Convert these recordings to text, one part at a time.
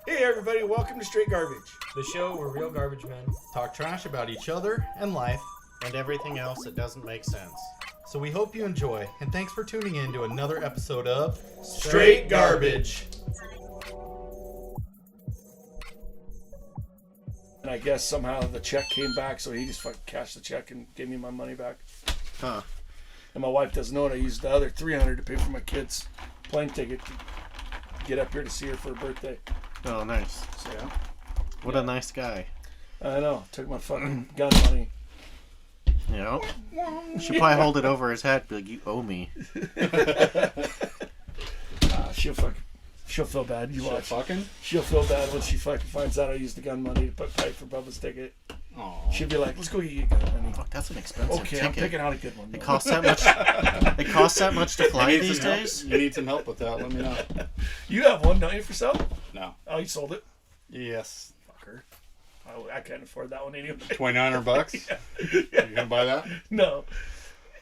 Hey everybody, welcome to Straight Garbage. The show where real garbage men talk trash about each other and life and everything else that doesn't make sense. So we hope you enjoy, and thanks for tuning in to another episode of Straight Garbage. And I guess somehow the check came back, so he just fucking cashed the check and gave me my money back. Huh. And my wife doesn't know it. I used the other $300 to pay for my kid's plane ticket to get up here to see her for her birthday. Oh, nice. So yeah. What a nice guy. I know. Took my fucking gun money. Yeah. Should probably hold it over his head, be like, you owe me. She'll feel bad. You watch. fucking? She'll feel bad when she fucking finds out I used the gun money to pay for Bubba's ticket. Aww. She'll be like, let's go get you gun money. Fuck, that's an expensive Okay, ticket. I'm picking out a good one. It costs that much. It costs that much to fly these days. You need some help with that? Let me know. You have one, don't you, for sale? No. Oh, you sold it? Yes. Fucker. I can't afford that one anyway. $2,900. Yeah. You gonna buy that? No.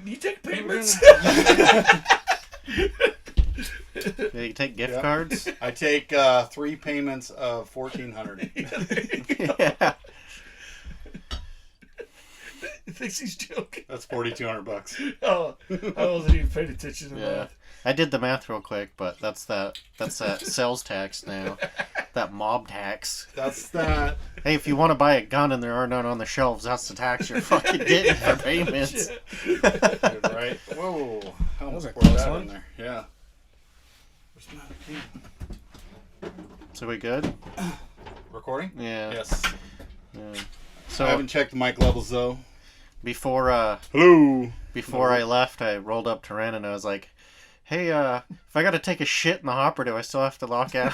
Do you take payments? Do you take gift cards? I take 3 payments of $1,400. Yeah. He thinks he's joking. That's $4,200. Oh, I wasn't even paying attention to Yeah. that. I did the math real quick, but that's that sales tax now. That mob tax. That's that. Hey, if you want to buy a gun and there are none on the shelves, that's the tax you're fucking getting for payments. Dude, right? Whoa. That was a close that one. in there. Yeah. Where's my key? So we good? Recording? Yeah. Yes. Yeah. I So haven't checked the mic levels though. before Hello. I left, I rolled up to Ren and I was like, "Hey, if I got to take a shit in the hopper, do I still have to lock out?"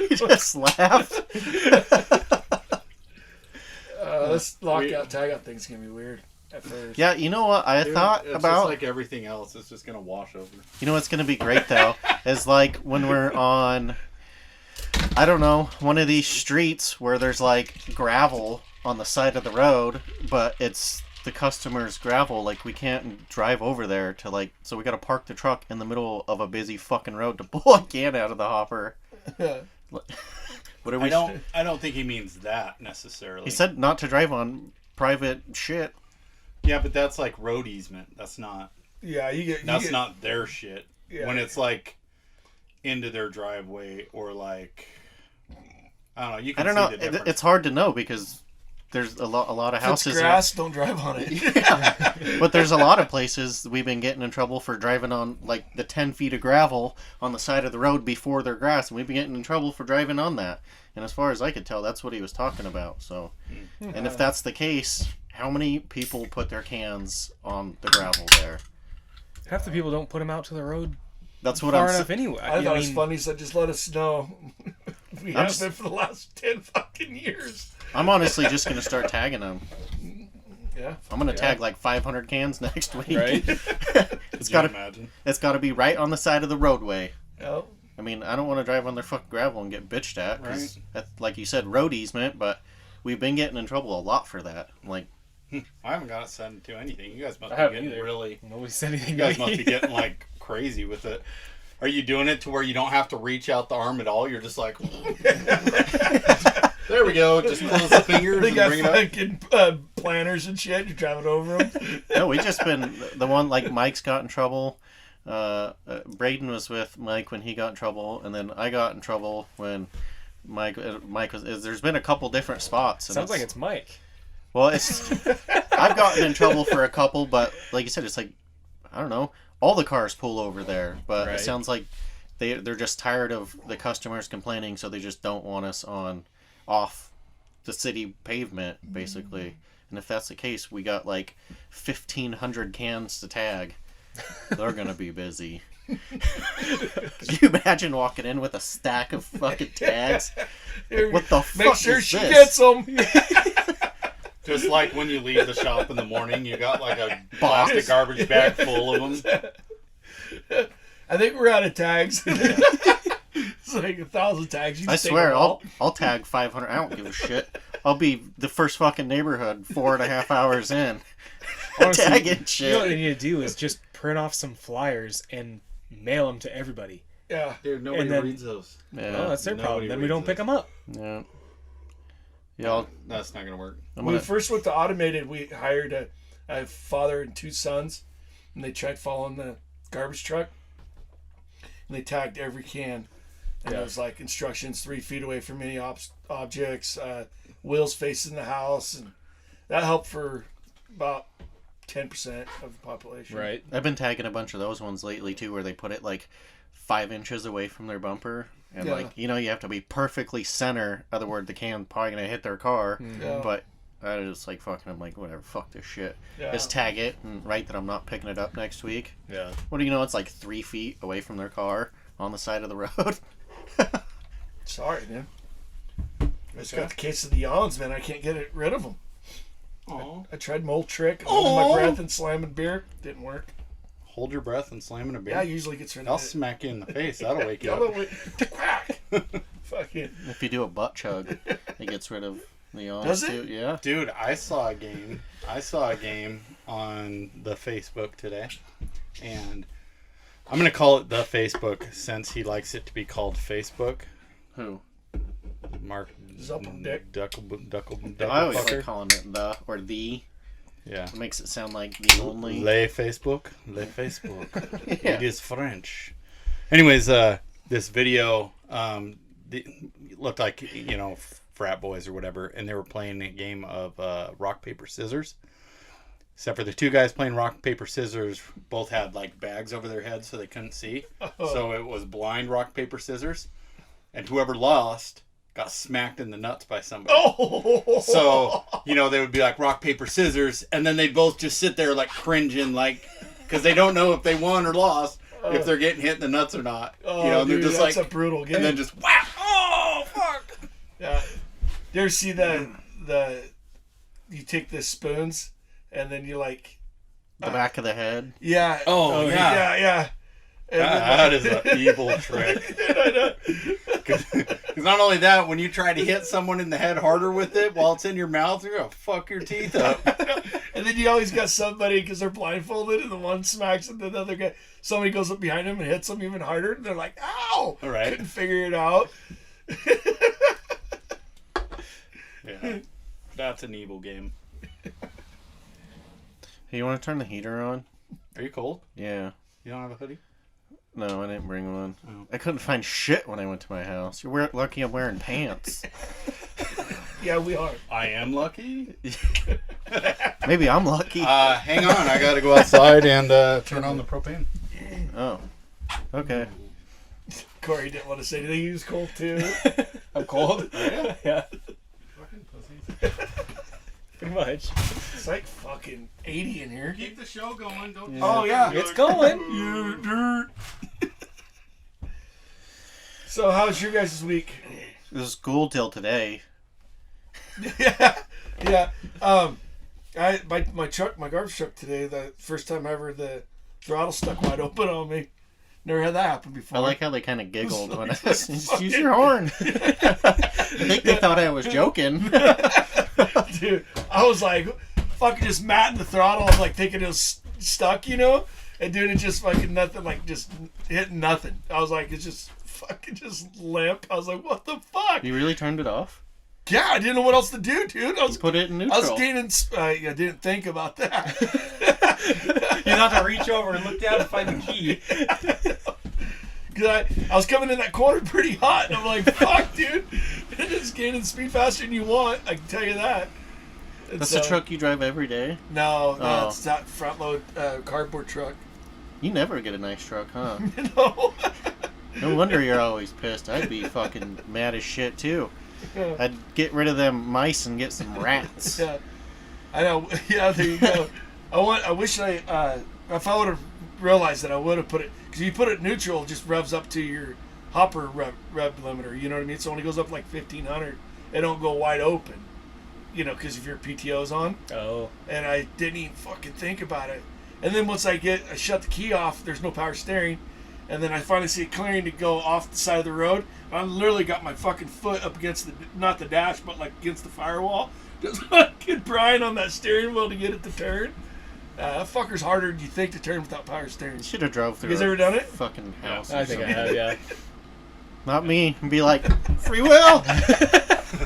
He just laughed. This lockout, tagout thing's gonna be weird at first. Yeah, you know what I thought it's about? just like everything else. It's just gonna wash over. You know what's going to be great, though, is like when we're on, I don't know, one of these streets where there's like gravel on the side of the road, but it's the customer's gravel. Like, we can't drive over there to like, so we got to park the truck in the middle of a busy fucking road to pull a can out of the hopper. What are we? I don't think he means that necessarily. He said not to drive on private shit. Yeah, but that's like road easement. That's not. Yeah, That's not their shit. Yeah. When it's like into their driveway or like, I don't know. You I can don't see know. the difference. It's hard to know because there's a lot of If houses. it's grass, don't drive on it. Yeah. But there's a lot of places we've been getting in trouble for driving on like the 10 feet of gravel on the side of the road before their grass, and we've been getting in trouble for driving on that. And as far as I could tell, that's what he was talking about. So, and if that's the case, how many people put their cans on the gravel there? Half the people don't put them out to the road That's what far I'm enough saying. anyway. I thought it was funny, so just let us know. We I'm have just- been for the last 10 fucking years. I'm honestly just going to start tagging them. Yeah. I'm going to tag like 500 cans next week. Right? It's Can you got imagine? to be right on the side of the roadway. Oh. I mean, I don't want to drive on their fucking gravel and get bitched at, because, like you said, road easement, but we've been getting in trouble a lot for that. Like, I haven't got it set to anything. You guys must I be haven't getting either. really. Nobody said anything. You guys to me. must be getting like crazy with it. Are you doing it to where you don't have to reach out the arm at all? You're just like, there we go. Just close the fingers They and got bring it up. fucking planners and shit. You're driving over them. no, we just been, the one, like, Mike's got in trouble. Braden was with Mike when he got in trouble, and then I got in trouble when Mike was, there's been a couple different spots. And Sounds like it's Mike. Well, it's, I've gotten in trouble for a couple, but like you said, it's like, I don't know, all the cars pull over there, but Right. it sounds like they're just tired of the customers complaining, so they just don't want us off the city pavement, basically. And if that's the case, we got like 1,500 cans to tag. They're gonna be busy. Could you imagine walking in with a stack of fucking tags? What the fuck Make sure is she this? gets them. Just like when you leave the shop in the morning, you got like a plastic garbage bag full of them. I think we're out of tags. It's like 1,000 tags. You I just take swear, them all. I'll tag 500. I don't give a shit. I'll be the first fucking neighborhood 4.5 hours in. Honestly, Tagging You know what shit. they need to do is just print off some flyers and mail them to everybody. Yeah. Dude, nobody And then- reads those. Yeah. Well, that's their Nobody problem. Then we reads don't pick those. them up. Yeah. Yeah. That's not gonna work. I'm When we gonna, first went to automated, we hired a father and 2 sons, and they tried following the garbage truck, and they tagged every can. And Yeah. it was like instructions 3 feet away from any objects, wheels facing the house, and that helped for about 10% of the population. Right. I've been tagging a bunch of those ones lately too, where they put it like 5 inches away from their bumper, and Yeah. like you have to be perfectly center. Otherwise, the can's probably gonna hit their car. Yeah. But I just like fucking. I'm like, whatever, fuck this shit. Yeah. Just tag it and write that I'm not picking it up next week. Yeah. What do you know? It's like 3 feet away from their car on the side of the road. Sorry, man. I just got the case of the yawns, man. I can't get rid of them. Oh. I tried mold trick, holding my breath and slamming beer. Didn't work. Hold your breath and slam in a beer. Yeah, usually gets rid I'll of it. smack you in the face. That'll wake you Yellow up. with whack. Fucking. If you do a butt chug, it gets rid of the yawns Does it? too. Yeah. Dude, I saw a game on the Facebook today, and I'm gonna call it the Facebook since he likes it to be called Facebook. Who? Mark Zuckerberg. I always Ducklefucker. like calling it the or the. Yeah. It makes it sound like the only. Le Facebook. Le Facebook. Yeah. It is French. Anyways, this video looked like, frat boys or whatever, and they were playing a game of rock, paper, scissors. Except for the 2 guys playing rock, paper, scissors, both had like bags over their heads so they couldn't see. So it was blind rock, paper, scissors. And whoever lost got smacked in the nuts by somebody. Oh! So, they would be like rock, paper, scissors, and then they'd both just sit there like cringing, like, because they don't know if they won or lost, if they're getting hit in the nuts or not. Oh, and they're dude, just that's like, a brutal game. and then just whap! Oh, fuck! Yeah. You ever see the you take the spoons and then you like The back of the head. yeah. Oh, yeah. Yeah. And That is an evil trick. I know. Because not only that, when you try to hit someone in the head harder with it while it's in your mouth, you're going to fuck your teeth up. And then you always got somebody because they're blindfolded and the one smacks and the other guy. Somebody goes up behind them and hits them even harder. And they're like, "Ow!" All right. Couldn't figure it out. Yeah. That's an evil game. Hey, you want to turn the heater on? Are you cold? Yeah. You don't have a hoodie? No, I didn't bring one. Oh. I couldn't find shit when I went to my house. You're lucky I'm wearing pants. Yeah, we are. I am lucky. Maybe I'm lucky. Hang on. I got to go outside and turn on the propane. Oh. Okay. Corey didn't want to say anything. He was cold too. I'm cold. Yeah. Yeah. Fucking pussies. Pretty much. It's like fucking 80 in here. Keep the show going. Don't. Yeah. Oh yeah. It's going. You dirt. So how's your guys' week? It was school till today. Yeah. I my garbage truck today. The first time ever, the throttle stuck wide open on me. Never had that happen before. I like how they kind of giggled when I said, just use your horn. I think they thought I was joking. Dude, I was like, fucking just matting the throttle. I was like thinking it was stuck, and dude, it just fucking nothing, like just hitting nothing. I was like, it's just fucking just limp. I was like, what the fuck? You really turned it off? Yeah, I didn't know what else to do, dude. Put it in I neutral. was gaining. I didn't think about that. You have to reach over and look down to find the key. Cause I was coming in that corner pretty hot, and I'm like, fuck, dude. It's gaining speed faster than you want. I can tell you that. And That's so- the truck you drive every day? No, Oh. it's that front load cardboard truck. You never get a nice truck, huh? No. No wonder you're always pissed. I'd be fucking mad as shit, too. I'd get rid of them mice and get some rats. Yeah, I know. Yeah, there you go. I wish if I would have realized that, I would have put it, because you put it neutral, it just revs up to your hopper rev limiter. You know what I mean? So it only goes up like 1500. It don't go wide open. Because if your PTO's on. Oh. And I didn't even fucking think about it. And then once I shut the key off, there's no power steering. And then I finally see it clearing to go off the side of the road. I literally got my fucking foot up against not the dash, but like against the firewall. Just fucking prying on that steering wheel to get it to turn. That fucker's harder than you think to turn without power steering. Should have drove through. You guys ever done it? Fucking house. I or think I something. have, yeah. Not me. And be like, free will.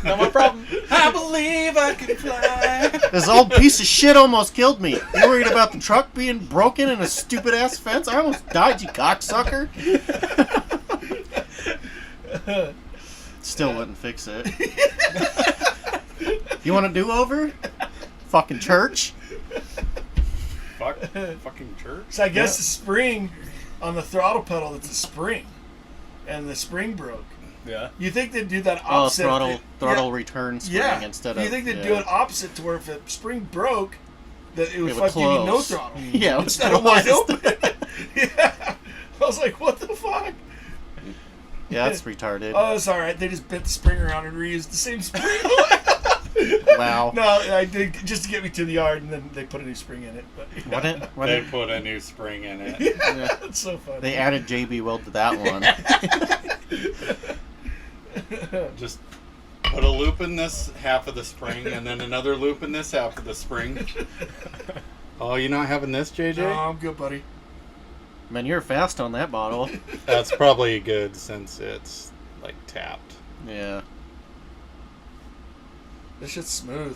Not my problem. I believe I can fly. This old piece of shit almost killed me. You worried about the truck being broken and a stupid ass fence? I almost died, you cocksucker. Still wouldn't fix it. You want a do-over? Fucking church? Fucking church. So I guess the spring on the throttle pedal, it's a spring. And the spring broke. Yeah. You think they'd do that Oh, opposite? throttle return spring Yeah. instead of... You think they'd do it opposite to where if the spring broke, that it would It would fucking give you no close. throttle. Yeah, it would Instead of wide close. open. Yeah. I was like, what the fuck? Yeah, that's retarded. Oh, it's alright. They just bent the spring around and reused the same spring. Wow. No, I did just to get me to the yard, and then they put a new spring in it. But They put a new spring in it. yeah, it's so funny. They added JB Weld to that one. Just put a loop in this half of the spring, and then another loop in this half of the spring. Oh, you not having this, JJ? No, I'm good, buddy. Man, you're fast on that bottle. That's probably good since it's like tapped. Yeah. This shit's smooth.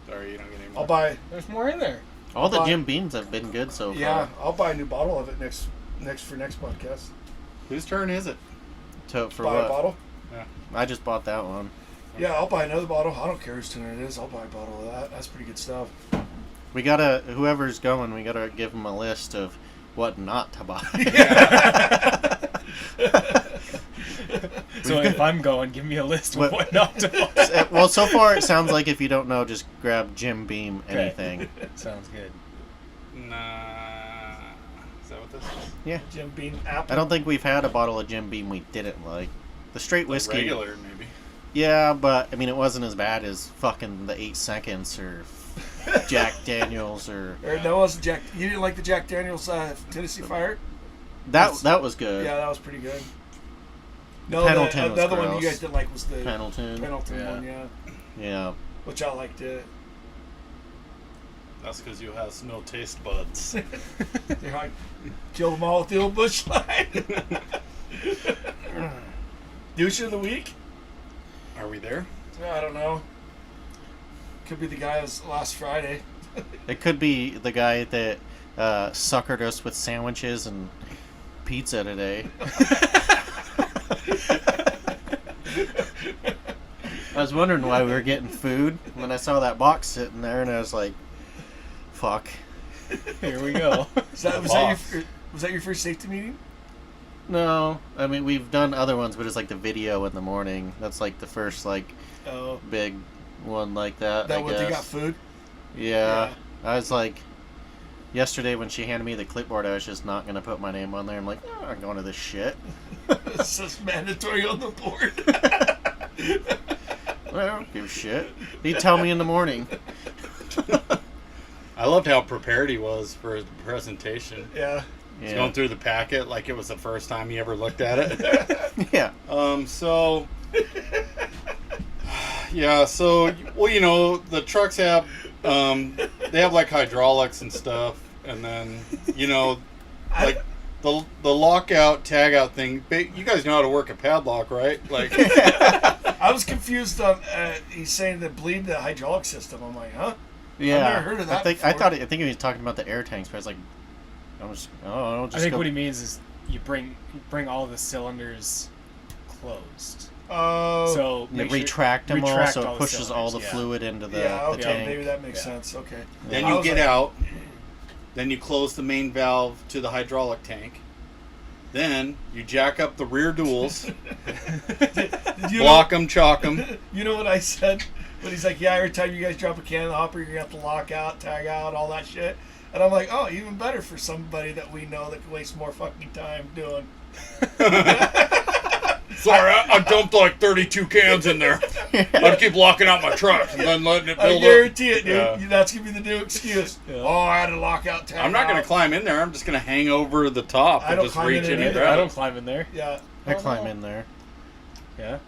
Sorry, you don't get any more. I'll buy. There's more in there. All the But- Jim Beams have been good so Yeah, far. I'll buy a new bottle of it next podcast. Whose turn is it? For Buy a what? bottle. I just bought that one. Yeah, I'll buy another bottle. I don't care whose turn it is. I'll buy a bottle of that. That's pretty good stuff. We gotta, whoever's going, we gotta give them a list of what not to buy. So if I'm going, give me a list of What- what not to buy. Well, so far it sounds like if you don't know, just grab Jim Beam Okay. anything. Sounds good. Nah. Is that what this is? Yeah. Jim Beam apple. I don't think we've had a bottle of Jim Beam we didn't like. The straight The whiskey. regular, maybe. Yeah, but I mean, it wasn't as bad as fucking the 8 Seconds or Jack Daniels or Or that wasn't Jack. You didn't like the Jack Daniels Tennessee Fire? that was good. Yeah, that was pretty good. No, Pendleton was another one you gross. guys didn't like was the Pendleton. Pendleton Yeah. one, yeah. Yeah. Which I liked it. That's because you have no taste buds. They're like, kill them all with the old bush light. Douche of the week? Are we there? I don't know. Could be the guy that was last Friday. It could be the guy that suckered us with sandwiches and pizza today. I was wondering why we were getting food when I saw that box sitting there, and I was like, "Fuck." Here we go. Was that your first safety meeting? No, I mean we've done other ones, but it's like the video in the morning. That's like the first like Oh, big one like that. that I what guess. they got food? Yeah. I was like, yesterday when she handed me the clipboard, I was just not gonna put my name on there. I'm like, oh, I'm going to this shit. It says mandatory on the board. Well, I don't give a shit. He'd tell me in the morning. I loved how prepared he was for his presentation. Yeah. He's Yeah. going through the packet like it was the first time he ever looked at it. Yeah. So yeah, so well, you know, the trucks have they have like hydraulics and stuff, and then you know, like the lockout tagout thing. You guys know how to work a padlock, right? Like, I was confused on he's saying that bleed the hydraulic system. I'm like, huh? Yeah. I've never heard of that I think before. I think he was talking about the air tanks, but I was like, I'll just I think go. what he means is you bring all the cylinders closed. Oh. So They make sure- retract them all, retract so all it the pushes all the cylinders, yeah. fluid into the, yeah, the okay, tank. maybe that makes Yeah. sense. Okay. then I you was get like- out, then you close the main valve to the hydraulic tank. Then you jack up the rear duals, Did you block them, chalk them. You know what I said? But he's like, yeah, every time you guys drop a can in the hopper, you're going to have to lock out, tag out, all that shit. And I'm like, oh, even better for somebody that we know that can waste more fucking time doing. Sorry, I dumped like 32 cans in there. I'd keep locking out my truck and then letting it I build up. guarantee it, dude. Yeah. That's going to be the new excuse. Yeah. Oh, I had to lock out, tag I'm not going out. to climb in there. I'm just going to hang over the top I and don't just climb reach in in it and either. grab I it. don't climb in there. Yeah. I climb in there. Yeah.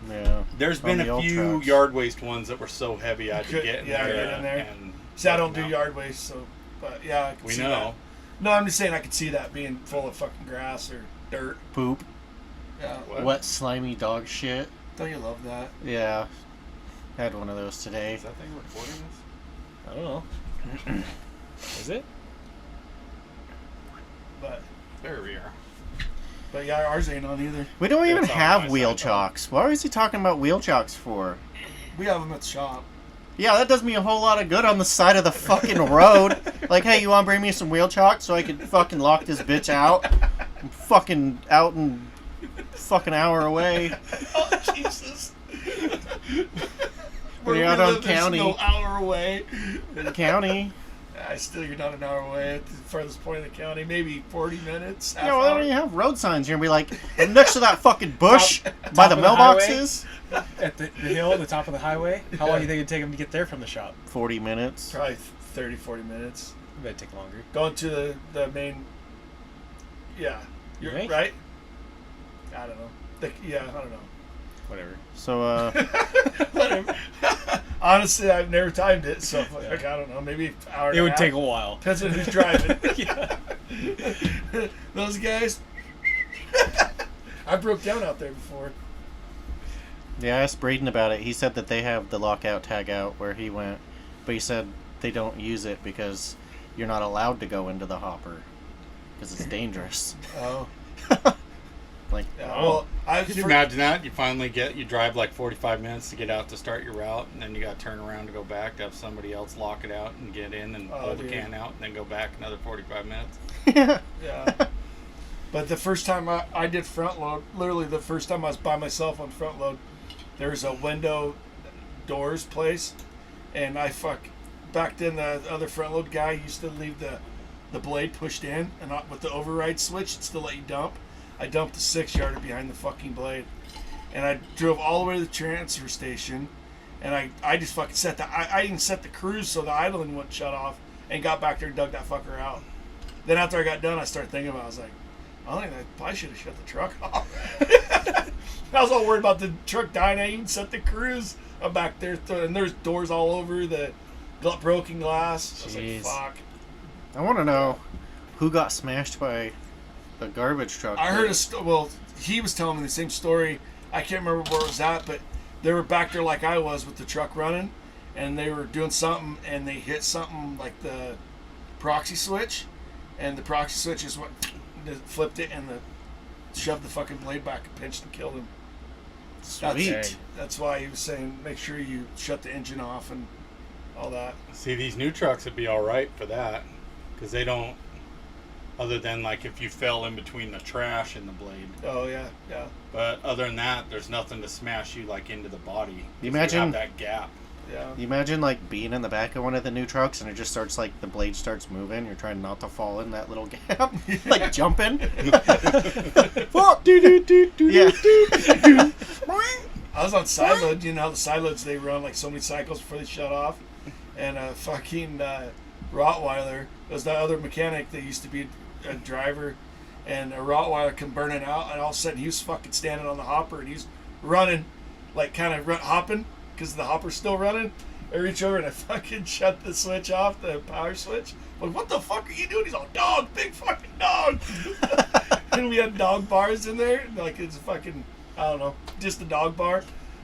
Yeah. There's On been the a old few trucks. yard waste ones that were so heavy I had to Could- get in yeah, there. get in there. And See, I don't do no. yard waste, so But yeah, I can We see know. that. No, I'm just saying I could see that being full of fucking grass or dirt. Poop. Yeah. What? Wet, slimy dog shit. Don't you love that? Yeah. Had one of those today. Is that thing recording this? I don't know. Is it? There we are. But yeah, ours ain't on either. We don't even It's on have my wheel side, though. chocks. What is he talking about wheel chocks for? We have them at the shop. Yeah, that does me a whole lot of good on the side of the fucking road. Like, hey, you want to bring me some wheel chalk so I can fucking lock this bitch out? I'm fucking out and fucking hour away. Oh, Jesus. We're out on there's county. no hour away. County. You're not an hour away at the farthest point of the county. Maybe 40 minutes. Yeah, well, then you have road signs. You're going to be like, I'm next to that fucking bush by top the of the highway? mailboxes. At the hill, the top of the highway. How long do you think it'd take them to get there from the shop? 40 minutes. Probably 30, 40 minutes. It might take longer. Going to the main. Yeah. You're Right? right? I don't know. I don't know. Whatever. So, Whatever. Honestly, I've never timed it, so like, I don't know. Maybe an hour and It a would half. take a while. Depends on who's driving. Yeah. Those guys. I broke down out there before. yeah, I asked Braden about it. He said that they have the lockout tag out where he went, but he said they don't use it because you're not allowed to go into the hopper because it's dangerous. Oh. Like, Yeah, well, Could you imagine that? You drive like 45 minutes to get out to start your route, and then you got to turn around to go back to have somebody else lock it out and get in and pull the dude. can out, and then go back another 45 minutes. Yeah. But the first time I did front load, literally the first time I was by myself on front load, there was a window doors place, and back then the other front load guy used to leave the blade pushed in, and with the override switch, it still let you dump. I dumped a 6-yarder behind the fucking blade, and I drove all the way to the transfer station, and I just fucking I even set the cruise so the idling wouldn't shut off, and got back there and dug that fucker out. Then after I got done, I started thinking about it. I was like, I think I probably should have shut the truck off. I was all worried about the truck dying. I even set the cruise. I'm back there, and there's doors all over, the broken glass. I was like, Jeez. fuck. I want to know who got smashed by a garbage truck. I heard he was telling me the same story. I can't remember where it was at, but they were back there like I was with the truck running, and they were doing something, and they hit something like the proxy switch, and the proxy switch is what flipped it and shoved the fucking blade back and pinched and killed him. Sweet. That's why he was saying make sure you shut the engine off and all that. See, these new trucks would be all right for that, because they don't. Other than like if you fell in between the trash and the blade. Oh yeah. But other than that, there's nothing to smash you like into the body. You 'Cause imagine- have that gap. Yeah. You imagine like being in the back of one of the new trucks and it just starts like the blade starts moving. You're trying not to fall in that little gap, like jumping. Fuck! Yeah. I was on side load. You know how the side loads they run like so many cycles before they shut off, and a fucking Rottweiler was that other mechanic that used to be a driver, and a Rottweiler come burning out, and all of a sudden he was fucking standing on the hopper and he's running, like kind of hopping because the hopper's still running. I reach over and I fucking shut the switch off, the power switch. Like, what the fuck are you doing? He's all, dog, big fucking dog. And we had dog bars in there, like it's fucking, I don't know, just a dog bar.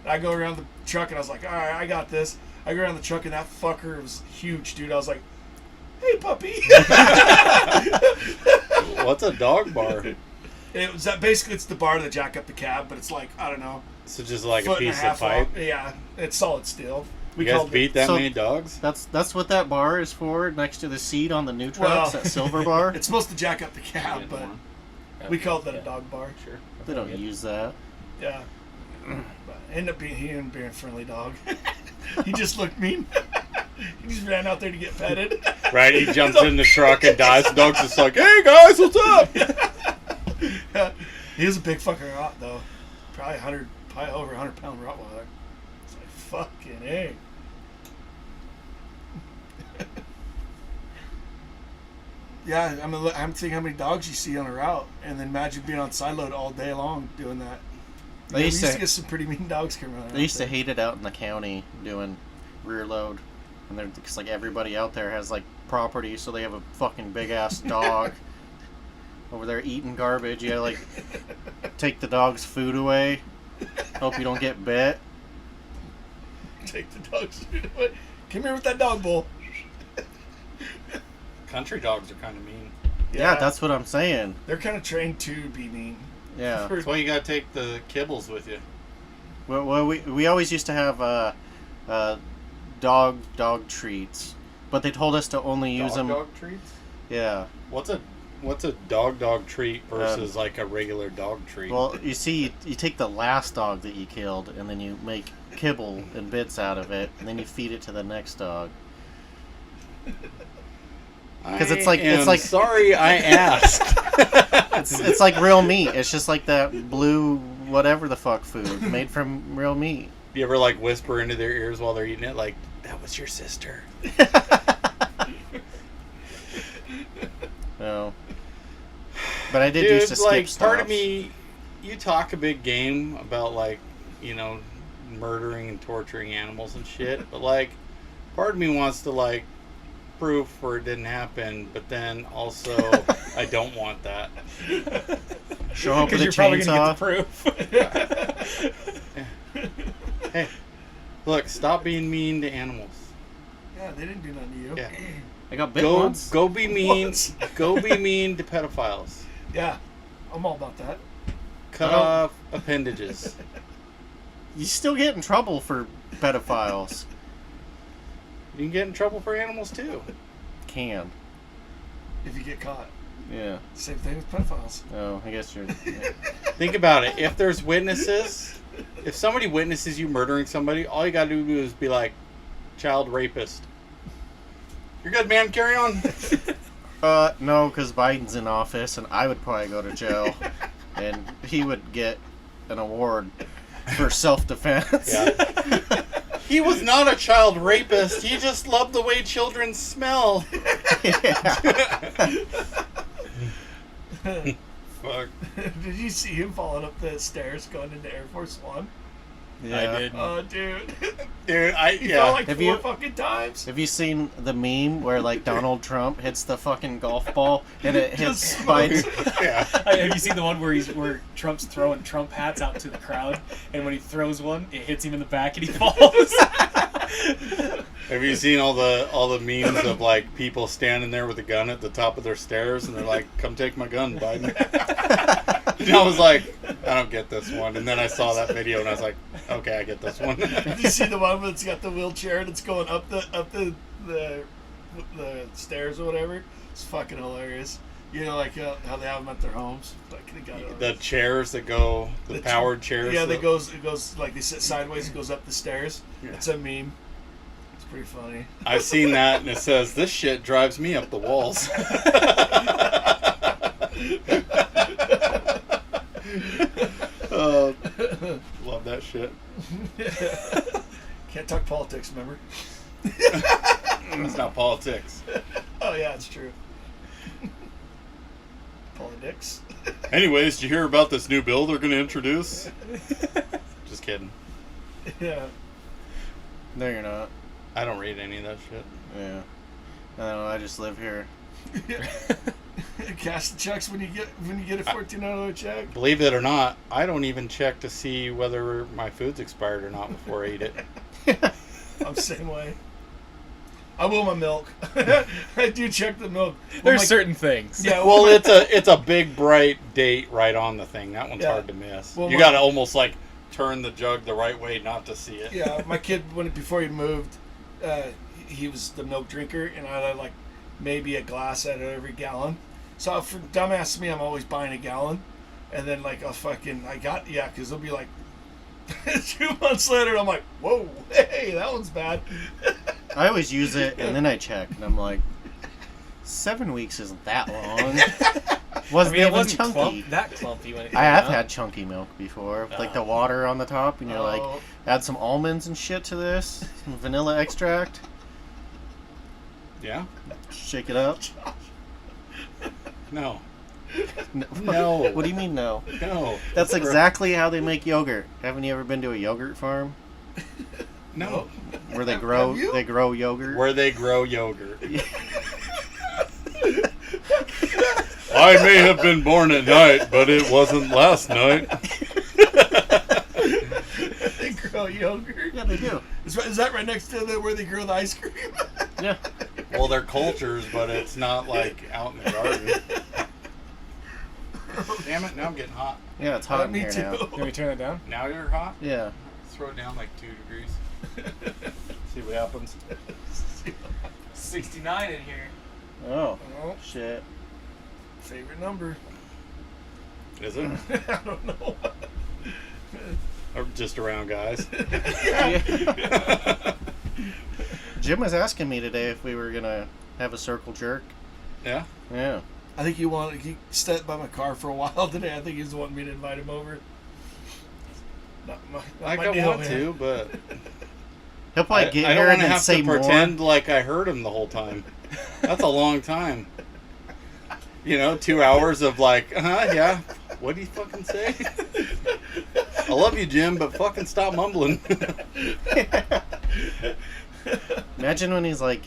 And I go around the truck and I was like, all right, I got this. I go around the truck and that fucker was huge, dude. I was like, hey, puppy. What's a dog bar? It was that basically it's the bar that jack up the cab, but it's like, I don't know, So just like a foot and a piece of half pipe. long. Yeah, it's solid steel. You guys called beat that So- many dogs? That's what that bar is for, next to the seat on the new trucks, Well, that silver bar. It's supposed to jack up the cab, but we called that a dog bar. Sure. They don't use that. Yeah. But ended up being a friendly dog. He just looked mean. He just ran out there to get petted. Right, he jumps in the truck and dies. The dog's just like, hey guys, what's up? He was a big fucking rot though. Probably over 100-pound Rottweiler. It's like fucking A. Yeah, I'm thinking how many dogs you see on a route, and then imagine being on side load all day long doing that. They We used used to to get some pretty mean dogs coming around. they used to there. hate it out in the county doing rear load. And they're because like everybody out there has like property, so they have a fucking big ass dog over there eating garbage. You gotta like take the dog's food away. Hope you don't get bit. Take the dog's food away. Come here with that dog bowl. Country dogs are kind of mean. Yeah, that's what I'm saying. They're kind of trained to be mean. Yeah. That's why you gotta take the kibbles with you. Well, we always used to have dog treats, but they told us to only use them. Dog treats? Yeah. What's a dog treat versus like a regular dog treat? Well, you see, you take the last dog that you killed, and then you make kibble and bits out of it, and then you feed it to the next dog. Because it's like sorry I asked. it's like real meat. It's just like that blue whatever the fuck food made from real meat. You ever like whisper into their ears while they're eating it, like that was your sister? No. But I did Dude, used to skip like stuff. part of me, you talk a big game about like, you know, murdering and torturing animals and shit, but like part of me wants to like proof where it didn't happen, but then also I don't want that. Show up with a you're probably gonna chainsaw. get the proof. Hey, look, stop being mean to animals. Yeah, they didn't do nothing to you. Yeah. I got bit once. Go be mean. Once. Go be mean to pedophiles. Yeah, I'm all about that. Cut off appendages. You still get in trouble for pedophiles. You can get in trouble for animals too. Can. If you get caught. Yeah. Same thing with pedophiles. Oh, I guess you're. Yeah. Think about it. If there's witnesses, if somebody witnesses you murdering somebody, all you gotta do is be like, child rapist. You're good, man. Carry on. No, because Biden's in office, and I would probably go to jail, and he would get an award for self-defense. Yeah. He was not a child rapist. He just loved the way children smell. Fuck. Did you see him falling up the stairs going into Air Force One? Yeah. I did. Oh, dude. Dude, He fell like Have four you- fucking times. Have you seen the meme where like Donald Trump hits the fucking golf ball and it hits Just Biden? Yeah. Have you seen the one where Trump's throwing Trump hats out to the crowd, and when he throws one, it hits him in the back and he falls? Have you seen all the memes of like people standing there with a gun at the top of their stairs and they're like, "Come take my gun, Biden." And I was like, I don't get this one. And then I saw that video and I was like, okay, I get this one. Did you see the one where it's got the wheelchair and it's going up the stairs or whatever? It's fucking hilarious. You know, like how they have them at their homes. Like they got The chairs that go, the powered chairs. Yeah, that it goes like they sit sideways. It goes up the stairs. Yeah. It's a meme. It's pretty funny. I've seen that, and it says, "This shit drives me up the walls." Love that shit. Can't talk politics, remember? It's not politics. Oh yeah, it's true. Politics. Anyways, did you hear about this new bill they're going to introduce? Just kidding. Yeah. No, you're not. I don't read any of that shit. Yeah. I don't know. I just live here. Cash the checks when you get a $14 check. Believe it or not, I don't even check to see whether my food's expired or not before I eat it. I'm the same way. I will my milk. I do check the milk. There's certain things. Yeah. Well, it's a big bright date right on the thing. That one's Yeah. hard to miss. Well, You my- got to almost like turn the jug the right way not to see it. Yeah, my kid before he moved, he was the milk drinker, and I had like maybe a glass out of every gallon. So for dumbass me, I'm always buying a gallon, and then like because it'll be like 2 months later, and I'm like, whoa, hey, that one's bad. I always use it, and then I check, and I'm like, 7 weeks isn't that long. Wasn't it even wasn't chunky. that clumpy when it I came have out. had chunky milk before, with, like the water on the top, and you're like, Oh. add some almonds and shit to this, some vanilla extract, Yeah? shake it up. No. No. No. What do you mean no? No. That's exactly how they make yogurt. Haven't you ever been to a yogurt farm? No. Where they grow Have you? yogurt. Where they grow yogurt. I may have been born at night, but it wasn't last night. They grow yogurt. Yeah, they do. Is that right next to where they grow the ice cream? Yeah. Well, they're cultures, but it's not like out in the garden. Damn it, now I'm getting hot. Yeah, it's hot in Me here too. now. Can we turn that down? Now you're hot? Yeah. Let's throw it down like 2 degrees. See what happens. 69 in here. Oh, Oh, shit. favorite number. Is it? I don't know. Or just around guys? Jim was asking me today if we were going to have a circle jerk. Yeah? Yeah. I think he stepped by my car for a while today. I think he's wanting me to invite him over. Not my deal, want man. to, but He'll probably get I don't here want and to then have say to pretend more. like I heard him the whole time. That's a long time. 2 hours of like, yeah. What do you fucking say? I love you, Jim, but fucking stop mumbling. Imagine when he's like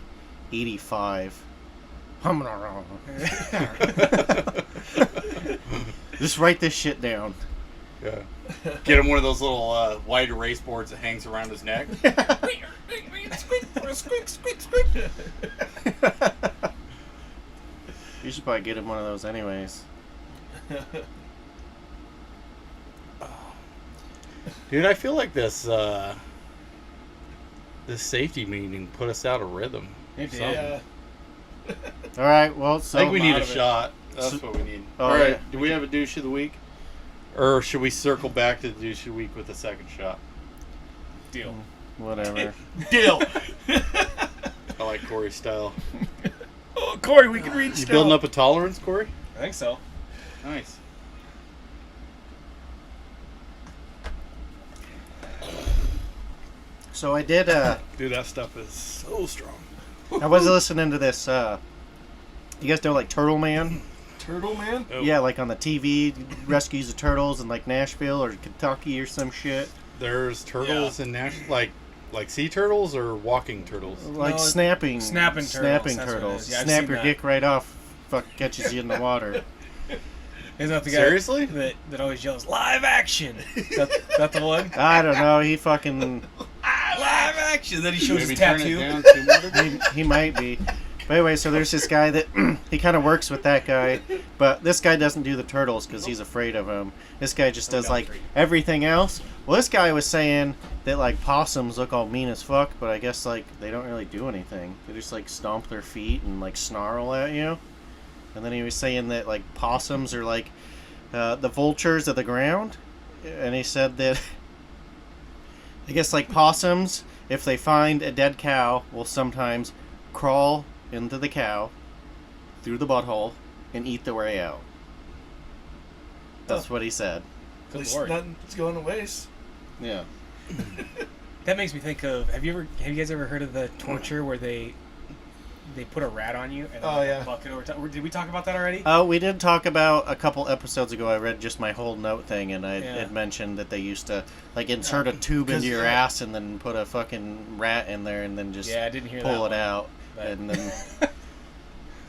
85. Just write this shit down. Yeah. Get him one of those little wide erase boards that hangs around his neck. You should probably get him one of those anyways. Dude, I feel like this safety meeting put us out of rhythm. It did. Yeah. All right, well, so I think we need out a of it. shot. That's what we need. Oh, All right, yeah. do we have a douche of the week? Or should we circle back to the douche of the week with a second shot? Deal. whatever. Deal. I like Corey's style. Oh, Corey, we can read You stuff. building up a tolerance, Corey? I think so. Nice. So I did. Dude, that stuff is so strong. I was listening to this. You guys know like Turtle Man? Turtle Man? Oh, Yeah, like on the TV, rescues the turtles in like Nashville or Kentucky or some shit. There's turtles in like sea turtles or walking turtles. Like No, snapping snapping turtles, Snapping that's what it turtles. is. Yeah, I've Snap seen your that. dick right off. Fuck catches you in the water. Isn't that the guy Seriously? that always yells live action? That the one? I don't know. He fucking Live action. Then he shows Maybe his turn tattoo. it down 2 more degrees. he might be. But anyway, so there's this guy that he kind of works with that guy, but this guy doesn't do the turtles because he's afraid of them. This guy just does like everything else. Well, this guy was saying that like possums look all mean as fuck, but I guess like they don't really do anything. They just like stomp their feet and like snarl at you. And then he was saying that like possums are like the vultures of the ground, and he said that I guess like possums, if they find a dead cow, will sometimes crawl into the cow through the butthole and eat their way out. That's what he said. At Good least lord. nothing's going to waste. Yeah. That makes me think of. Have you guys ever heard of the torture where they put a rat on you and then Oh, like, yeah. a bucket over top? Did we talk about that already? Oh, we did talk about a couple episodes ago. I read just my whole note thing, and I Yeah. had mentioned that they used to like insert a tube into 'cause, your yeah. ass and then put a fucking rat in there and then just Yeah, I didn't hear pull that it one, out, but- and then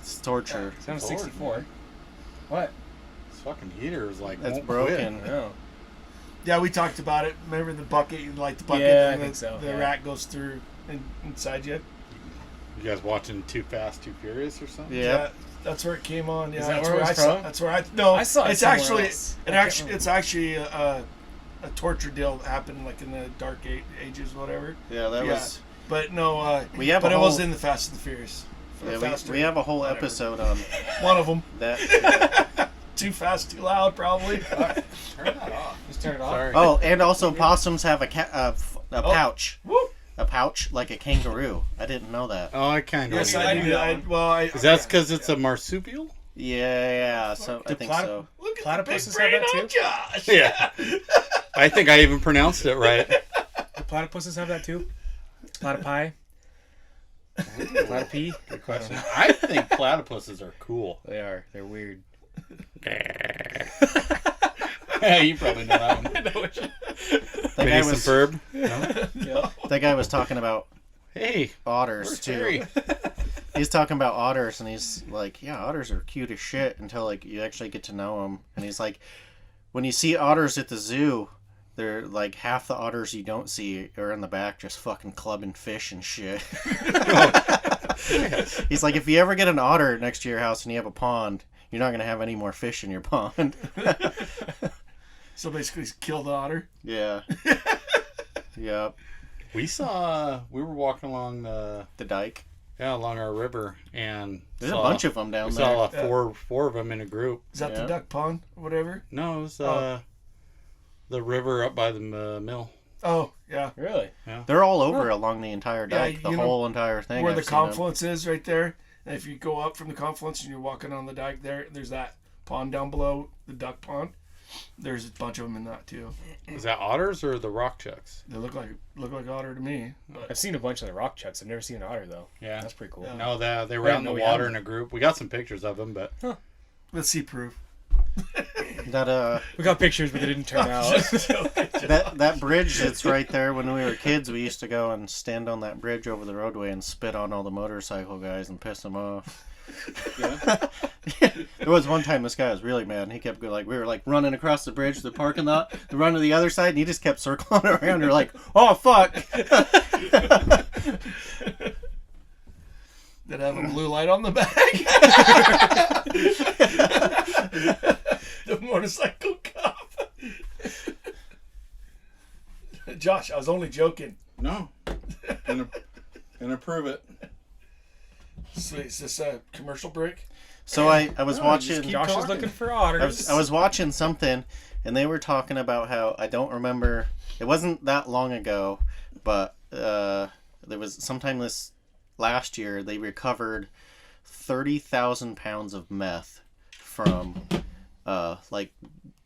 it's torture. Sounds Lord, 64. man. What? This fucking heater is like That's won't broken. quit. No. Yeah, we talked about it. Remember the bucket? You light the bucket Yeah, I and think so, the yeah. rat goes through inside you. You guys watching Too Fast, Too Furious or something? Yeah. That's where it came on. Yeah, Is that that's where it was I saw. from? That's where I. No, I saw it it's somewhere actually. else. I It can't actually. remember. It's actually a torture deal that happened like in the dark ages, whatever. Yeah, that Yeah. was. But no. We have but a it was whole- in the Fast and the Furious. Yeah, Faster, we have a whole whatever. episode on One of them. that. Too fast, too loud, probably. Turn that off. Just turn it off. Sorry. Oh, and also possums have a pouch. Whoop. A pouch like a kangaroo. I didn't know that. Oh, I kind of. Yes, I I knew do. that one. Is that because it's a marsupial? Yeah, so I Do think platy- so. Look at the big Platypuses have brain that on too? Josh. Yeah. I think I even pronounced it right. Do platypuses have that too? Platypi? Platypi? Good question. I think platypuses are cool. They are. They're weird. Yeah, you probably know that one. That guy Phineas and was Ferb? No? Yep. that guy was talking about Hey, otters where's too. Terry? He's talking about otters, and he's like, yeah, otters are cute as shit until like you actually get to know them. And he's like, when you see otters at the zoo, they're like half the otters you don't see are in the back just fucking clubbing fish and shit. He's like, if you ever get an otter next to your house and you have a pond, you're not gonna have any more fish in your pond. So basically, kill the otter. Yeah. Yep. We were walking along The dike. along our river, and There's a bunch of them down we there. saw four of them in a group. Is that the Yeah. duck pond or whatever? No, it was Oh. the river up by the mill. Oh, yeah. Really? They're all over along the entire Yeah, dike, the you know whole entire thing. Where I've the seen 'em. confluence is right there. And if you go up from the confluence and you're walking on the dike there's that pond down below, the duck pond. There's a bunch of them in that too. Is that otters or the rock chucks? They look like otter to me. But I've seen a bunch of the rock chucks. I've never seen an otter though. Yeah. That's pretty cool. Yeah. No, they were I out in didn't the know we water had in a group. We got some pictures of them, but let's see proof. That We got pictures, but they didn't turn out. that bridge that's right there. When we were kids, we used to go and stand on that bridge over the roadway and spit on all the motorcycle guys and piss them off. yeah. There was one time this guy was really mad. And he kept going, like, we were like running across the bridge, the parking lot, to run to the other side, and he just kept circling around. We're like, oh fuck! Did it have a blue light on the back? The motorcycle cop. Josh, I was only joking. No, gonna prove it. So is this a commercial break? So I was No, watching. just keep Josh is talking. looking for otters. I was watching something, and they were talking about how I don't remember. It wasn't that long ago, but there was sometime this last year they recovered 30,000 pounds of meth from like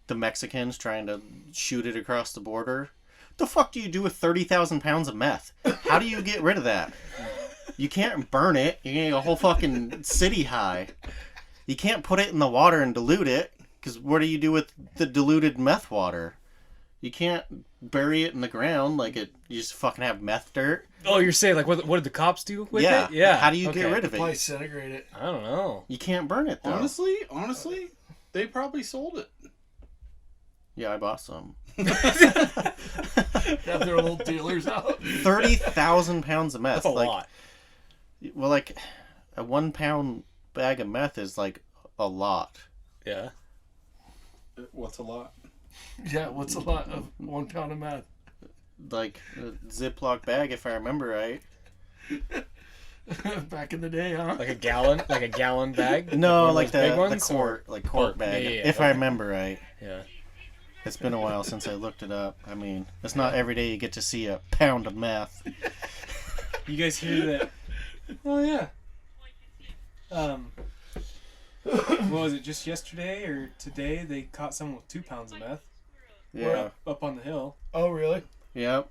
the Mexicans trying to shoot it across the border. The fuck do you do with 30,000 pounds of meth? How do you get rid of that? You can't burn it. You get a whole fucking city high. You can't put it in the water and dilute it, because what do you do with the diluted meth water? You can't bury it in the ground like it. You just fucking have meth dirt. Oh, you're saying like what did the cops do with Yeah. it? Yeah. How do you get Okay. rid of Probably it? disintegrate it. I don't know. You can't burn it though. Honestly, they probably sold it. Yeah, I bought some. Have their little dealers out. 30,000 pounds of meth. That's a like, lot. Well, like a 1 pound bag of meth is like a lot. Yeah. What's a lot? Yeah, what's a lot of 1 pound of meth? Like a Ziploc bag, if I remember right. Back in the day, huh? Like a gallon bag? No, One of like those big the ones, quart, or- like quart Oh, bag, yeah, yeah, if I okay. remember right. Yeah. It's been a while since I looked it up. I mean, it's not every day you get to see a pound of meth. You guys hear that? Oh yeah. What was it? Just yesterday or today? They caught someone with 2 pounds of meth. Yeah. Up on the hill. Oh, really? Yep.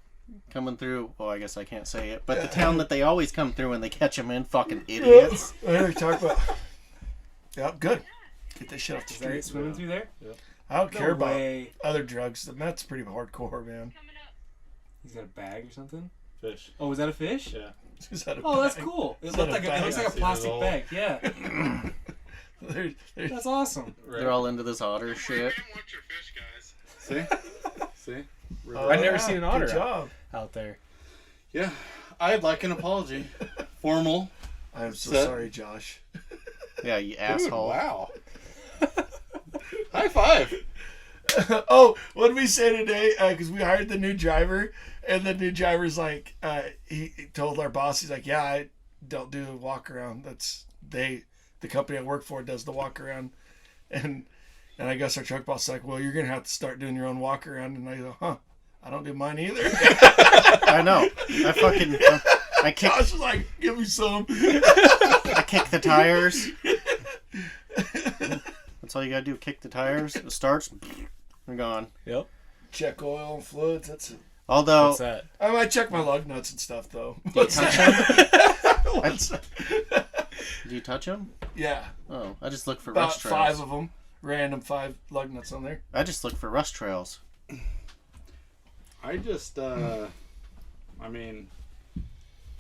Coming through. Oh, I guess I can't say it. But the town that they always come through when they catch them in, fucking idiots. I heard you talk about. Yep, good. Get this shit off the Is that it street. swimming through there? I don't care about way. other drugs. The meth's pretty hardcore, man. He's got a bag or something. Fish. Oh, is that a fish? Yeah. Is that a Oh, that's bag? cool. It Is looks that a like it looks bag? like a plastic It's bag. Yeah, There's that's awesome. They're all into this otter shit. See? See? Oh, I've never yeah, seen an otter Good job. out there. Yeah. I'd like an apology. Formal. I'm so Set. sorry, Josh. Yeah, you Dude, asshole. wow. High five. Oh, what did we say today? Because we hired the new driver, and the new driver's like, he told our boss, he's like, yeah, I don't do a walk around. The company I work for does the walk around, and I guess our truck boss is like, well, you're gonna have to start doing your own walk around, and I go, huh? I don't do mine either. I know. I kick Josh was like, give me some. I kick the tires. That's all you gotta do. Kick the tires. It starts. They're gone. Yep. Check oil and fluids. That's it. Although What's that? I might check my lug nuts and stuff though. Do you touch them? What's that? Do you touch them? Yeah, Oh, I just look for about rust trails. 5 of them. Random 5 lug nuts on there. I just look for rust trails. I just, I mean,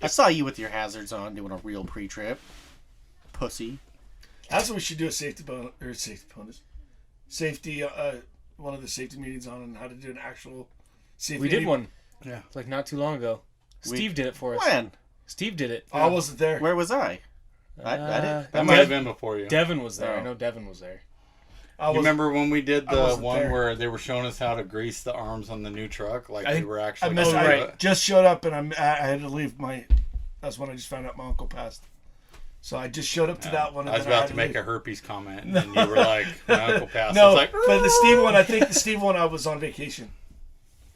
I saw you with your hazards on doing a real pre-trip. Pussy. That's what we should do a safety bonus or safety bonus. Safety one of the safety meetings on how to do an actual safety. We did one. Yeah. Like not too long ago. Steve did it for us. When? Steve did it. I wasn't there. Where was I? I didn't. That might have been before you. Devin was there. Oh. I know Devin was there. You remember when we did I the wasn't one there. where they were showing us how to grease the arms on the new truck? Like I- we were I actually missed. gonna do I it? just showed up and I had to leave my. That's when I just found out my uncle passed. So I just showed up to that one. And I was then had about to make leave. a herpes comment, and then you were like, "My uncle passed." I No, was like, but the Steve one. I think the Steve one. I was on vacation,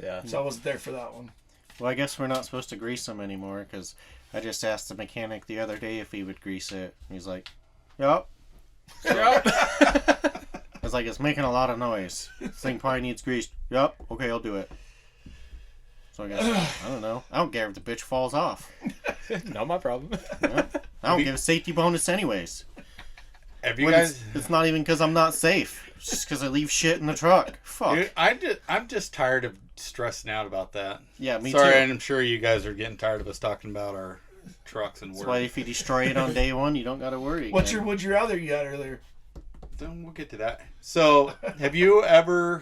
Yeah. so I wasn't there for that one. Well, I guess we're not supposed to grease them anymore because I just asked the mechanic the other day if he would grease it. He's like, "Yup." I was like, "It's making a lot of noise. This thing probably needs greased." "Yup. Okay, I'll do it." So I guess I don't know. I don't care if the bitch falls off. Not my problem. I don't give a safety bonus anyways. "Have you When guys?" it's not even because I'm not safe. It's just because I leave shit in the truck. Fuck. Dude, I'm just tired of stressing out about that. Yeah, me Sorry, too. and I'm sure you guys are getting tired of us talking about our trucks and That's work. why if you destroy it on day one, you don't got to worry. What's again. your would you rather you had earlier? Then we'll get to that. So, have you ever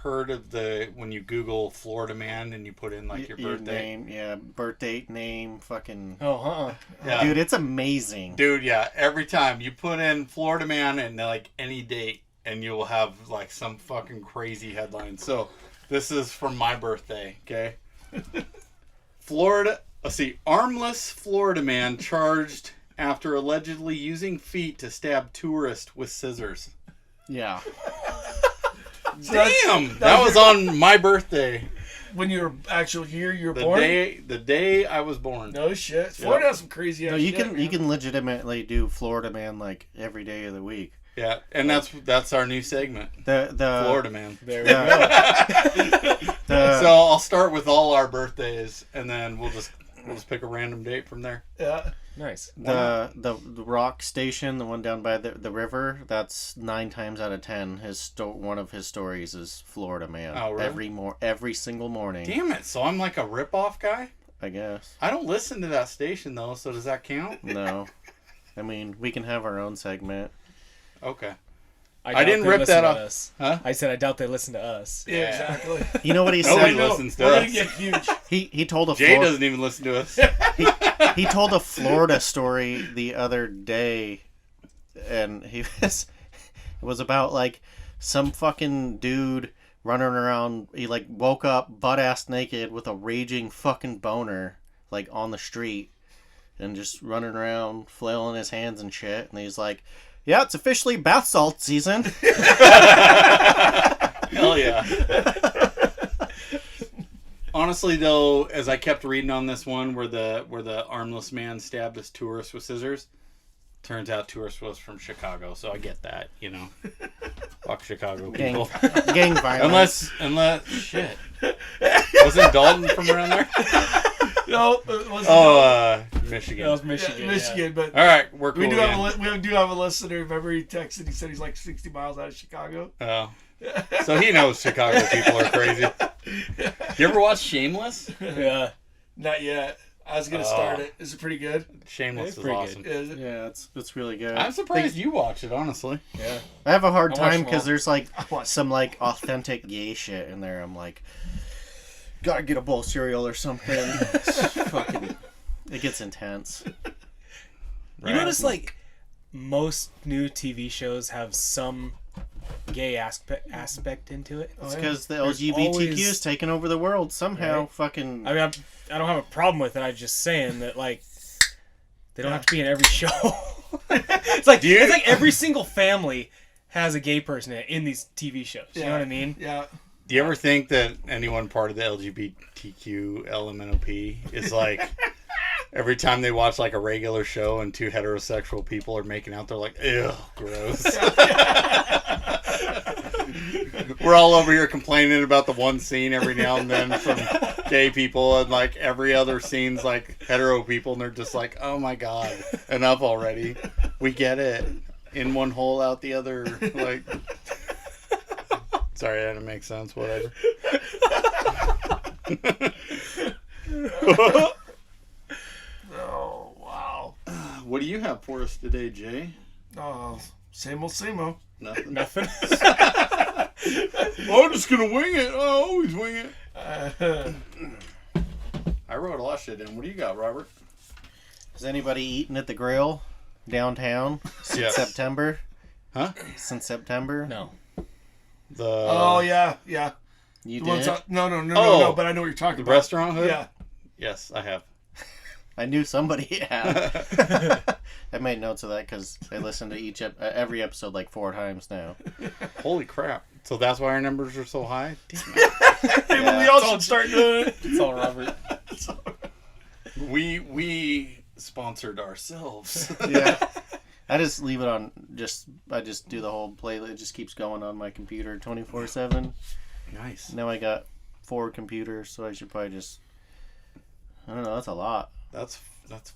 heard of the when you Google Florida man and you put in like your birthday? name? Yeah, birth date, name, fucking. Oh, Yeah. Dude, it's amazing. Dude, yeah. Every time you put in Florida man and like any date, and you'll have like some fucking crazy headline. So, this is from my birthday. Okay. Florida. Let's see. Armless Florida man charged after allegedly using feet to stab tourist with scissors. Yeah. So that's- Damn, that was on my birthday. when you were actual year you were The born. day I was born. No shit. Florida has some crazy ass No, you shit, can man. you can legitimately do Florida man like every day of the week. Yeah, and that's our new segment, The Florida man. there we go. the So I'll start with all our birthdays, and then we'll just pick a random date from there. Yeah. Nice. the rock station, the one down by the river. That's 9 times out of 10. One of his stories is Florida man. Oh, really? Every single morning. Damn it! So I'm like a rip-off guy. I guess. I don't listen to that station though, so does that count? No. I mean, we can have our own segment. Okay. I I didn't doubt they rip listen that to off. us. Huh? I said I doubt they listen to us. Yeah, exactly. You know what he Nobody said? listens to We're us. gonna get huge. He told a Jay Flor- doesn't even listen to us. he told a Florida story the other day, and it was about like some fucking dude running around. He like woke up butt ass naked with a raging fucking boner like on the street and just running around flailing his hands and shit. And he's like, "Yeah, it's officially bath salt season." Hell yeah. Honestly, though, as I kept reading on this one where the armless man stabbed this tourist with scissors, turns out tourist was from Chicago, so I get that, you know. Fuck Chicago Gang, people. gang violence. Unless shit. Wasn't Dalton from around there? No, it wasn't. Michigan. That was Yeah, Michigan. Michigan, but All right, we're cool we do again. have a listener. Remember, he texted. He said he's like 60 miles out of Chicago. Oh. So he knows Chicago people are crazy. You ever watch Shameless? Yeah. Not yet. I was gonna start it. Is it pretty good? Shameless It's is pretty awesome. Is it? Yeah, it's really good. I'm surprised you watch it, honestly. Yeah. I have a hard I watched time them all. because there's like I watched some like authentic gay shit in there. I'm like, gotta get a bowl of cereal or something. It's fucking, it gets intense. You notice like most new TV shows have some gay aspect into it. It's because the There's LGBTQ always- is taking over the world somehow. Right. Fucking. I mean, I don't have a problem with it. I'm just saying that like they don't have to be in every show. it's like every single family has a gay person in these TV shows. You know what I mean? Yeah. Do you ever think that anyone part of the LGBTQ LMNOP is like, every time they watch like a regular show and 2 heterosexual people are making out, they're like, ew, gross. We're all over here complaining about the one scene every now and then from gay people, and like every other scene's like hetero people, and they're just like, oh my god, enough already. We get it. In one hole, out the other. Like, sorry, that didn't make sense. Whatever. what do you have for us today, Jay? Oh, same old, same old. Nothing. Nothing. I'm just gonna wing it. I always wing it. I wrote a lot of shit down. What do you got, Robert? Is anybody eating at the grill downtown since Yes. September? Huh? Since September? No. The Oh yeah. You The ones did? out- no. Oh, But I know what you're talking the about. restaurant hood. Yeah. Yes, I have. I knew somebody had. I made notes of that because I listened to every episode like 4 times now. Holy crap! So that's why our numbers are so high. Damn it. Maybe Yeah. we all should start doing it. It's all Robert. We sponsored ourselves. Yeah. I just leave it on. I just do the whole playlist. It just keeps going on my computer 24/7. Nice. Now I got 4 computers, so I should probably just. I don't know. That's a lot. That's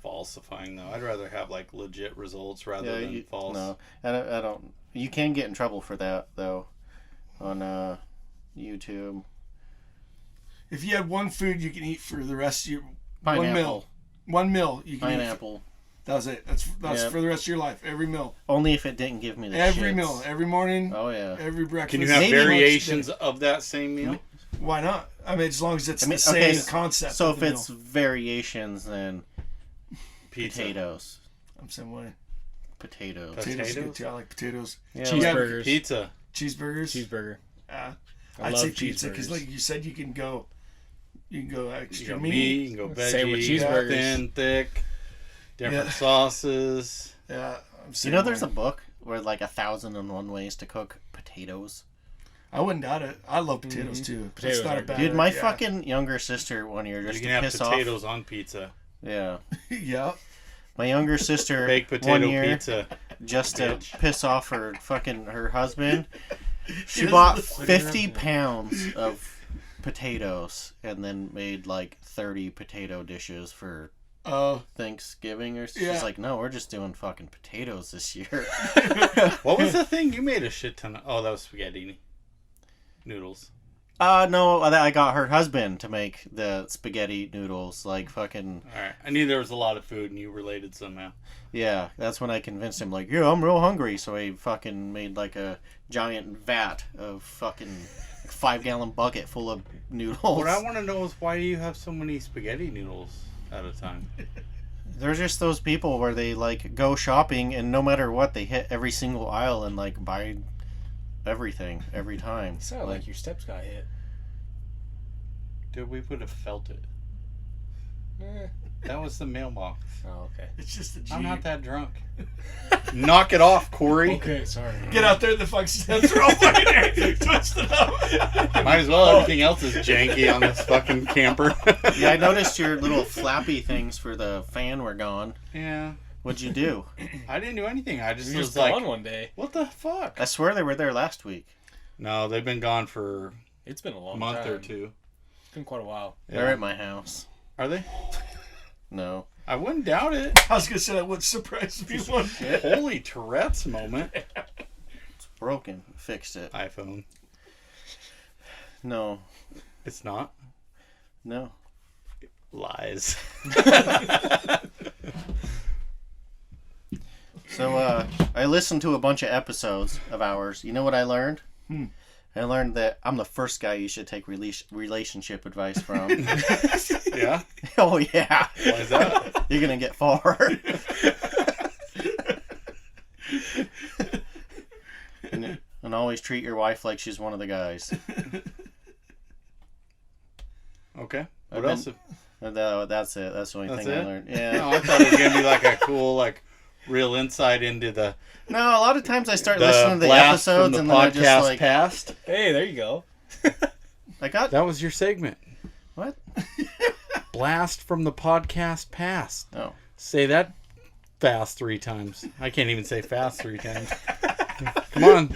falsifying though. I'd rather have like legit results rather than false. No, I don't. You can get in trouble for that though, on YouTube. If you had one food you can eat for the rest of your Pineapple. one meal you can eat. Pineapple. That was it. That's Yeah. for the rest of your life. Every meal, Only if it didn't give me the every shits. meal, every morning, Oh yeah. every breakfast. Can you have Maybe lunch, variations of that same meal? Why not? I mean, as long as it's I mean, the same okay, concept. So of if the it's meal. variations, then Pizza. potatoes. I'm the same way. Potatoes. Potatoes, are Potatoes? good too. I like potatoes. Yeah, Cheeseburgers. Pizza. Cheeseburgers. Cheeseburger. Yeah. I I'd love say pizza because, cheeseburgers. like you said, you can go You extra can go meat. meat, you can go veggie, Same with cheeseburgers. thin, thick, different Yeah. sauces. Yeah. I'm You same know, there's way. a book where like 1,001 ways to cook potatoes. I wouldn't doubt it. I love potatoes too. Potatoes It's not are a bad Dude, my idea. fucking younger sister one year You just can to have piss potatoes off. on pizza. Yeah, Yeah. my younger sister Baked one potato year pizza. just to bitch. piss off her husband. She Yes, bought that's- 50 pounds of potatoes and then made like 30 potato dishes for Oh. Thanksgiving or Yeah. she's like, no, we're just doing fucking potatoes this year. What was the thing? You made a shit ton of... Oh, that was spaghetti. Noodles. No, I got her husband to make the spaghetti noodles, like fucking. Alright. I knew there was a lot of food and you related somehow. Yeah, that's when I convinced him, like, yeah, I'm real hungry. So he fucking made like a giant vat of fucking 5-gallon bucket full of noodles. What I want to know is why do you have so many spaghetti noodles at a time? They're just those people where they like go shopping and no matter what, they hit every single aisle and like buy everything every time. Sounded like your steps got hit. Dude, we would have felt it. Eh. That was the mailbox. Oh, okay. It's just a G. I'm not that drunk. Knock it off, Corey. Okay, sorry. Get out there, the fucking steps are all fucking there. Twist it up. Might as well. Everything else is janky on this fucking camper. Yeah, I noticed your little flappy things for the fan were gone. Yeah. What'd you do? I didn't do anything. I just You was just like, gone one day. what the fuck? I swear they were there last week. No, they've been gone for It's been a a long month time. or two. It's been quite a while. They're at my house. Are they? No. I wouldn't doubt it. I was gonna say that would surprise me one day. Holy Tourette's moment. It's broken. Fixed it. iPhone. No. It's not. No. Lies. So, I listened to a bunch of episodes of ours. You know what I learned? I learned that I'm the first guy you should take relationship advice from. Yeah? Oh, yeah. Why is that? You're going to get far. and always treat your wife like she's one of the guys. Okay. I've What else? That's it. That's the only That's thing I it? learned. No, Yeah. I thought it was gonna be like a cool, like, real insight into the No, a lot of times I start listening to the blast from episodes the and then I podcast just like, past. Hey, there you go. I got, That was your segment. what? Blast from the podcast past. Oh. Say that fast 3 times. I can't even say fast 3 times. Come on.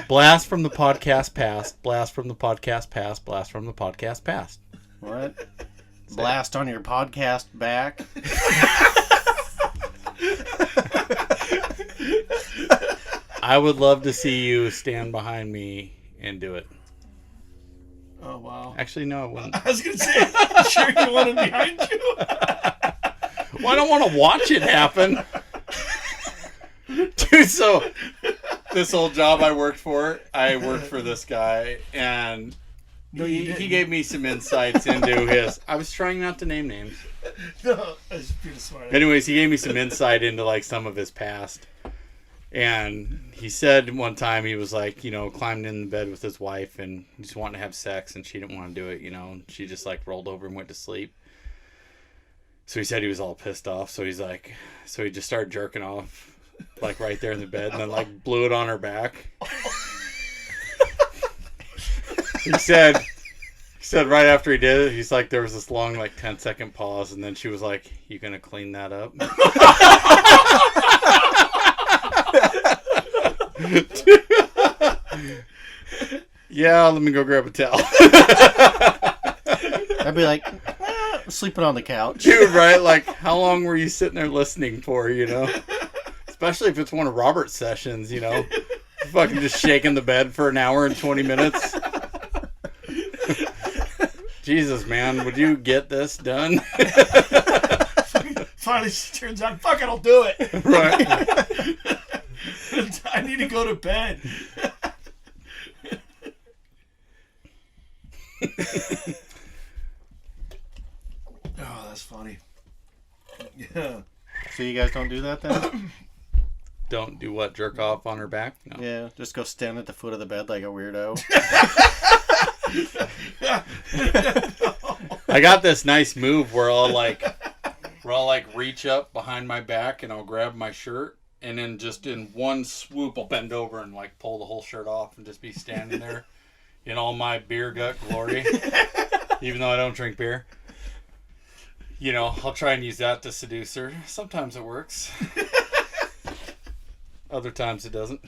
Blast from the podcast past. Blast from the podcast past. Blast from the podcast past. What? Blast on your podcast back. I would love to see you stand behind me and do it. Oh wow. Actually, no, I wouldn't. I was gonna say, sure you want him behind you. Well, I don't want to watch it happen. Dude, so this old job I worked for this guy, and he gave me some insights into his. I was trying not to name names. No, that's pretty smart. Anyways, he gave me some insight into like some of his past. And he said one time he was like, climbed in the bed with his wife and just wanting to have sex, and she didn't want to do it, and she just like rolled over and went to sleep. So he said he was all pissed off. So he just started jerking off like right there in the bed and then like blew it on her back. He said right after he did it, he's like, there was this long like 10-second pause, and then she was like, "You gonna clean that up?" Yeah, let me go grab a towel. I'd be like, sleeping on the couch. Dude, right? Like, how long were you sitting there listening for, Especially if it's one of Robert's sessions, Fucking just shaking the bed for an hour and 20 minutes. Jesus, man, would you get this done? Finally, she turns out, fuck it, I'll do it. Right. I need to go to bed. Oh, that's funny. Yeah. So you guys don't do that then? Don't do what? Jerk off on her back? No. Yeah, just go stand at the foot of the bed like a weirdo. I got this nice move where I'll reach up behind my back and I'll grab my shirt, and then just in one swoop I'll bend over and like pull the whole shirt off and just be standing there in all my beer gut glory. Even though I don't drink beer. I'll try and use that to seduce her. Sometimes it works. Other times it doesn't.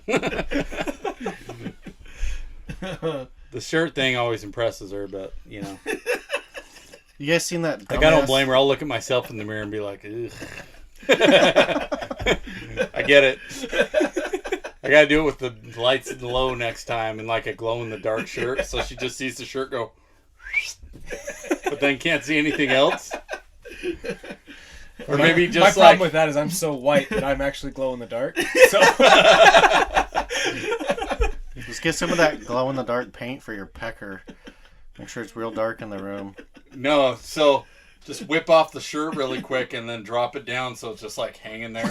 The shirt thing always impresses her, but You guys seen that? Like, I don't blame her. I'll look at myself in the mirror and be like, ugh. I get it. I gotta do it with the lights low next time and like a glow in the dark shirt, so she just sees the shirt go, but then can't see anything else. Or maybe just my problem with that is I'm so white that I'm actually glow in the dark. So just get some of that glow in the dark paint for your pecker. Make sure it's real dark in the room. No, so just whip off the shirt really quick and then drop it down so it's just like hanging there.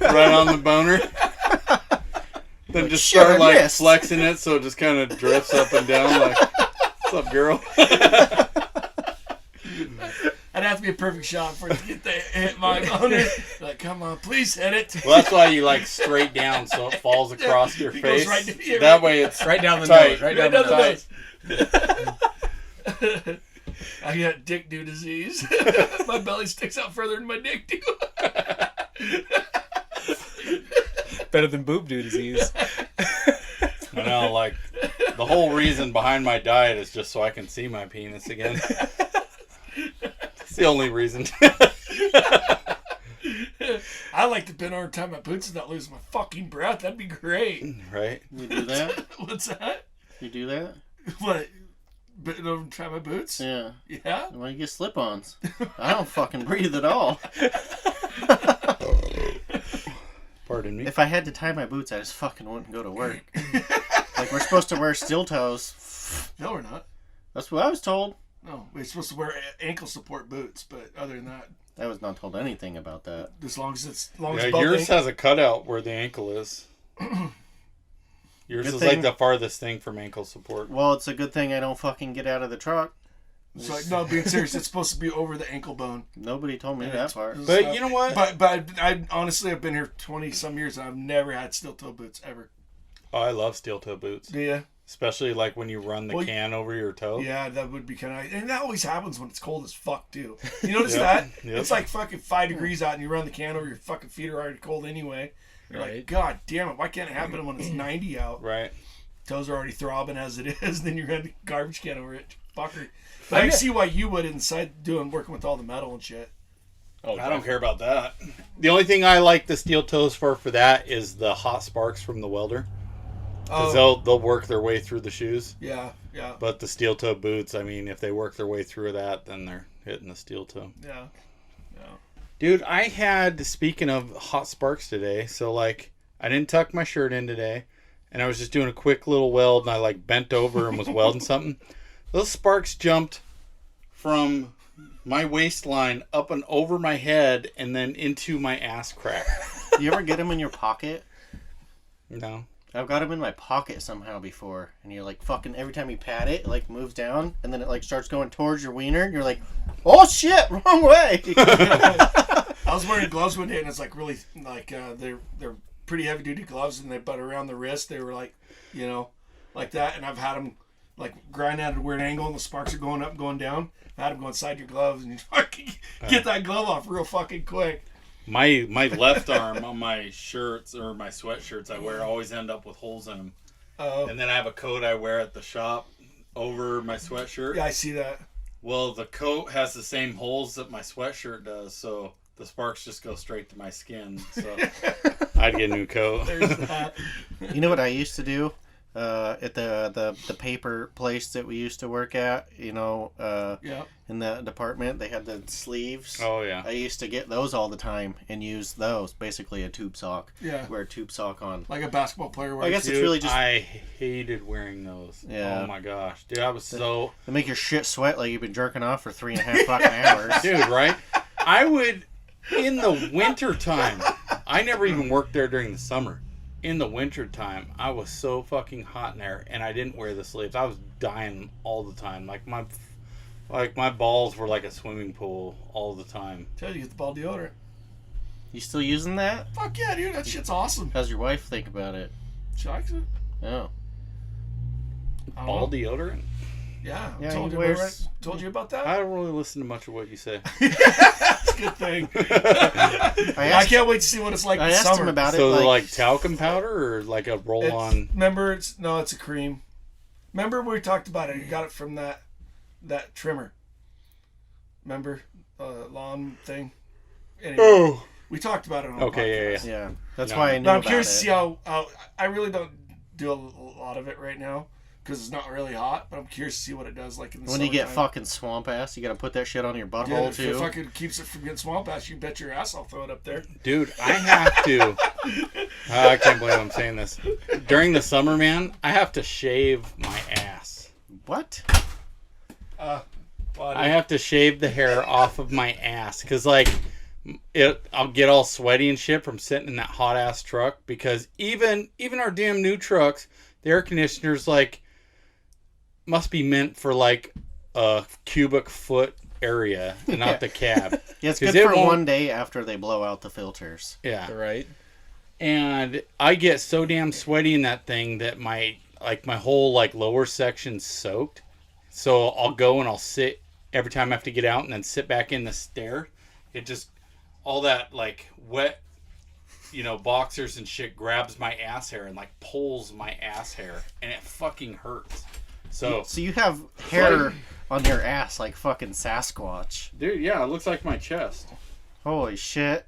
Right on the boner. Then just start like flexing it so it just kind of drifts up and down like, what's up, girl? I'd have to be a perfect shot for it to get the hit my boner. Like, come on, please hit it. Well, that's why you like straight down so it falls across your face. That way it's right down the tight. nose. Right down the nose. I got dick do disease. My belly sticks out further than my dick do. Better than boob do disease. I know, like, the whole reason behind my diet is just so I can see my penis again. It's the only reason. I like to bend over and tie my boots and not lose my fucking breath. That'd be great. Right? You do that? What's that? You do that? What? Bend over and tie my boots? Yeah. Yeah? Well, you get slip-ons. I don't fucking breathe at all. Pardon me? If I had to tie my boots, I just fucking wouldn't go to work. Like, we're supposed to wear steel toes. No, we're not. That's what I was told. No, we're supposed to wear ankle support boots, but other than that, I was not told anything about that. as long as it's yours has a cutout where the ankle is. Yours is like the farthest thing from ankle support. Well, it's a good thing I don't fucking get out of the truck. So, no, being serious, it's supposed to be over the ankle bone. Nobody told me that part. But you know what? But I honestly, I've been here 20-some years, and I've never had steel-toe boots, ever. Oh, I love steel-toe boots. Do you? Especially like when you run the can over your toe. Yeah, that would be kind of... And that always happens when it's cold as fuck, too. You notice that? Yep. It's like fucking 5 degrees out, and you run the can over, your fucking feet are already cold anyway. You're like, God damn it, why can't it happen when it's 90 out? Right. Toes are already throbbing as it is, then you're running the garbage can over it. Fucker. But I can see why you would inside working with all the metal and shit. Oh, I don't care about that. The only thing I like the steel toes for that is the hot sparks from the welder. Because they'll work their way through the shoes. Yeah, yeah. But the steel toe boots, I mean, if they work their way through that, then they're hitting the steel toe. Yeah. Dude, I had, speaking of hot sparks today, so like I didn't tuck my shirt in today, and I was just doing a quick little weld, and I like bent over and was welding something. Those sparks jumped from my waistline up and over my head and then into my ass crack. Do you ever get them in your pocket? No. I've got them in my pocket somehow before, and you're like fucking every time you pat it, it like moves down, and then it like starts going towards your wiener, and you're like, oh shit, wrong way. I was wearing gloves one day, and it's like really like they're pretty heavy duty gloves, and they butt around the wrist. They were like, you know, like that, and I've had them like grind at a weird angle, and the sparks are going up and going down. I've had them go inside your gloves, and you fucking get that glove off real fucking quick. My left arm on my shirts or my sweatshirts I wear always end up with holes in them. And then I have a coat I wear at the shop over my sweatshirt. Yeah, I see that. Well, the coat has the same holes that my sweatshirt does, so the sparks just go straight to my skin. So I'd get a new coat. There's that. You know what I used to do at the paper place that we used to work at? You know, Yeah. in the department, they had the sleeves. Oh, yeah. I used to get those all the time and use those. Basically a tube sock. Yeah. Wear a tube sock on. Like a basketball player wears. I guess Dude, it's really just... I hated wearing those. Yeah. Oh, my gosh. Dude, I was so... They make your shit sweat like you've been jerking off for 3.5 fucking hours. Dude, right? I would... In the winter time, I never even worked there during the summer. In the winter time, I was so fucking hot in there, and I didn't wear the sleeves. I was dying all the time. Like my balls were like a swimming pool all the time. Tell you, get the ball deodorant. You still using that? Fuck yeah, dude. That shit's awesome. How's your wife think about it? She likes it. Oh. I don't Ball know. deodorant? Yeah. Yeah, told he you, wears- told you about that? I don't really listen to much of what you say. That's a good thing. I I asked, can't wait to see what it's like I this asked summer. him about So it. like talcum powder or like a roll-on? Remember, it's a cream. Remember we talked about it. You got it from that trimmer. Remember lawn thing. Anyway, we talked about it on the Okay, podcast. yeah. Yeah, that's No. why I knew But I'm about curious it. to see how I really don't do a lot of it right now because it's not really hot. But I'm curious to see what it does like in the When you get summertime. fucking swamp ass, you gotta put that shit on your Dude, butthole if too. it fucking keeps it from getting swamp ass, you bet your ass I'll throw it up there. Dude, I have to. I can't believe I'm saying this. During the summer, man, I have to shave my ass. What? I have to shave the hair off of my ass because, like, I'll get all sweaty and shit from sitting in that hot ass truck. Because even our damn new trucks, the air conditioners like must be meant for like a cubic foot area and not the cab. Yeah, it's 'Cause good it for won't- one day after they blow out the filters. Yeah. Right. And I get so damn sweaty in that thing that my whole like lower section's soaked. So I'll go and I'll sit every time I have to get out and then sit back in the stair. It just all that like wet, boxers and shit grabs my ass hair and like pulls my ass hair and it fucking hurts. So you have hair on your ass like fucking Sasquatch. dude, yeah, it looks like my chest. Holy shit.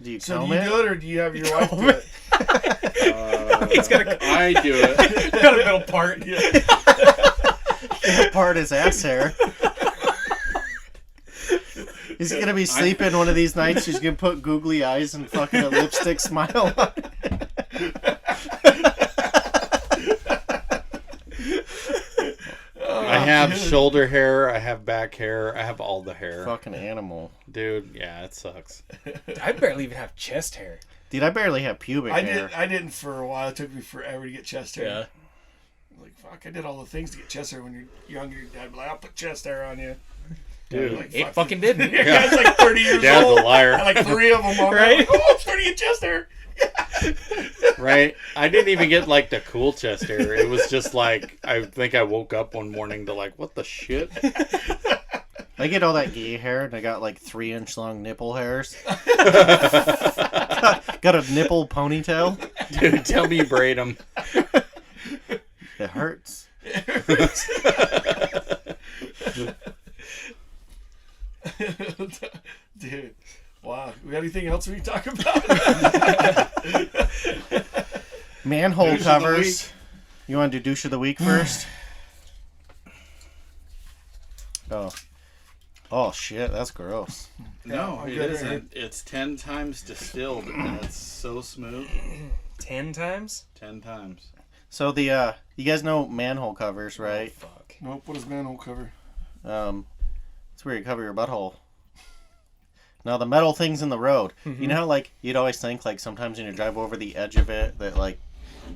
Do you So comb do you it? do it or do you have your wife do it? He's got a I do it. got a middle part. That part is ass hair. He's gonna be sleeping one of these nights. She's gonna put googly eyes and fucking a lipstick smile on. I have shoulder hair, I have back hair, I have all the hair. Fucking animal. Dude, yeah, it sucks. I barely even have chest hair. Dude, I barely have pubic hair. I didn't for a while. It took me forever to get chest hair. Yeah. Like fuck, I did all the things to get chest hair when you're younger. Your dad would be like, I'll put chest hair on you. Dude. Like, It fucking didn't. Your guy's like 30 years Dad's old. a liar. I like 3 of them on there. Right? Like, oh, I'm starting to get chest hair. Right? I didn't even get like the cool chest hair. It was just like I think I woke up one morning to like, what the shit? I get all that gay hair and I got like 3-inch long nipple hairs. Got a nipple ponytail. Dude, tell me you braid them. It hurts. Dude, wow. We got anything else we can talk about? Manhole Douche of the covers. You want to do douche of the week first? Oh. Oh shit, that's gross. No, I'm it good. isn't. It's 10 times distilled, and it's so smooth. 10 times? 10 times. So the you guys know manhole covers, right? Oh, fuck. Nope. What is manhole cover? It's where you cover your butthole. Now the metal things in the road. You know how like you'd always think like sometimes when you drive over the edge of it that like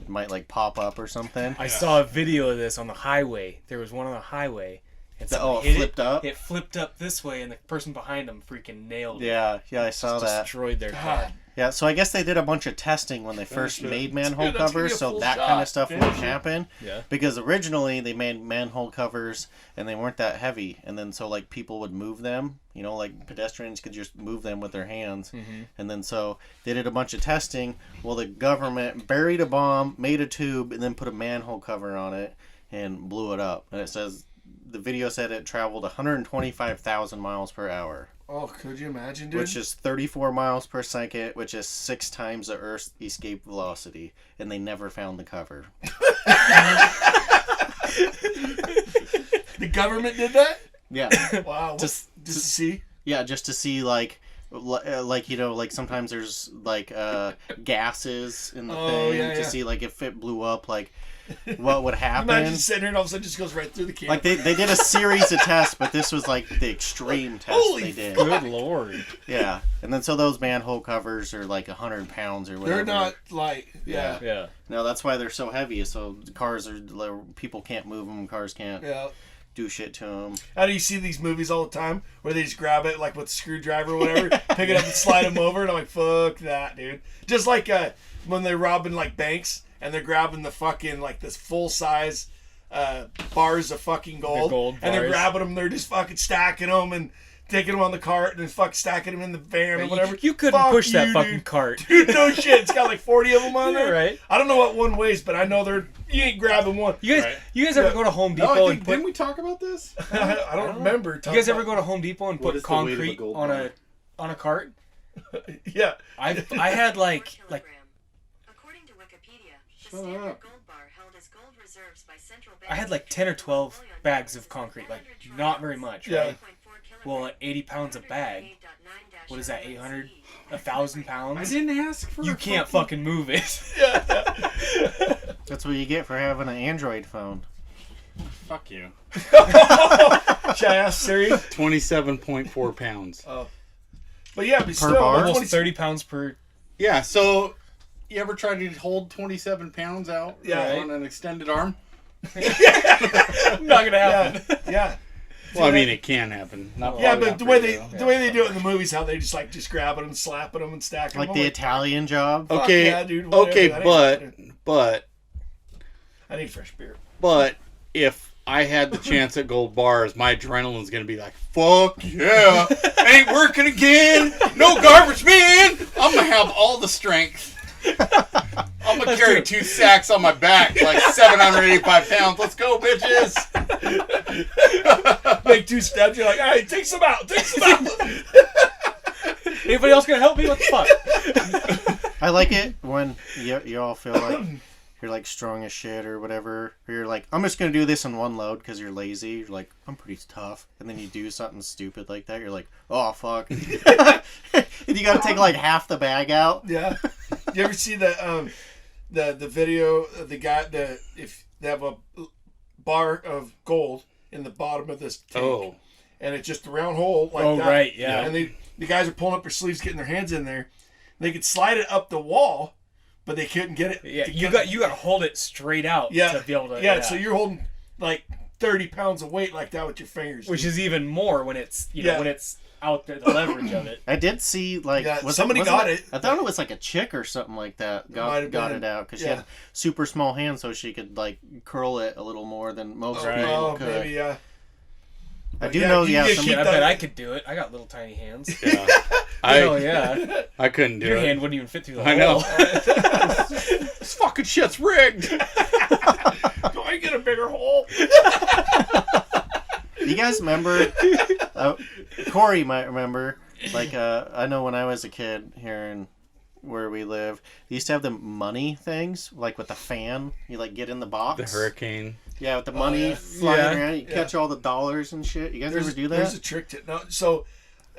it might like pop up or something. I saw a video of this on the highway. There was one on the highway. And It someone hit flipped up? It flipped up this way, and the person behind them freaking nailed it. Yeah, I saw that. Destroyed their car. God. Yeah, so I guess they did a bunch of testing when they first made manhole Dude, that's gonna be covers, a so full that shot. kind of stuff Finish wouldn't it. happen. Yeah. Because originally they made manhole covers and they weren't that heavy, and then so like people would move them, you know, like pedestrians could just move them with their hands, and then so they did a bunch of testing. Well, the government buried a bomb, made a tube, and then put a manhole cover on it and blew it up. And it says the video said it traveled 125,000 miles per hour. Oh, could you imagine, dude? Which is 34 miles per second, which is 6 times the Earth's escape velocity. And they never found the cover. The government did that? Yeah. Wow. Just to see? Yeah, just to see, like you know, like sometimes there's, like, gases in the thing. yeah, to yeah. see, like, if it blew up, like, what would happen. Imagine sitting here and all of a sudden it just goes right through the camera. Like, they did a series of tests, but this was, like, the extreme test Holy they did. Good lord. Yeah. And then so those manhole covers are, like, 100 pounds or whatever. They're not like, yeah. Yeah. No, that's why they're so heavy. So cars are, people can't move them. Cars can't Yeah. do shit to them. How do you see these movies all the time where they just grab it like with a screwdriver or whatever, pick it up and slide them over, and I'm like, fuck that, dude. Just like when they're robbing like banks and they're grabbing the fucking like this full size bars of fucking gold, The gold and they're bars. grabbing them, they're just fucking stacking them and taking them on the cart and then fucking stacking them in the van or whatever. You couldn't Fuck push that you, fucking dude. cart. Dude, no shit. It's got like 40 of them on there. Right. I don't know what one weighs, but I know you ain't grabbing one. You guys ever go to Home Depot No, I and think, put... didn't we talk about this? I don't remember. You guys ever go to Home Depot and What put is the weight of a concrete gold on bar? a cart? Yeah. I had like According to Wikipedia, the Shut standard up. gold bar held as gold reserves by central I had like 10 or 12 bags of concrete, like not very much, Yeah. right? Well, at 80 pounds a bag, what is that, 800, 1,000 I pounds? didn't ask for You a can't fucking move it. That's what you get for having an Android phone. Fuck you. Should I ask Siri? 27.4 pounds. But yeah, but still, bar? Almost 20 30 pounds per... Yeah, so you ever tried to hold 27 pounds out Yeah. on an extended arm? Not gonna happen. Yeah. Well, I mean, it can happen. Not Yeah, probably but not the for way you. the way they do it in the movies, how they just grabbing them, slapping them, and stacking Like them. the I'm Italian job. fuck Okay, yeah, dude, whatever. okay, That ain't but I need fresh beer. if I had the chance at gold bars, my adrenaline's gonna be like, fuck yeah, ain't working again, no garbage man. I'm gonna have all the strength. I'm gonna carry 2 sacks on my back, like 785 pounds. Let's go, bitches. Make 2 steps, you're like, all right, take some out, take some out. Anybody else gonna help me? What the fuck? I like it when you all feel like you're like strong as shit or whatever. Or you're like, I'm just gonna do this in one load because you're lazy. You're like, I'm pretty tough, and then you do something stupid like that. You're like, oh fuck, and you gotta take like half the bag out. Yeah. You ever see the video of the guy if they have a bar of gold in the bottom of this tank, Oh, and it's just a round hole like Oh, that. right, yeah. And the guys are pulling up their sleeves, getting their hands in there. They could slide it up the wall, but they couldn't get it. Yeah, to you get- got to hold it straight out yeah, to be able to... yeah. So you're holding like 30 pounds of weight like that with your fingers. Which is even more when it's, Yeah. when it's out there, the leverage of it. I did see like Yeah, was somebody wasn't got it. I thought it was like a chick or something like that might got have got been. it out because she Yeah. had super small hands, so she could like curl it a little more than most Right. people Oh, could. maybe yeah. I do Yeah, know, you yeah. get Some, keep I that- bet I could do it. I got little tiny hands. yeah. Oh, yeah. I couldn't do Your it. hand wouldn't even fit through the I know. hole. This fucking shit's rigged. Do I get a bigger hole? you guys remember? Corey might remember. Like I know when I was a kid here in where we live, they used to have the money things like with the fan. You like get in the box. The hurricane. Yeah, with the money yeah. flying Yeah. around, you catch all the dollars and shit. You guys ever do There's that? a trick to no. So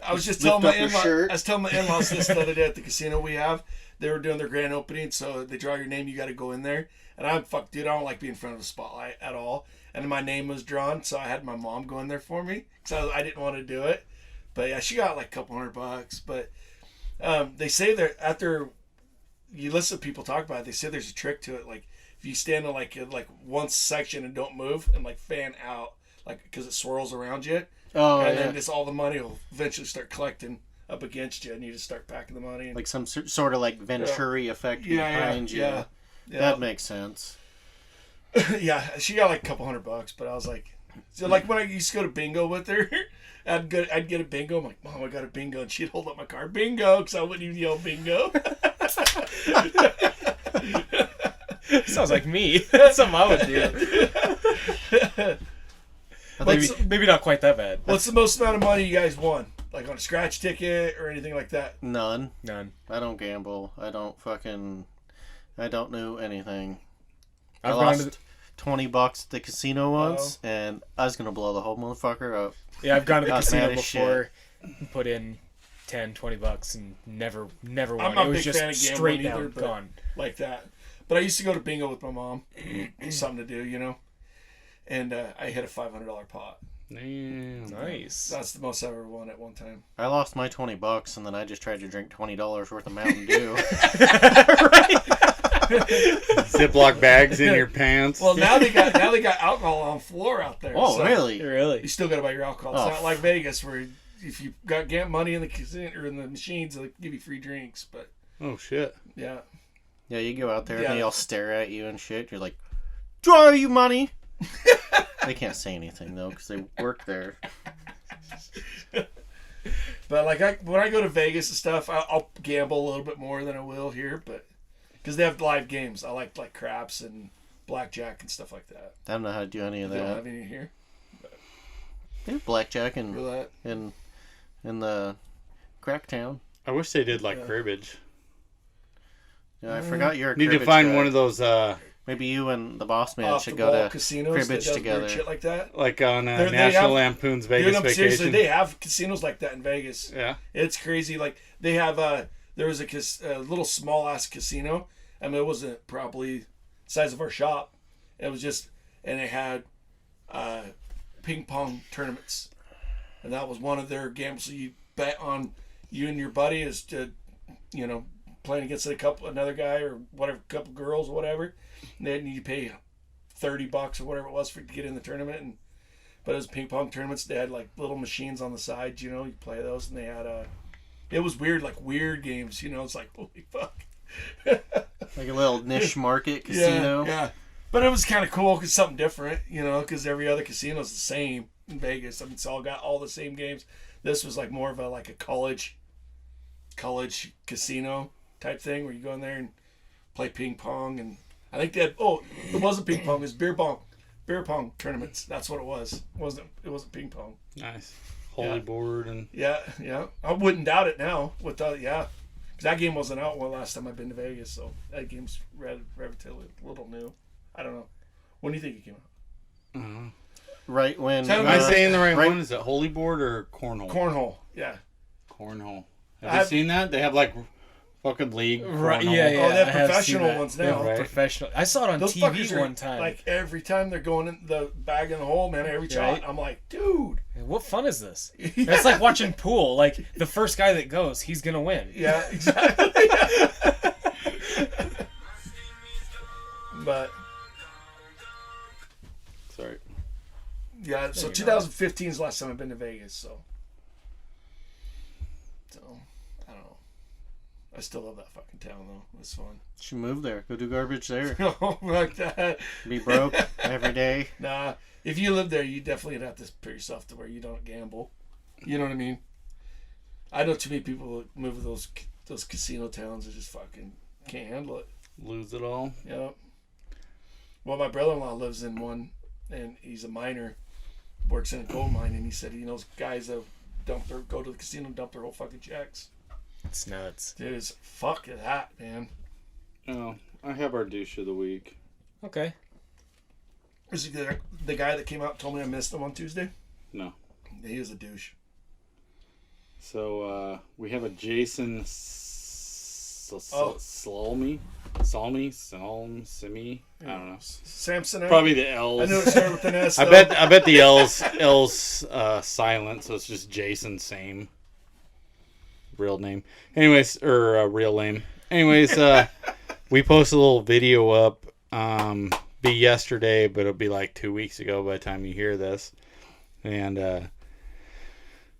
I was just Lift telling my up your in-laws. shirt. I was telling my in-laws this the other day at the casino we have. They were doing their grand opening, so they draw your name. You got to go in there. And I'm dude. I don't like being in front of a spotlight at all. And my name was drawn, so I had my mom go in there for me because I didn't want to do it. But yeah, she got like a couple $100. But they say that after you listen to people talk about it, they say there's a trick to it. Like if you stand in like one section and don't move and like fan out, like because it swirls around you, Oh, and yeah. then just all the money will eventually start collecting up against you, and you just start packing the money. And, Like some sort of like Venturi effect behind you. yeah. That makes sense. Yeah, she got like a couple $100, but I was like, so like when I used to go to bingo with her, I'd get a bingo. I'm like, Mom, I got a bingo, and she'd hold up my card, bingo, because I wouldn't even yell bingo. Sounds like me. That's something I would do. Maybe not quite that bad. What's the most amount of money you guys won? Like on a scratch ticket or anything like that? None. None. I don't gamble. I don't know anything. I've I gone lost $20 at the casino once, and I was gonna blow the whole motherfucker up. Yeah, I've gone to the I was casino mad as before, put in $10-20 and never won. I'm not It a was big fan just of straight gambling down either, but gone. like that. But I used to go to bingo with my mom. Something to do, And I hit a $500 pot. Damn. Nice. That's the most I ever won at one time. I lost my $20, and then I just tried to drink $20 worth of Mountain Dew. Ziploc bags in your pants. Well, now they got alcohol on floor out there. Oh, so really? You Really? still got to buy your alcohol. It's Oh. not like Vegas where if you got money in the casino or in the machines, they'll give you free drinks. But Oh shit. yeah, Yeah, you go out there Yeah. and they all stare at you and shit. You're like, draw you money. They can't say anything though because they work there. but like when I go to Vegas and stuff, I'll gamble a little bit more than I will here, but because they have live games, I like craps and blackjack and stuff like that. I don't know how to do any of They don't that. have any here. They have blackjack in Roulette. the Cracktown. I wish they did like cribbage. Yeah, I forgot you're a Need to cribbage find guy. one of those Maybe you and the boss man Off should the go ball to casinos cribbage that does together. weird shit like that. like on They National have- Lampoon's Dude, Vegas no, seriously, Vacation. they have casinos like that in Vegas. Yeah. It's crazy. Like they have there was a little small ass casino. I mean, it wasn't probably the size of our shop. It was just, and it had ping pong tournaments, and that was one of their gambles. So you bet on you and your buddy is to, playing against another guy or whatever, couple girls or whatever. And then you pay $30 or whatever it was to get in the tournament. But it was ping pong tournaments. They had like little machines on the side, you play those, and they had it was weird, like weird games, it's like holy fuck. Like a little niche market casino. Yeah. But it was kind of cool because something different, because every other casino is the same in Vegas. I mean, it's all got all the same games. This was like more of a college casino type thing where you go in there and play ping pong, and I think they had it wasn't ping pong, it was beer pong tournaments. That's what it was. It wasn't ping pong. Nice. Holy Yeah. board and Yeah. I wouldn't doubt it now. Because that game wasn't out last time I've been to Vegas, so that game's relatively little new. I don't know. When do you think it came out? Right when Tell am me- I saying the right right- one? Is it holy board or cornhole? Cornhole. Yeah. Cornhole. Have you seen that? They have like fucking league. Right, cornhole. yeah, yeah. Oh, they have I have professional seen that. ones now. They have Right. Professional. I saw it on Those TV fuckers are one time. like every time they're going in the bag in the hole, man. Every shot, Right. I'm like, dude. What fun is this? It's like watching pool. Like the first guy that goes, he's gonna win. Yeah, exactly. But Sorry. yeah, so you're 2015 is the last time I've been to Vegas. So I don't know. I still love that fucking town though. It's fun. Should move there. Go do garbage there. No, like that. Be broke every day. Nah, if you live there, you definitely have to put yourself to where you don't gamble. You know what I mean? I know too many people that move to those casino towns that just fucking can't handle it. Lose it all. Yep. Well, my brother-in-law lives in one, and he's a miner, works in a gold mine, and he said he knows guys that go to the casino and dump their whole fucking checks. It's nuts. Dude, it's fuck that, man. Oh, I have our douche of the week. Okay. Is it the guy that came out and told me I missed him on Tuesday? No. He was a douche. So we have a Jason Simi. I don't know. Samson. Probably the L's. I knew it started with an S. I bet the L's silent, so it's just Jason same. Real name. Anyways, or real name. Anyways, we posted a little video up. Be yesterday, but it'll be like 2 weeks ago by the time you hear this. And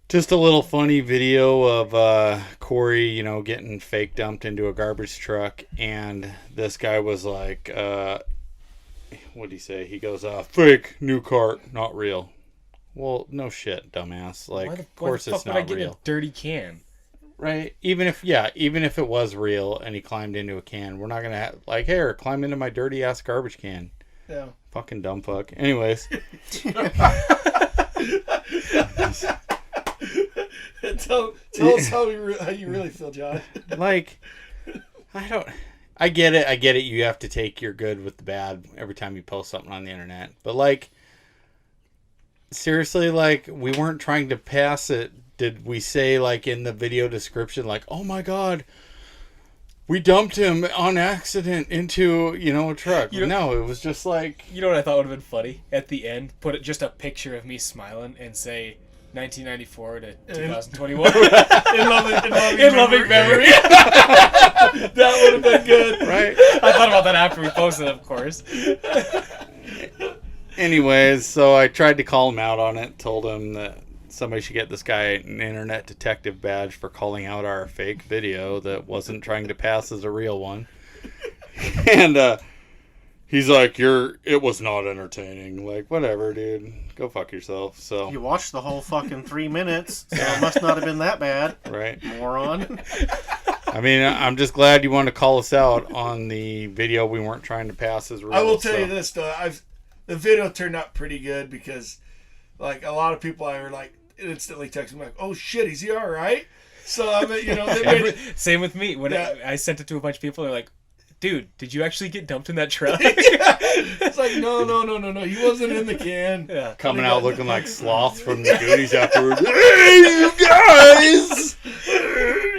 just a little funny video of Corey, you know, getting fake dumped into a garbage truck, and this guy was like, what did he say? He goes, fake, new cart, not real. Well, no shit, dumbass. Like, of course it's not real. Why the fuck would I get a dirty can? Right? Even if it was real and he climbed into a can, we're not gonna like, here, climb into my dirty ass garbage can. Yeah. Fucking dumb fuck. Anyways. Tell us how you really feel, Josh. Like, I get it. You have to take your good with the bad every time you post something on the internet. But like, seriously, like, we weren't trying to pass it. Did we say, like, in the video description, like, oh my god, we dumped him on accident into, you know, a truck? No, it was just like... You know what I thought would have been funny? At the end, put it just a picture of me smiling and say 1994 to 2021. in loving memory. That would have been good. Right? I thought about that after we posted it, of course. Anyways, so I tried to call him out on it, told him that somebody should get this guy an internet detective badge for calling out our fake video that wasn't trying to pass as a real one. And he's like, it was not entertaining. Like, whatever, dude. Go fuck yourself. So you watched the whole fucking 3 minutes, so it must not have been that bad. Right. Moron. I mean, I'm just glad you want to call us out on the video we weren't trying to pass as real. I will tell you this, though. The video turned out pretty good because, like, a lot of people I were like, instantly texting me like, "Oh shit, is he all right?" So I mean, you know, same with me. When I sent it to a bunch of people, they're like, "Dude, did you actually get dumped in that truck?" It's like, no, he wasn't in the can. Yeah. Coming out looking like Sloth from the Goonies afterwards. Hey, you guys!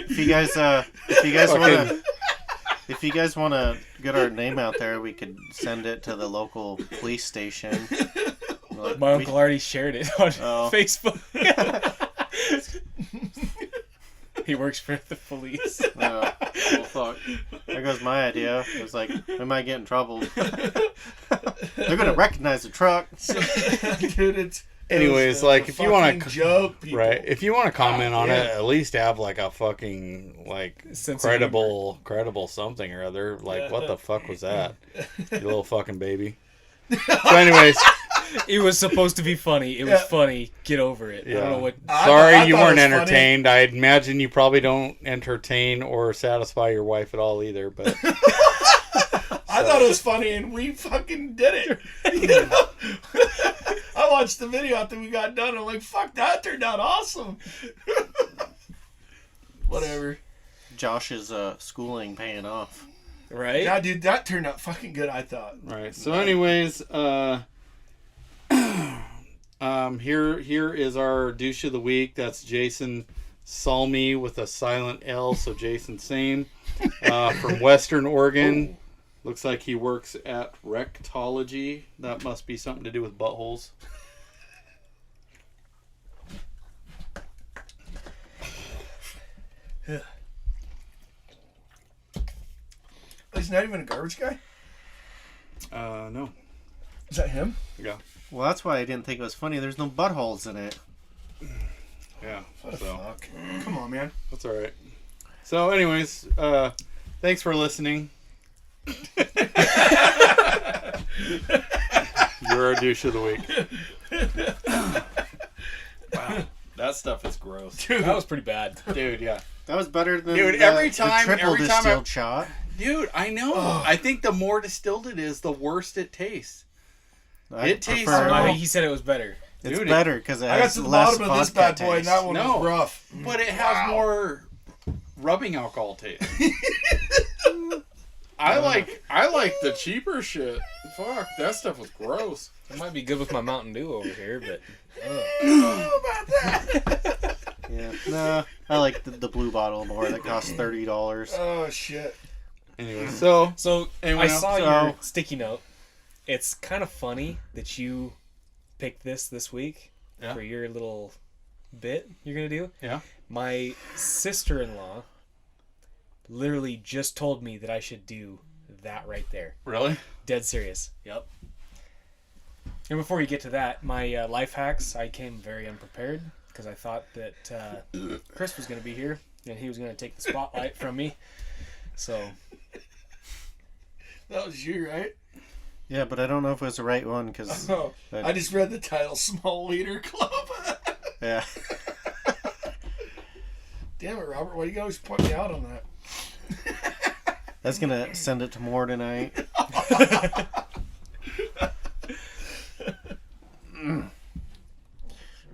If you guys want to get our name out there, we could send it to the local police station. Like, my uncle already shared it on Facebook. He works for the police. Well, fuck. There goes my idea. It was like, we might get in trouble. They're going to recognize the truck. Dude, anyways, like, if you want to joke, people. Right, if you want to comment on it, at least have like a fucking like credible something or other. Like, what the fuck was that? You little fucking baby. So anyways, it was supposed to be funny. It was funny. Get over it. Yeah. I don't know what. Sorry you weren't entertained. I imagine you probably don't entertain or satisfy your wife at all either. But I thought it was funny, and we fucking did it. You know? I watched the video after we got done. I'm like, fuck, that turned out awesome. Whatever. Josh's schooling paying off. Right? Yeah, dude, that turned out fucking good, I thought. Right. So anyways, here is our douche of the week. That's Jason Salmi with a silent L, so Jason Same, from Western Oregon. Looks like he works at rectology. That must be something to do with buttholes. He's not even a garbage guy? No. Is that him? Yeah. Well, that's why I didn't think it was funny. There's no buttholes in it. Yeah. What the fuck? Come on, man. That's all right. So, anyways, thanks for listening. You're our douche of the week. Wow. That stuff is gross. Dude, that was pretty bad. Dude, yeah. That was better than every time triple distilled shot. Dude, I know. Ugh. I think the more distilled it is, the worse it tastes. I tastes. I think he said it was better. It's Dude, better because it I got has to the less bottom of this vodka bad boy, and taste. that one was rough. But it has more rubbing alcohol taste. I like the cheaper shit. Fuck, that stuff was gross. It might be good with my Mountain Dew over here, but How about that? Yeah. Nah, I like the blue bottle more. That costs $30. Oh shit. Anyway, so I saw So- your sticky note. It's kind of funny that you picked this week Yeah. for your little bit you're gonna do. yeah. My sister-in-law literally just told me that I should do that right there. Really? Dead serious. Yep. And before you get to that, my life hacks, I came very unprepared because I thought that Chris was going to be here and he was going to take the spotlight from me. So, That was you, right? Yeah, but I don't know if it was the right one because Oh, I just read the title, Small Leader Club. yeah. Damn it, Robert! Why do you always point me out on that? That's gonna send it to more tonight.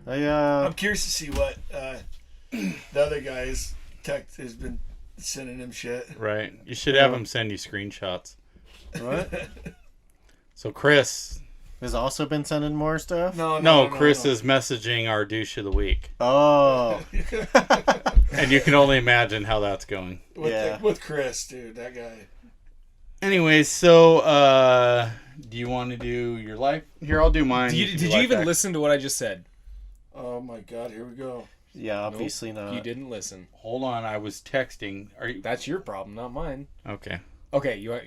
I'm curious to see what the other guy's tech has been sending him shit. Right. You should have him send you screenshots. What? So Chris, Has also been sending more stuff. no, Chris is messaging our douche of the week, Oh, and you can only imagine how that's going. Yeah. with Chris, dude, that guy. Anyways, so do you want to do your life? Here, I'll do mine. did you even listen to what I just said? Oh my God, here we go. yeah. Obviously not. You didn't listen. Hold on, I was texting. Are you That's your problem, not mine. okay? Okay,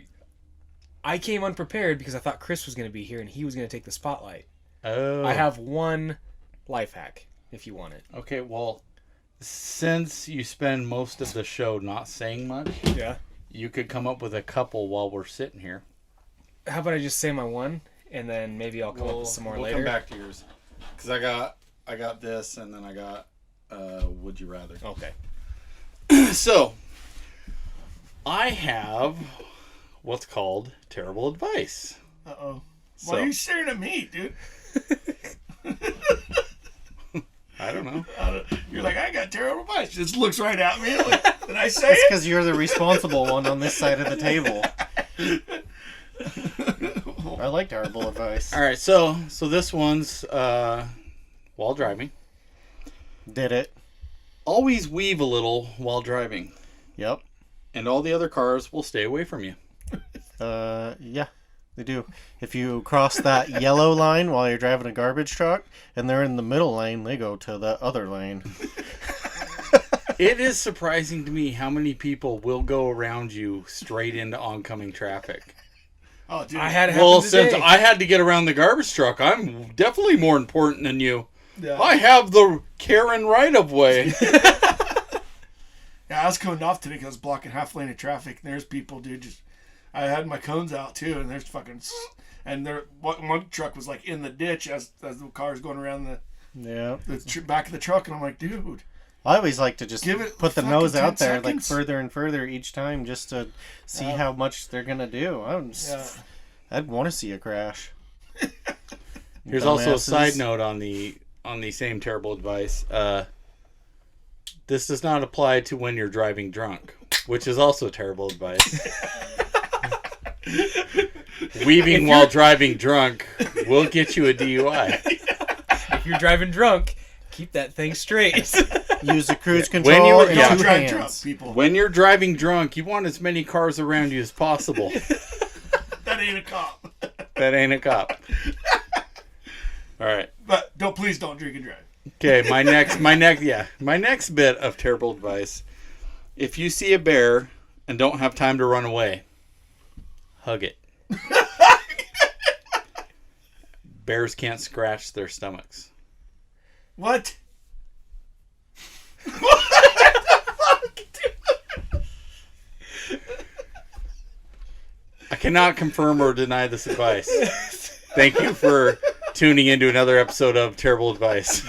I came unprepared because I thought Chris was going to be here and he was going to take the spotlight. Oh, I have one life hack if you want it. Okay, well, since you spend most of the show not saying much, Yeah. you could come up with a couple while we're sitting here. How about I just say my one and then maybe I'll come up with some more later. Come back to yours, because I got this, and then I got would you rather. Okay. So, I have what's called terrible advice. Uh-oh. So, Why are you staring at me, dude? I don't know. You're like, I got terrible advice. Just looks right at me. Like, did I say It's it? because you're the responsible one on this side of the table. I like terrible advice. All right, so this one's while driving. Did it? Always weave a little while driving, Yep. and all the other cars will stay away from you. Yeah, they do. If you cross that yellow line while you're driving a garbage truck and they're in the middle lane, they go to the other lane. It is surprising to me how many people will go around you straight into oncoming traffic. Oh, dude. I had it Well, happen since today. I had to get around the garbage truck, I'm definitely more important than you. Yeah. I have the Karen right of way. Yeah, I was coming off today because I was blocking half lane of traffic. And there's people, dude. Just I had my cones out too, and there's fucking and there one truck was like in the ditch as the car's going around Yeah. the back of the truck, and I'm like, dude. I always like to just Give it put the fucking nose 10 out there like seconds. further and further each time just to see how much they're gonna do. I'd want to see a crash. Here's also a Dumbasses. side note on the same terrible advice. This does not apply to when you're driving drunk, which is also terrible advice. Weaving while driving drunk will get you a DUI. If you're driving drunk, keep that thing straight. Use the cruise When control you were- and yeah. Don't two drive hands. drunk, people. When you're driving drunk, you want as many cars around you as possible. That ain't a cop. That ain't a cop. All right. But please don't drink and drive. Okay, my next bit of terrible advice. If you see a bear and don't have time to run away, hug it. Bears can't scratch their stomachs. What? I cannot confirm or deny this advice. Thank you for tuning into another episode of Terrible Advice.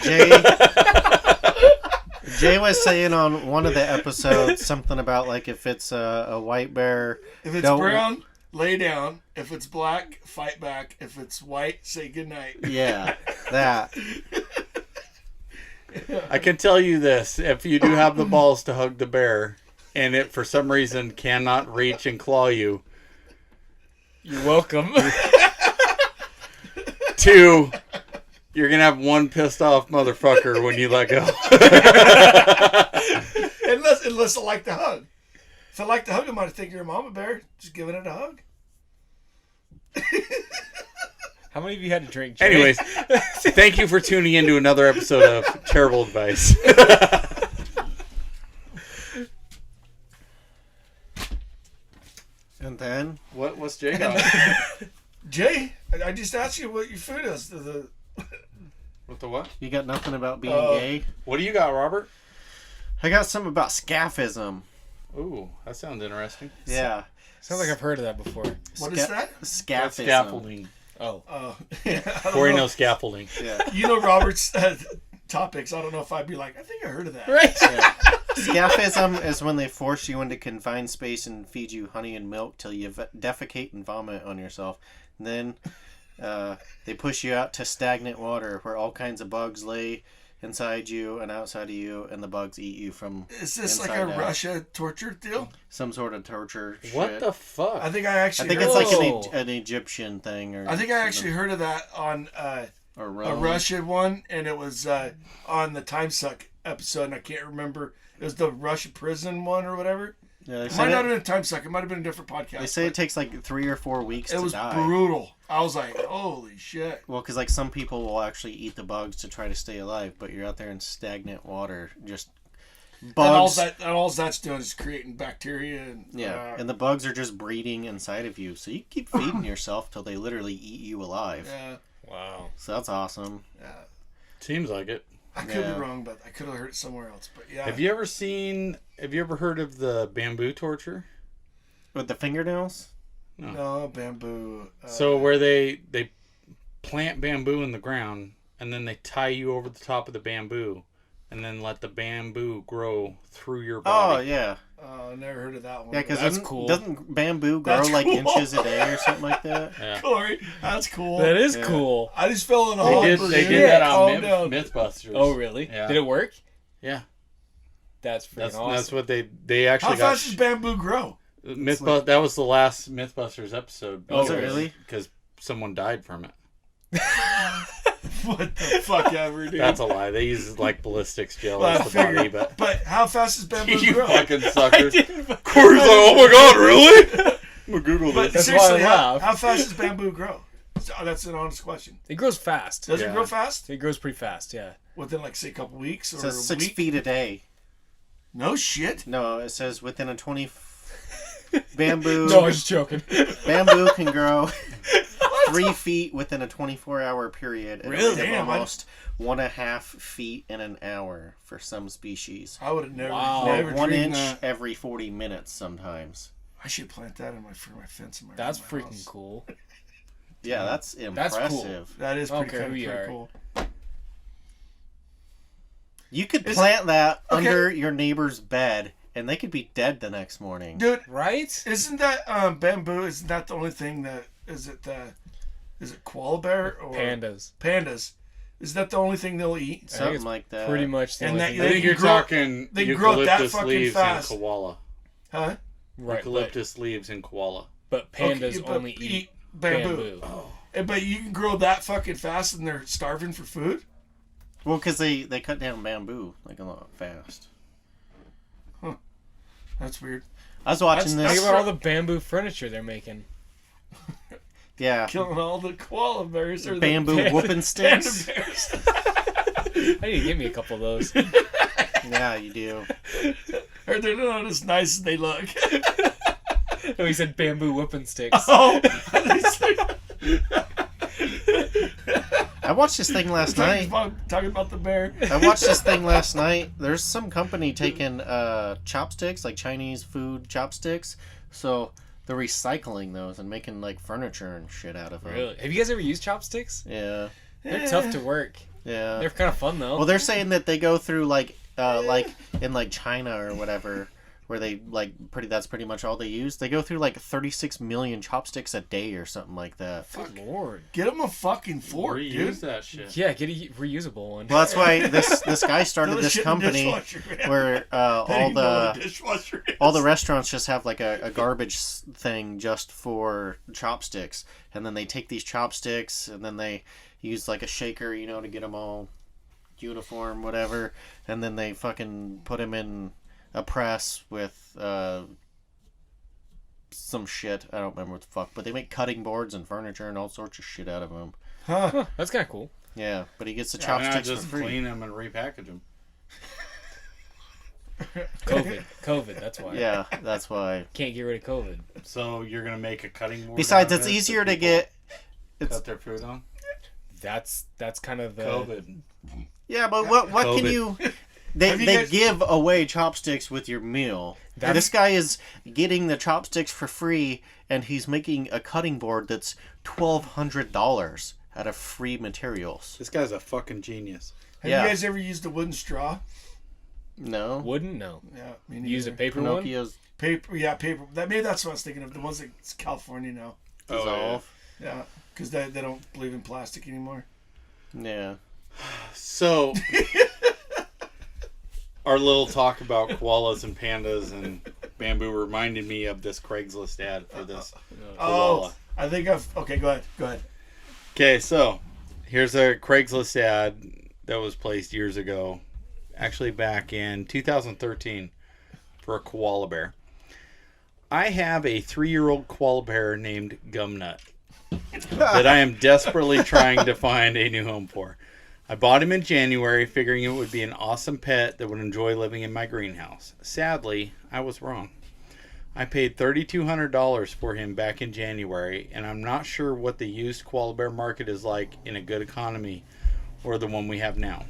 Jay was saying on one of the episodes something about like if it's a white bear. If it's don't- brown, lay down. If it's black, fight back. If it's white, say goodnight. Yeah, that. I can tell you this. If you do have the balls to hug the bear and it for some reason cannot reach and claw you, You're welcome. 2, you're gonna have one pissed off motherfucker when you let go. Unless I like the hug. If I like the hug, I might think you're a mama bear. Just giving it a hug. How many of you had to drink, Jay? Anyways, thank you for tuning in to another episode of Terrible Advice. And then What's Jay got? Jay, I just asked you what your food is. What the what? you got nothing about being Oh. gay. What do you got, Robert? I got something about scaphism. Ooh, that sounds interesting. Yeah. Sounds like I've heard of that before. What is that? That's Scaphism. scaffolding. Oh. Yeah, I don't Corey know. knows scaffolding. Yeah. You know Robert's topics. I don't know if I'd be like, I think I heard of that. Right. Scaphism is when they force you into confined space and feed you honey and milk till you defecate and vomit on yourself. And then they push you out to stagnant water where all kinds of bugs lay inside you and outside of you, and the bugs eat you from Is this like a inside out. Russia torture deal? Some sort of torture What shit. the fuck? I think I actually. I think heard it's like Whoa. an Egyptian thing, or I think I actually heard of that on or a Rome. Russian one, and it was on the Time Suck episode, and I can't remember. It was the Russia prison one or whatever. Yeah, they It say, might not have been a Time Suck. It might have been a different podcast. they say but it takes like 3 or 4 weeks it to was die. brutal. I was like, holy shit. Well, because like some people will actually eat the bugs to try to stay alive, but you're out there in stagnant water, just bugs. And all that's doing is creating bacteria. And, Yeah, and the bugs are just breeding inside of you, so you keep feeding yourself till they literally eat you alive. yeah, Wow. So that's awesome. yeah. Seems like it. I could Yeah. be wrong, but I could have heard it somewhere else. But yeah. Have you ever heard of the bamboo torture? With the fingernails? No, bamboo. So where they plant bamboo in the ground and then they tie you over the top of the bamboo and then let the bamboo grow through your Oh, body. yeah. I never heard of that one. Yeah, because That's cool. doesn't bamboo grow That's like cool. inches a day or something like that? Yeah. Corey, that's cool. That is Yeah. cool. I just fell in a They hole. did for they you. did that Calm on down. Mythbusters. Oh, really? Yeah. Did it work? Yeah. That's freaking That's awesome. what they actually How got. fast does bamboo grow? That was the last Mythbusters episode. Oh, Was it really? Because someone died from it. What the fuck ever, dude. That's a lie. They use like ballistics gel Well, I as the body, figured. but But how fast does bamboo you grow? fucking suckers. Corey's like, oh my god, really? I'm gonna Google But this. That's why I seriously, how laugh. fast does bamboo grow? That's an honest question. It grows fast. Does Yeah. it grow fast? It grows pretty fast, yeah. Within like say a couple weeks or It says a 6 week? feet a day. No shit. No, it says within a 20... Bamboo No, I was just joking. bamboo can grow 3 feet within a 24-hour period. At Really? a rate of Damn, almost 1.5 feet in an hour for some species. I would have never, Wow. never Or 1 dreamed inch that. every 40 minutes sometimes. I should plant that in for my fence in my That's my freaking house. cool. Yeah, that's That's cool. impressive. That is I don't pretty, care who you pretty are. cool. You could Is- plant that okay. under your neighbor's bed, and they could be dead the next morning. Dude, Right? isn't that bamboo? Isn't that the only thing that is it? Is it koala bear or Pandas. Pandas? Is that the only thing they'll eat? Something it's like that. Pretty much the And only that- thing. I they think can you're grow- talking they can grow that eucalyptus fucking leaves fast. and koala. Huh? Right, Eucalyptus leaves and koala. but pandas Okay, but only eat bamboo. But you can grow that fucking fast and they're starving for food? Well, because they cut down bamboo like a lot fast. That's weird. I was watching Think this. about all the bamboo furniture they're making. Yeah, Killing all the koala bears or bamboo the whooping panda sticks. bears. I need to get me a couple of those. Yeah, you do. Or they're not as nice as they look. No, he said bamboo whooping sticks. Oh! I watched this thing last night. Talking about the bear. I watched this thing last night. There's some company taking chopsticks, like Chinese food chopsticks. So they're recycling those and making like furniture and shit out of them. Really? Have you guys ever used chopsticks? Yeah. They're tough to work. Yeah. They're kind of fun though. Well, they're saying that they go through like in like China or whatever, where they that's pretty much all they use. They go through like 36 million chopsticks a day or something like that. Good lord. Get them a fucking fork, Reuse dude. that shit. Yeah, get a reusable one. Well, that's why this guy started Throw the this shit in the company dishwasher, man. where They don't even know what a dishwasher is. all the restaurants just have like a garbage thing just for chopsticks, and then they take these chopsticks and then they use like a shaker, you know, to get them all uniform, whatever, and then they fucking put them in a press with some shit. I don't remember what the fuck, but they make cutting boards and furniture and all sorts of shit out of them. Huh. That's kind of cool. Yeah, but he gets the Why not chopsticks just for free. clean them and repackage them? COVID, that's why. Yeah, that's why. Can't get rid of COVID. So you're gonna make a cutting board. Besides, out of it's it easier that to people get. It's cut their food on. That's kind of the COVID. yeah, but what can COVID. you? They Have you they guys- give away chopsticks with your meal. This guy is getting the chopsticks for free, and he's making a cutting board that's $1,200 out of free materials. This guy's a fucking genius. Have Yeah. you guys ever used a wooden straw? No, wooden. No, Yeah, me neither. use a paper one. Pinocchio's paper. Yeah, paper. Maybe that's what I was thinking of. The ones that's California now. dissolve. Yeah, because they don't believe in plastic anymore. Yeah. So, our little talk about koalas and pandas and bamboo reminded me of this Craigslist ad for this koala. Oh, I think I've. Okay, go ahead. Okay, so here's a Craigslist ad that was placed years ago, actually back in 2013, for a koala bear. I have a 3-year-old koala bear named Gumnut that I am desperately trying to find a new home for. I bought him in January, figuring it would be an awesome pet that would enjoy living in my greenhouse. Sadly, I was wrong. I paid $3,200 for him back in January, and I'm not sure what the used koala bear market is like in a good economy or the one we have now.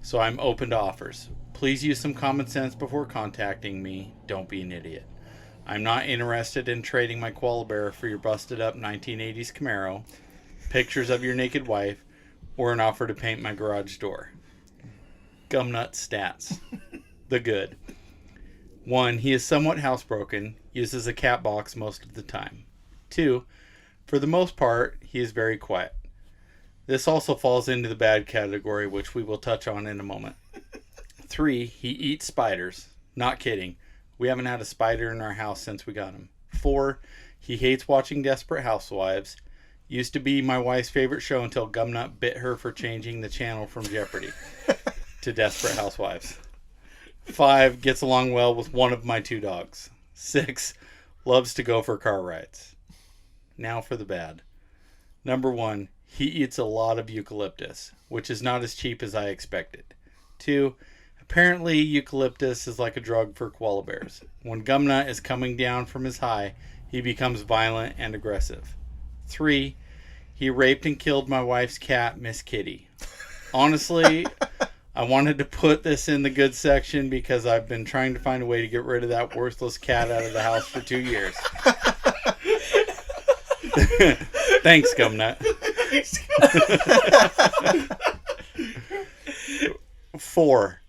So I'm open to offers. Please use some common sense before contacting me. Don't be an idiot. I'm not interested in trading my koala bear for your busted up 1980s Camaro, pictures of your naked wife, or an offer to paint my garage door. Gumnut stats. The good. 1. He is somewhat housebroken, uses a cat box most of the time. 2. For the most part, he is very quiet. This also falls into the bad category, which we will touch on in a moment. 3. He eats spiders. Not kidding. We haven't had a spider in our house since we got him. 4. He hates watching Desperate Housewives. Used to be my wife's favorite show until Gumnut bit her for changing the channel from Jeopardy to Desperate Housewives. 5. Gets along well with one of my 2 dogs. 6. Loves to go for car rides. Now for the bad. Number 1. He eats a lot of eucalyptus, which is not as cheap as I expected. 2. Apparently, eucalyptus is like a drug for koala bears. When Gumnut is coming down from his high, he becomes violent and aggressive. 3. He raped and killed my wife's cat, Miss Kitty. Honestly, I wanted to put this in the good section because I've been trying to find a way to get rid of that worthless cat out of the house for 2 years. Thanks, Gumnut. 4.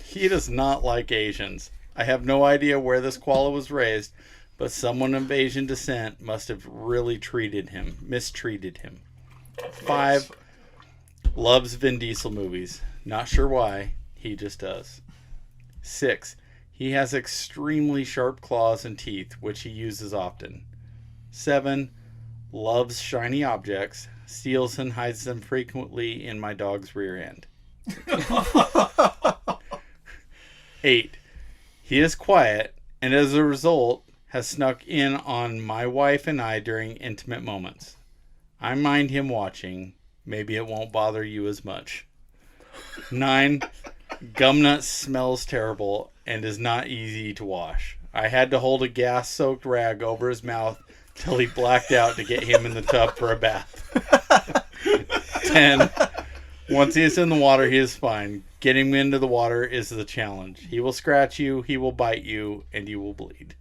He does not like Asians. I have no idea where this koala was raised, but someone of Asian descent must have really mistreated him. 5. Loves Vin Diesel movies. Not sure why. He just does. 6. He has extremely sharp claws and teeth, which he uses often. 7. Loves shiny objects. Steals and hides them frequently in my dog's rear end. 8. He is quiet, and as a result, has snuck in on my wife and I during intimate moments. I mind him watching. Maybe it won't bother you as much. 9. Gumnut smells terrible and is not easy to wash. I had to hold a gas-soaked rag over his mouth till he blacked out to get him in the tub for a bath. 10. Once he is in the water, he is fine. Getting him into the water is the challenge. He will scratch you, he will bite you, and you will bleed.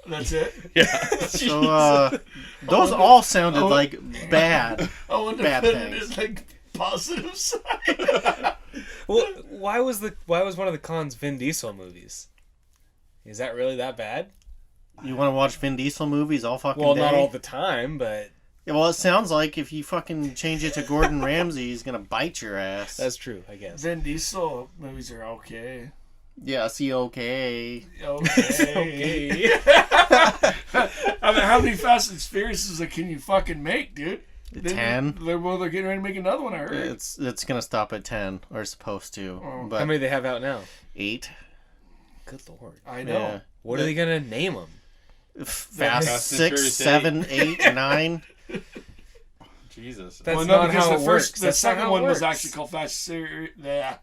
That's it. Yeah. So, those all sounded like bad. I want to Bad put things. it as like positive side. Well, why was one of the cons Vin Diesel movies? Is that really that bad? You want to watch Vin Diesel movies all fucking Well, day? not all the time, but Yeah, well, it sounds like if you fucking change it to Gordon Ramsay, he's gonna bite your ass. that's true, I guess. Vin Diesel movies are okay. Yeah, see, okay. Okay. Okay. I mean, how many Fast and Furious can you fucking make, dude? 10. They're getting ready to make another one, I heard. It's gonna stop at 10, or it's supposed to. Oh. But How many do they have out now? 8. Good lord. I know. Yeah. What are they gonna name them? Fast Fast and 6, Furious 7, 8, 9. Jesus. That's Well, no, not because how the it first, works. the That's not second how it one was works. actually called Fast Series. Yeah,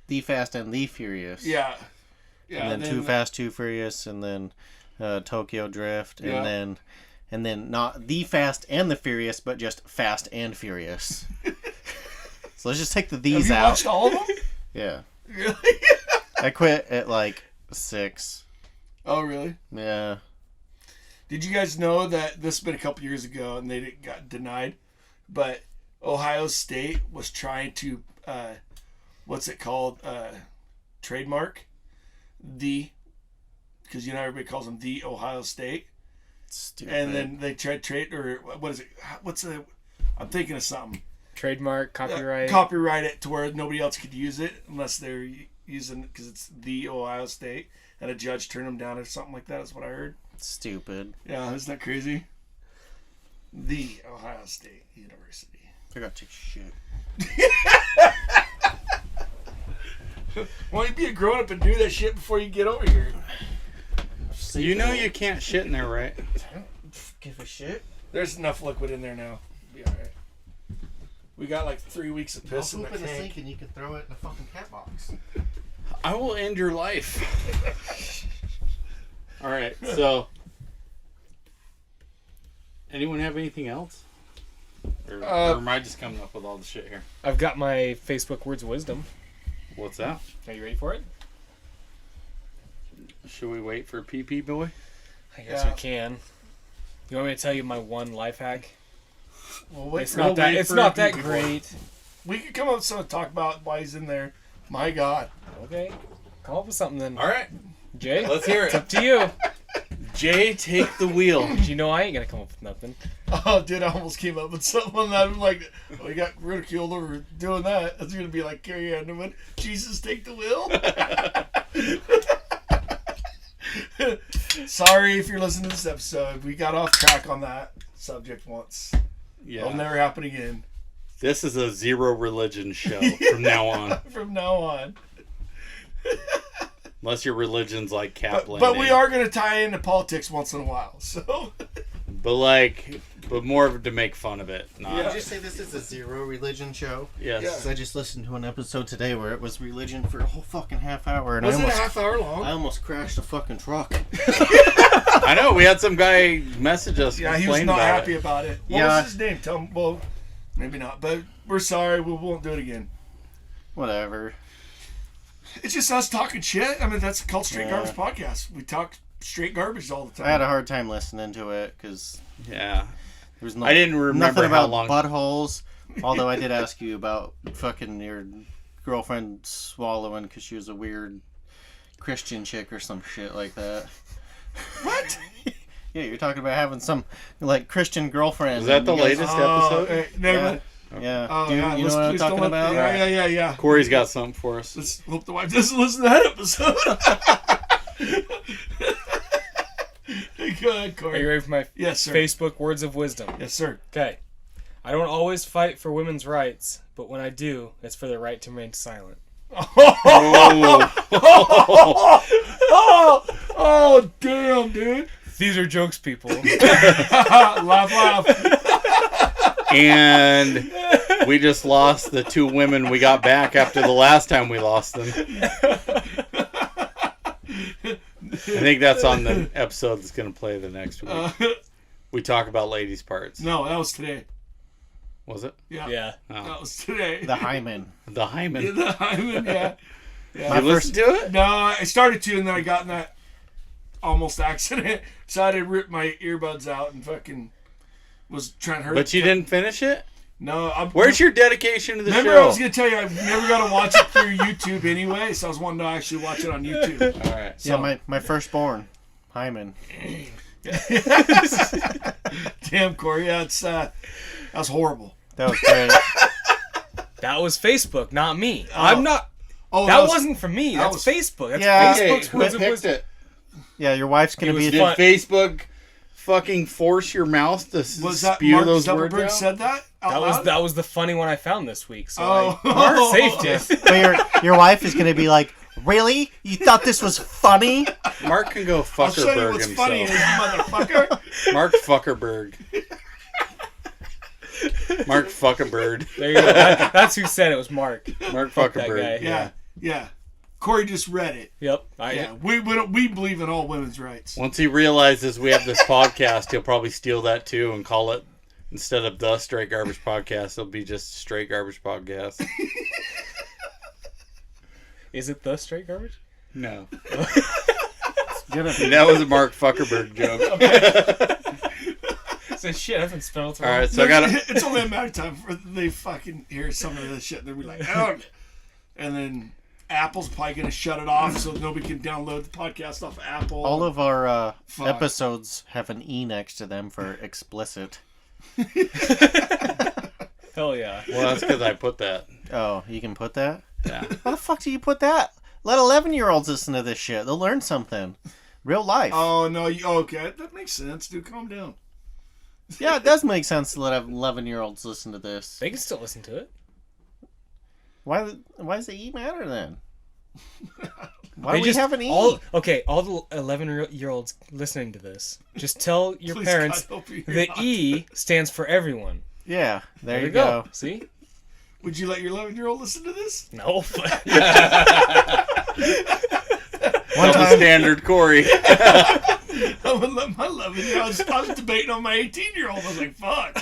The Fast and the Furious. yeah, yeah. And then Too Fast, Too Furious, and then Tokyo Drift, Yeah. and then not The Fast and the Furious, but just Fast and Furious. So let's just take the Have these you out. watched all of them? Yeah. Really? I quit at like 6. Oh, really? Yeah. Did you guys know that this has been a couple years ago and they got denied? But Ohio State was trying to, what's it called? Trademark because you know everybody calls them the Ohio State. Stupid. And then they tried what is it? I'm thinking of something. Trademark, copyright. Copyright it to where nobody else could use it unless they're using it because it's the Ohio State. And a judge turned them down or something like that is what I heard. Stupid. Yeah, isn't that crazy? The Ohio State University. I gotta take shit. Why don't you be a grown up and do that shit before you get over here? You know you can't shit in there, right? Give a shit. There's enough liquid in there now. Be alright. We got like 3 weeks of piss in the in the tank. sink and you can throw it in a fucking cat box. I will end your life. All right, so anyone have anything else? Or am I just coming up with all the shit here? I've got my Facebook words of wisdom. What's that? Are you ready for it? Should we wait for PP boy? I guess Yeah. we can. You want me to tell you my one life hack? Well, wait It's for not that. wait It's for not that people. great. We could come up with something to talk about why he's in there. My God. Okay, come up with something then. All right, Jay, let's hear it's it. up to you. Jay, take the wheel. You know I ain't gonna come up with nothing. Oh, dude, I almost came up with something that I'm like, we got ridiculed over doing that. It's going to be like Carrie Underwood. Jesus, take the wheel. Sorry if you're listening to this episode. We got off track on that subject once. It'll Yeah, never happen again this is a zero religion show from now on, from now on. unless your religion's like Kaplan. But we are going to tie into politics once in a while. So, but more of to make fun of it. Not, Yeah. Did you say this is a zero religion show? Yes. Yeah. 'Cause I just listened to an episode today where it was religion for a whole fucking half hour, and was I it a almost, half hour long? I almost crashed a fucking truck. I know we had some guy message us. Yeah, he was complain not about happy it. about it. What Yeah. was his name? Tell him. Well, maybe not. But we're sorry. We won't do it again. Whatever. It's just us talking shit. I mean, that's called Straight Yeah. Garbage Podcast. We talk straight garbage all the time. I had a hard time listening to it because Yeah. there was no, I didn't remember nothing how about long. buttholes. Although I did ask you about fucking your girlfriend swallowing because she was a weird Christian chick or some shit like that. What? Yeah, you're talking about having some like Christian girlfriend. Was that and the you guys- latest episode? Hey, never. Yeah. Yeah. Oh, Do you, yeah, you know let's- what I'm please talking don't let- about? Yeah. Corey's got something for us. Let's hope the wife doesn't listen to that episode. Go ahead, Are you Corey. ready for my Yes, sir. Facebook words of wisdom? Yes, sir. Okay. I don't always fight for women's rights, but when I do, it's for their right to remain silent. Oh, damn, dude. These are jokes, people. Laugh. And we just lost the 2 women we got back after the last time we lost them. I think that's on the episode that's going to play the next week. We talk about ladies' parts. No, that was today. Was it? Yeah. Yeah. Oh. That was today. The hymen. The hymen. The hymen, yeah. You listen to it? No, I started to, and then I got in that almost accident. So I had to rip my earbuds out and fucking was trying to hurt. But you didn't finish it? No, Where's your dedication to the Remember, show? I was gonna tell you I've never got to watch it through YouTube anyway, so I was wanting to actually watch it on YouTube. All right. Yeah, my firstborn, Hyman. Damn, Corey, yeah, that was horrible. That was great. That was Facebook, not me. Oh. I'm not. Oh, That wasn't from me. that That's was- Facebook. That's Yeah. Facebook's Who words of picked wisdom. it? Yeah, your wife's gonna It was be. Did fun. Facebook fucking force your mouth to Was that spew Mark those words Zuckerberg out? said that? Out That loud? was the funny one I found this week. So Oh. Mark saved it. But your wife is gonna be like, really? You thought this was funny? Mark can go I'll show you Fuckerberg what's himself. funny is, motherfucker. Mark Fuckerberg. Mark Fuckerberg. There you go. That's who said it was Mark. Mark Fuck that Fuckerberg. guy. Yeah. Corey just read it. Yep. Yeah, we believe in all women's rights. Once he realizes we have this podcast, he'll probably steal that too and call it, instead of the Straight Garbage Podcast, it'll be just Straight Garbage Podcast. Is it the straight garbage? No. Gonna be. That was a Mark Fuckerberg joke. So shit, I haven't spelled it. All right, so I got to... It's only a matter of time before they fucking hear some of this shit. They'll be like, oh. And then Apple's probably going to shut it off so nobody can download the podcast off of Apple. All of our Fuck. episodes have an E next to them for explicit. Hell yeah. Well, that's because I put that. Oh, you can put that? Yeah. How the fuck do you put that? Let 11-year-olds listen to this shit. They'll learn something. Real life. Oh, no. Okay. That makes sense, dude. Calm down. Yeah, it does make sense to let 11-year-olds listen to this. They can still listen to it. Why does the E matter then? Why They do we have an E? all the 11-year-olds listening to this, just tell your Please, parents God, hope you the hear not. E stands for everyone. Yeah, there you we go. See? Would you let your 11-year-old listen to this? No. One Double time, standard Corey. I would let my 11-year-old. I was debating on my 18-year-old. I was like, fuck.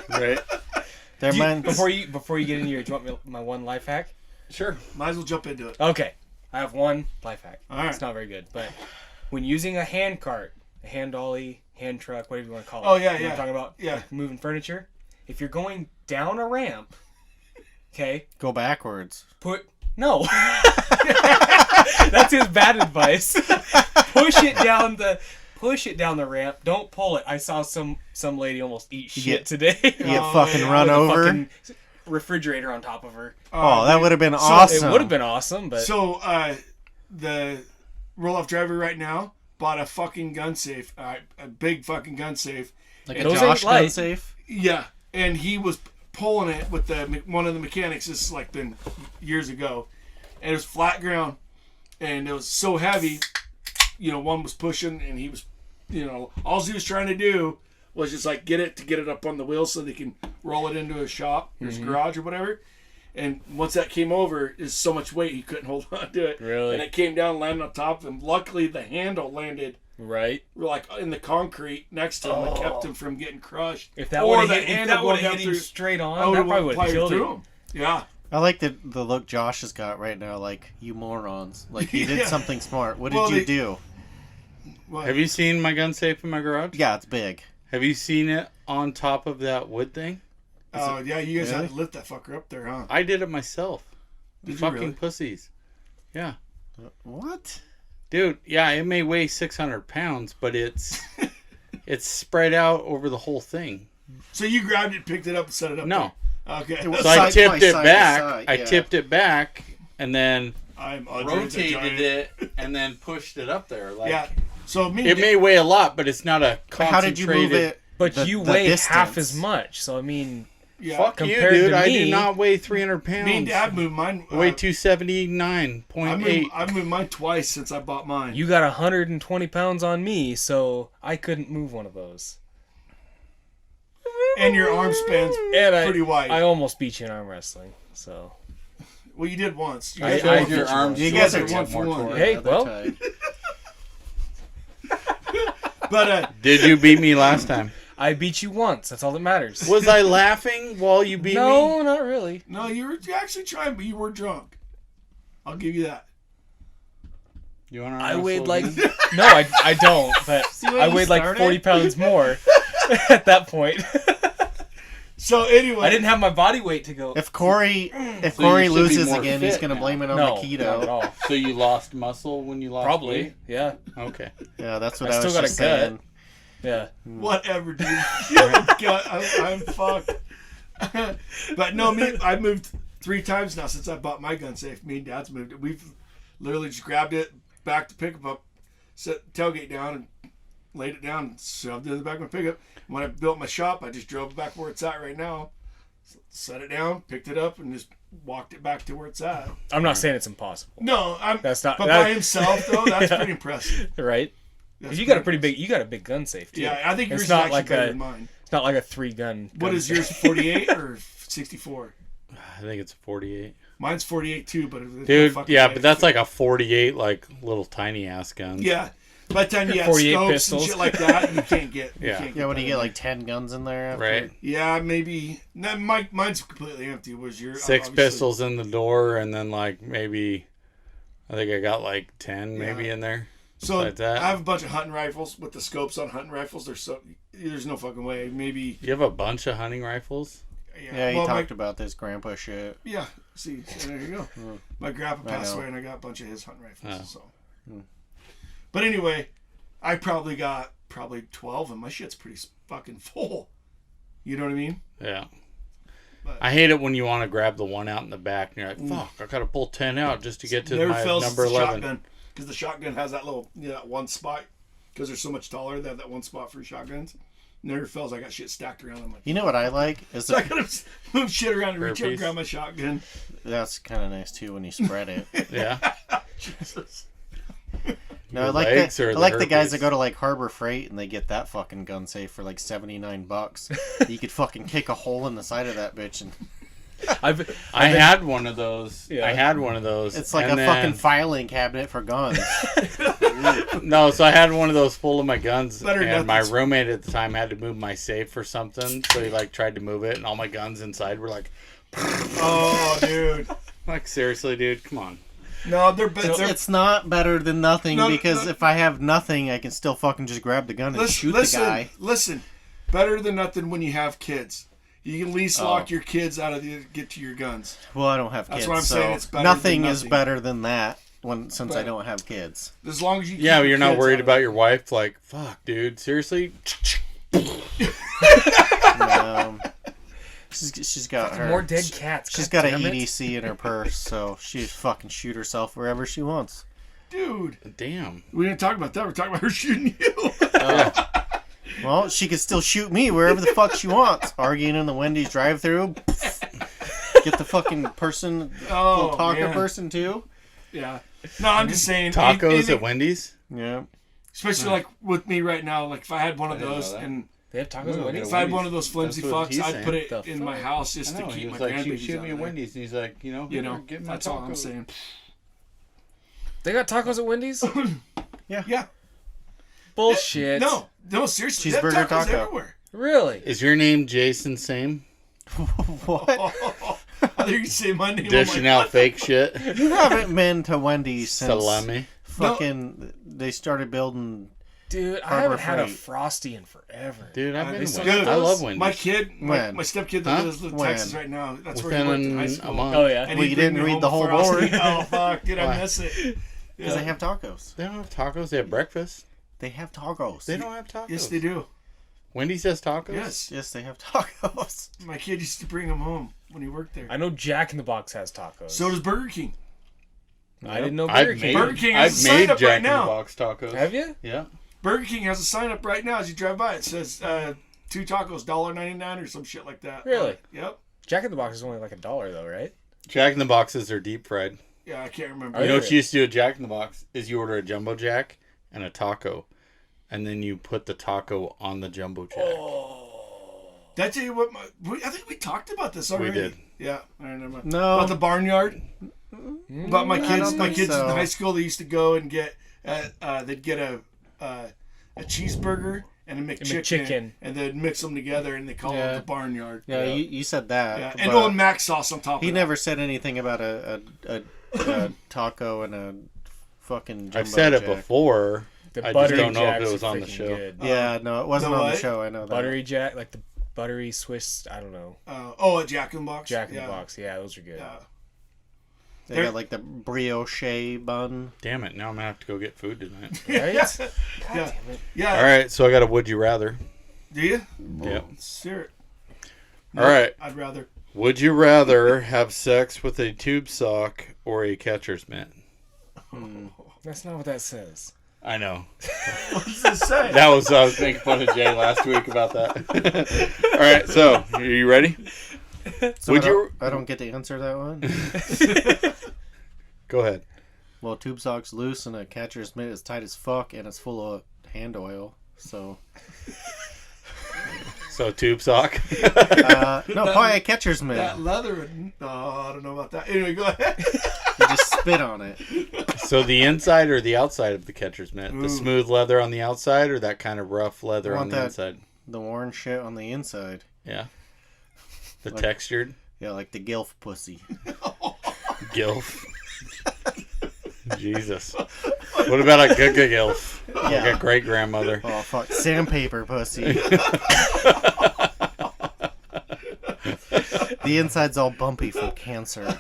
Right. their mind. before you get into your, do you want my one life hack? Sure. Might as well jump into it. Okay, I have one life hack. All right. It's not very good, but when using a hand cart, a hand dolly, hand truck, whatever you want to call it. Oh, yeah, you know what yeah. I'm talking about? Yeah. Like moving furniture. If you're going down a ramp, okay, Go backwards. no. That's his bad advice. Push it down the ramp. Don't pull it. I saw some lady almost eat shit get- today. You get Oh, fucking yeah, run With a over. fucking refrigerator on top of her. Oh, that dude. would have been So awesome. It would have been awesome, but So, the roll-off driver right now bought a fucking gun safe, a big fucking gun safe. like and a those Josh ain't gun light. safe. Yeah, and he was pulling it with one of the mechanics. This has like been years ago, and it was flat ground, and it was so heavy. You know, one was pushing, and he was, all he was trying to do was just like get it up on the wheel so they can roll it into his shop, or his garage, or whatever. And once that came over, is so much weight he couldn't hold on to it. Really? And it came down, landed on top of him. Luckily, the handle landed right. like in the concrete next to him and kept him from getting crushed. If that Or would the have hit, handle going down him through- straight I on, that would've probably would have fired killed through him. Yeah. I like the look Josh has got right now. Like, you morons. Like, he did Yeah. something smart. What Well, did you they- do? What? Have you seen my gun safe in my garage? Yeah, it's big. Have you seen it on top of that wood thing? Oh, yeah, you guys really? had to lift that fucker up there, huh? I did it myself. Did you Fucking really? pussies. Yeah. What? Dude, yeah, it may weigh 600 pounds, but it's spread out over the whole thing. So you grabbed it, picked it up, and set it up No. there. Okay. It was- So I Side by tipped it side to back. side, I yeah. tipped it back and then I'm Andre the Giant. rotated it and then pushed it up there. Like, Yeah. So me it may weigh a lot, but it's not a concentrated. How did you move it? But the- you the weigh half distance? as much, so I mean, yeah, Fuck you, compared dude. to I me- do not weigh 300 pounds. me and Dad moved mine. I weigh I 279.8. moved mine twice since I bought mine. you got 120 pounds on me, so I couldn't move one of those. And your arm span's And pretty wide. I almost beat you in arm wrestling, so. Well, you did once. You I- guys I both did did arms. You once. guys It are wasn't one for one. Hey, Yeah, they're well. tight. But Did you beat me last time? I beat you once. That's all that matters. Was I laughing while you beat me? No, not really. no, you actually trying, but you were drunk. I'll give you that. You want to I weighed like no, I don't. But what I you weighed like started? 40 pounds more at that point. So anyway, I didn't have my body weight to go. If Corey So you Corey should be loses more again, fit he's gonna now. blame it on No, the not at keto. all. So you lost muscle when you lost Probably, weight? yeah, Okay. Yeah, that's what I I, still was got a just gut. saying. yeah. whatever, dude. I'm fucked. But no, I moved 3 times now since I bought my gun safe. Me and Dad's moved it. We've literally just grabbed it, backed the pickup up, set the tailgate down, and laid it down, and shoved it in the back of my pickup. When I built my shop, I just drove it back where it's at right now, set it down, picked it up, and just walked it back to where it's at. I'm not saying it's impossible, No, That's not- But that- by himself though, that's Yeah. pretty impressive. right? That's Because you got a pretty you got a big gun safe too. Yeah, I think yours it's is not actually like better a than mine. it's not like a 3-gun. What is yours? 48 or 64? I think it's 48. Mine's 48 too, but there's no Dude, fucking yeah, way. but that's like a 48, like, little tiny ass gun. Yeah. By the time you got 48 scopes pistols. and shit like that, you can't get. Yeah. can't Yeah, what do that you get, in like 10 guns in there? After? Right? Yeah, maybe. No, mine's completely empty. Was your 6 obviously- pistols in the door, and then, like, maybe, I think I got, like, 10 maybe Yeah. in there. So like that. I have a bunch of hunting rifles with the scopes on hunting rifles. There's no fucking way. Maybe. You have a bunch of hunting rifles? Yeah, he well, talked about this grandpa shit. Yeah. See, so there you go. My grandpa I passed know. away, and I got a bunch of his hunting rifles. Oh. So. But anyway, I probably got 12, and my shit's pretty fucking full. You know what I mean? Yeah. But- I hate it when you want to grab the one out in the back, and you're like, fuck, I gotta pull 10 out just to get to Never my fails number the 11. shotgun, because the shotgun has that little, that one spot. Because they're so much taller, they have that one spot for shotguns. Never fails. I got shit stacked around. I'm like, You know what I like? Is so I gotta move shit around and reach Fair up, piece. grab my shotgun. that's kind of nice too when you spread it. Yeah. Jesus. No, I Your like legs the, or I the like the guys herpes? that go to like Harbor Freight and they get that fucking gun safe for like $79. You could fucking kick a hole in the side of that bitch and I had one of those. Yeah. I had one of those. it's like and a fucking then- filing cabinet for guns. No, so I had one of those full of my guns, Better and my nothing. roommate at the time had to move my safe for something, so he like tried to move it, and all my guns inside were like, Oh, dude. seriously, dude, come on. No, they're better. It's not better than nothing No, because no. if I have nothing, I can still fucking just grab the gun and shoot the guy. Listen. Better than nothing when you have kids. You can at least Oh. lock your kids out of get to your guns. Well, I don't have That's kids, what I'm so saying, it's better nothing than is nothing. better than that since I But- don't have kids. As long as you. Yeah, keep but your you're not kids worried out of about it. your wife. Like, fuck, dude, seriously. She's got her More dead cats. She's God got an damn it. EDC in her purse, so she fucking shoot herself wherever she wants. Dude, Damn. we didn't talk about that. We're talking about her shooting you. Well, she can still shoot me wherever the fuck she wants. Arguing in the Wendy's drive-thru. Get the fucking person, Oh, little talker man. person too. Yeah. No, I'm just saying. Tacos anything- at Wendy's? Yeah. Especially like with me right now, like if I had one of didn't know those, that. and They have tacos at Wendy's. if I had one of those flimsy That's what fucks, he's I'd saying. put it The in my fuck? house just I to know, he keep my was like, grandbabies shoot out me of at there. Wendy's. And he's like, You here, know, get my that's all I'm tacos. saying. They got tacos at Wendy's? Yeah. Bullshit. No, seriously. They have Cheeseburger tacos taco. everywhere. Really? Is your name Jason Same? What? I think you say my name. Dishing out fake shit? You haven't been to Wendy's since Salami? fucking they started building. Dude, I Harbor haven't had a Freight. Frosty in forever. Dude, I've been they to still Wendy's. got I those? love Wendy's. My kid, When? my stepkid that Huh? lives in When? Texas right now. That's where he Within went to high a school. month. Oh, yeah. And Well, he'd you bring didn't me read home the whole Frosty. board. Oh fuck, did I Why? miss it? Because they have tacos. They don't have tacos. They have breakfast. They have tacos. They don't have tacos. Yes, they do. Wendy's has tacos? Yes, Yes, they have tacos. my kid used to bring them home when he worked there. I know Jack in the Box has tacos. So does Burger King. I didn't know I've Burger King. made, Burger King has a I've sign made up Jack right in the now. Box tacos. Have you? Yeah. Burger King has a sign up right now as you drive by. It says 2 tacos, $1.99 or some shit like that. Really? Yep. Jack in the Box is only like $1 though, right? Jack in the Boxes are deep fried. Yeah, I can't remember. Are You know they? what you used to do at Jack in the Box is you order a jumbo jack and a taco, and then you put the taco on the jumbo jack. Did I tell you what? I think we talked about this already. did. Yeah, I remember. No. About the barnyard. About my I kids. don't My think kids so. in high school, they used to go and get. They'd get a cheeseburger and a McChicken, and they'd mix them together, and they call Yeah. it the barnyard. Yeah, you said that. Yeah, but and old mac sauce on top. he of never said anything about a taco and a fucking jumbo I've said it jack. before. The I just buttery don't know if Jacks it was are on the freaking show. Good. Yeah, no, it wasn't The on the what? show. I know that. Buttery Jack, like the buttery Swiss. I don't know. A Jack in the Box. Jack in the Box. Yeah, those are good. Yeah. They got like the brioche bun. Damn it! Now I'm gonna have to go get food tonight. Right? Yeah. God Yeah. damn it. Yeah. All right, so I got a would you rather. Do you? Yep. Let's hear it. All right. I'd rather. Would you rather have sex with a tube sock or a catcher's mitt? That's not what that says. I know. What does it say? I was making fun of Jay last week about that. All right, so are you ready? So Would I don't get to answer that one. Go ahead. Well, tube sock's loose and a catcher's mitt is tight as fuck and it's full of hand oil. So So tube sock. no, probably a catcher's mitt. That leather. I don't know about that. Anyway, go ahead. You just spit on it. So the inside or the outside of the catcher's mitt? The smooth leather on the outside or that kind of rough leather I on want the that- inside? The worn shit on the inside. Yeah. The Like- textured Yeah, like the gilf pussy. gilf. Jesus. What about a good gilf? Like Yeah. a great grandmother. Oh fuck, sandpaper pussy. The inside's all bumpy from cancer.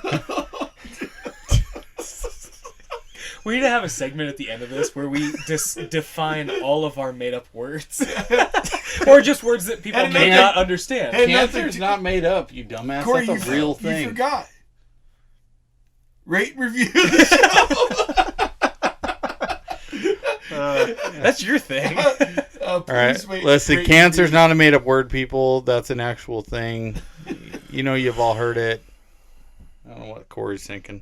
We need to have a segment at the end of this where we just define all of our made-up words, or just words that people And may nothing- not understand. and Cancer's not made up, you dumbass. Corey, That's a real You thing. forgot. Rate and review the That's your thing. show. All right. Listen, rate and cancer's review. not a made up word, people. That's an actual thing. You know, you've all heard it. I don't know what Corey's thinking.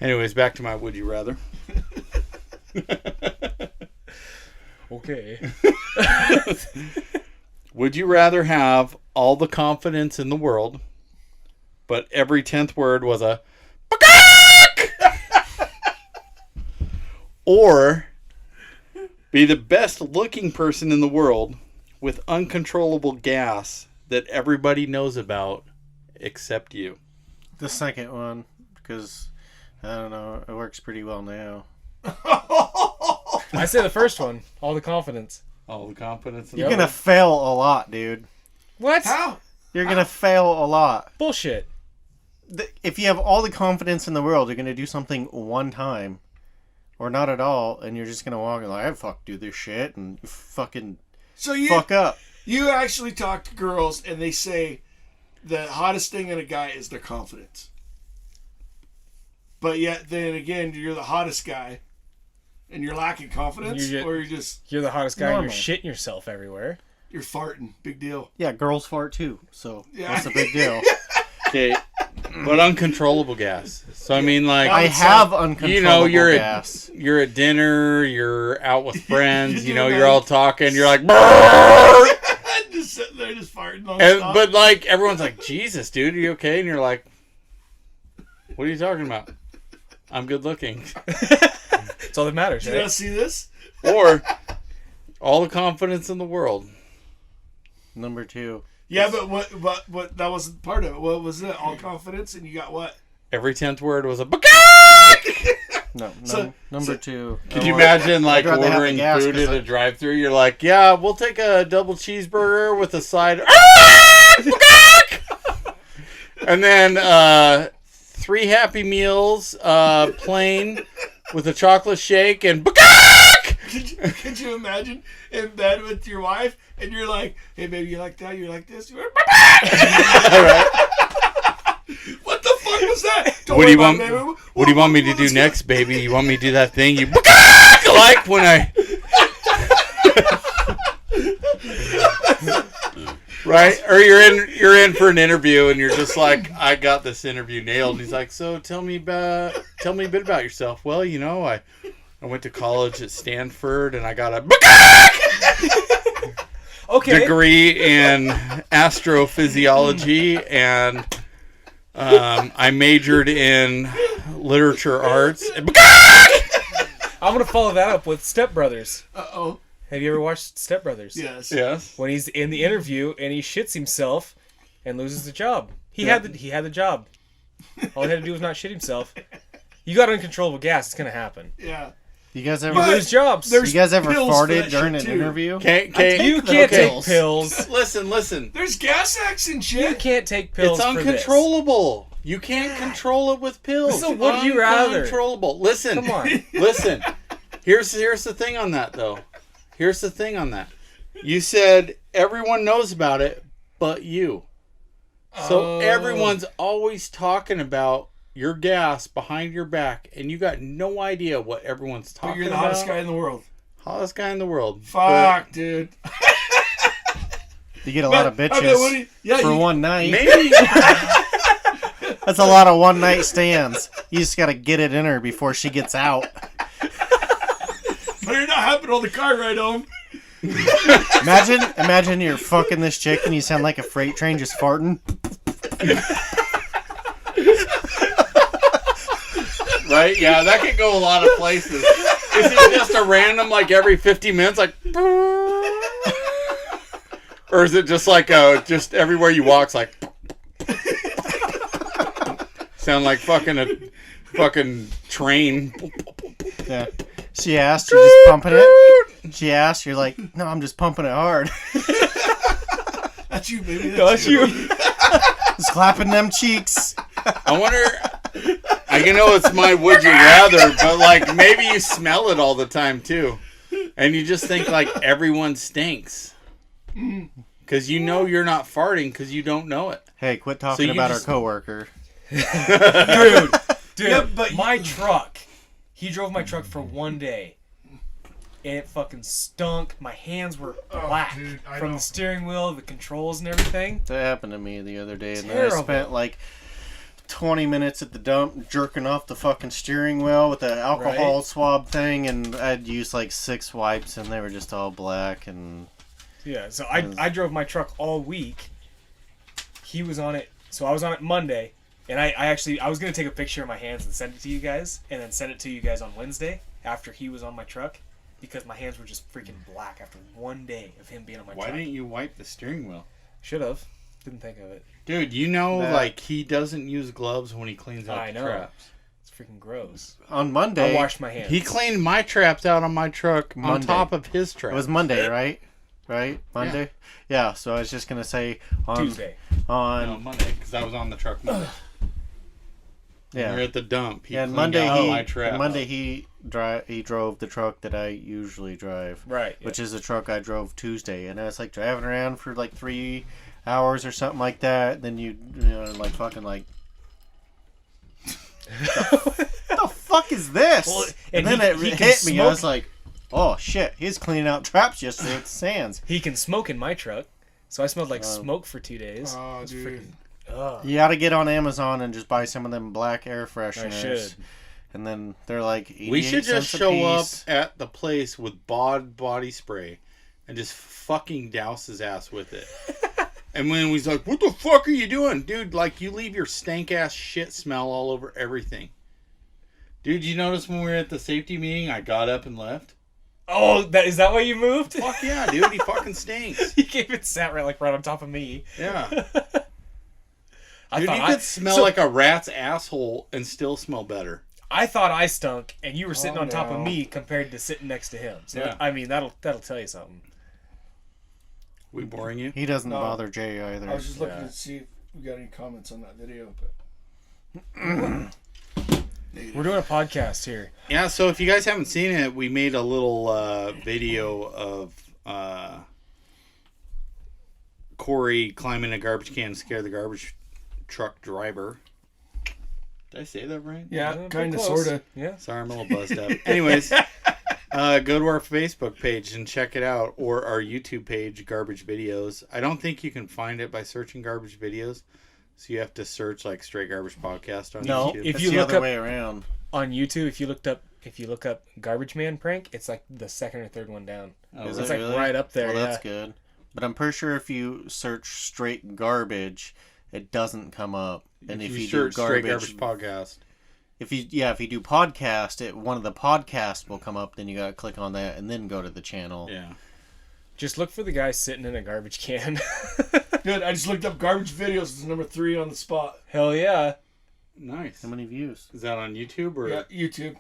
Anyways, back to my would you rather. Okay. Would you rather have all the confidence in the world, but every 10th word was a or be the best looking person in the world with uncontrollable gas that everybody knows about except you? The second one, because I don't know, it works pretty well now. I say the first one. All the confidence. All the confidence in You're the gonna fail a lot, dude. What? How? You're gonna fail a lot. Bullshit. If you have all the confidence in the world, you're gonna do something one time, or not at all, and you're just gonna walk and like, I fuck do this shit and fucking So you fuck up. you actually talk to girls and they say the hottest thing in a guy is their confidence. But yet then again, you're the hottest guy and you're lacking confidence, or You're the hottest guy and Normal. you're shitting yourself everywhere. you're farting. Big deal. Yeah, girls fart too, so Yeah. that's a big deal. Okay, but uncontrollable gas. So I mean, like, I have uncontrollable you know, gas. you're at dinner, you're out with friends, you know, doing you're that. all talking, you're like, "Brrr!" Just sitting there, just farting on and, but like everyone's like, Jesus, dude, are you okay? And you're like, what are you talking about? I'm good looking. That's all that matters, Did you right? not see this? Or all the confidence in the world. Number 2. Yeah, but what that wasn't part of it. What was it? All confidence, and you got what? Every 10th word was a No, So- number 2. Could you imagine like I'd rather have the ordering gas food 'cause at a drive-thru? You're like, yeah, we'll take a double cheeseburger with a side. And then 3 Happy Meals, plain with a chocolate shake and. Could you imagine in bed with your wife and you're like, hey baby, you like that? You like this? What the fuck was that? Don't What do you worry want? about it, baby. What do you want me to Let's do go. next, baby? You want me to do that thing you like when I. Right? Or you're in for an interview and you're just like, I got this interview nailed. And he's like, so tell me a bit about yourself. Well, you know, I went to college at Stanford and I got a Okay. degree in astrophysiology and I majored in literature arts. I'm gonna follow that up with Step Brothers. Uh-oh. Have you ever watched Step Brothers? Yes. Yes. When he's in the interview and he shits himself and loses the job. He had the job. All he had to do was not shit himself. You got uncontrollable gas, it's gonna happen. Yeah. You guys You ever? lose jobs. There's You guys ever pills for farted that during shit, an too. interview? You can't take pills. Listen. There's gas acts and You shit. can't take pills It's for this. uncontrollable. You can't control it with pills. So would you rather? Uncontrollable. Listen. Come on. Listen. Here's the thing on that though. Here's the thing on that. You said everyone knows about it, but you. So everyone's always talking about your gas behind your back, and you got no idea what everyone's talking But you're the about. hottest guy in the world. Hottest guy in the world. Fuck, dude. You get a lot of Okay, bitches what do you- for you- one night. Maybe. That's a lot of one night stands. You just gotta get it in her before she gets out. But you're not hopping on the car ride home. Imagine you're fucking this chick and you sound like a freight train just farting. Right? Yeah, that could go a lot of places. Is it just a random, like every 50 minutes, like, or is it just like just everywhere you walk's like, sound like fucking train. Yeah. She asked, you're just pumping it. She asked, you're like, no, I'm just pumping it hard. That's you, baby. That's you. Just clapping them cheeks. I wonder. I know it's my would you rather, but like maybe you smell it all the time too, and you just think like everyone stinks because you know you're not farting because you don't know it. Hey, quit talking you about just- our coworker. Dude, Yeah, but my truck. He drove my truck for one day. And it fucking stunk. My hands were black dude, I from know. the steering wheel, the controls, and everything. That happened to me the other day, and then I Terrible. spent like 20 minutes at the dump jerking off the fucking steering wheel with the alcohol Right. swab thing, and I'd used like 6 wipes, and they were just all black. And Yeah, so I drove my truck all week. He was on it, so I was on it Monday, and I was gonna take a picture of my hands and send it to you guys, and then send it to you guys on Wednesday after he was on my truck, because my hands were just freaking black after one day of him being on my Why truck. didn't you wipe the steering wheel? Should have. Didn't think of it. Dude, you know, That- like he doesn't use gloves when he cleans out I the know. traps. It's freaking gross. on Monday, I washed my hands. He cleaned my traps out on my truck on Monday. top of his it traps. was Monday, right? Monday? Yeah, so I was just going to say on Tuesday. No, on Monday, because I was on the truck Monday. yeah. We're at the dump. He Yeah, and cleaned Monday out my he traps. Monday he drove the truck that I usually drive, Right. which is the truck I drove Tuesday, and I was like driving around for like 3 hours or something like that. Then you know, like fucking like, what the fuck is this? Well, and and then he it can hit me. I was smoke- like, oh shit, he's cleaning out traps yesterday at Sands. He can smoke in my truck, so I smelled like smoke for 2 days. Oh, It was dude. freaking- Ugh. You gotta get on Amazon and just buy some of them black air fresheners. should. And then they're like 88 We should just cents a show up piece. at the place with Bod body spray and just fucking douse his ass with it. And when he's like, "What the fuck are you doing, dude?" Like, you leave your stank ass shit smell all over everything. Dude, you notice when we were at the safety meeting, I got up and left? Oh, is that why you moved? Fuck yeah, dude, he fucking stinks. He came and sat right on top of me. Yeah. I Dude, thought you I could smell so like a rat's asshole and still smell better. I thought I stunk, and you were sitting Oh, on top of no. me compared to sitting next to him. So Yeah. I mean, that'll tell you something. We boring you? He doesn't No. bother Jay either. I was just looking Yeah. to see if we got any comments on that video, but We're doing a podcast here. Yeah, so if you guys haven't seen it, we made a little video of Corey climbing a garbage can to scare the garbage truck driver. Did I say that right? yeah, Pretty kind of, close. sort of. Yeah. Sorry, I'm a little buzzed up. Anyways, go to our Facebook page and check it out, or our YouTube page, Garbage Videos. I don't think you can find it by searching Garbage Videos, so you have to search like Straight Garbage Podcast on no, YouTube. If it's you the look other up- way around. On YouTube, if you look up Garbage Man prank, it's like the second or third one down. Oh, Is It's it like really? right up there. Well, yeah. that's good. But I'm pretty sure if you search straight garbage, it doesn't come up. And if you do search Straight garbage, Garbage Podcast. if you do podcast, one of the podcasts will come up. Then you gotta click on that and then go to the channel. Yeah. Just look for the guy sitting in a garbage can. Good. I just looked up garbage videos. It's number 3 on the spot. Hell yeah. Nice. How many views? Is that on YouTube or? Yeah, YouTube.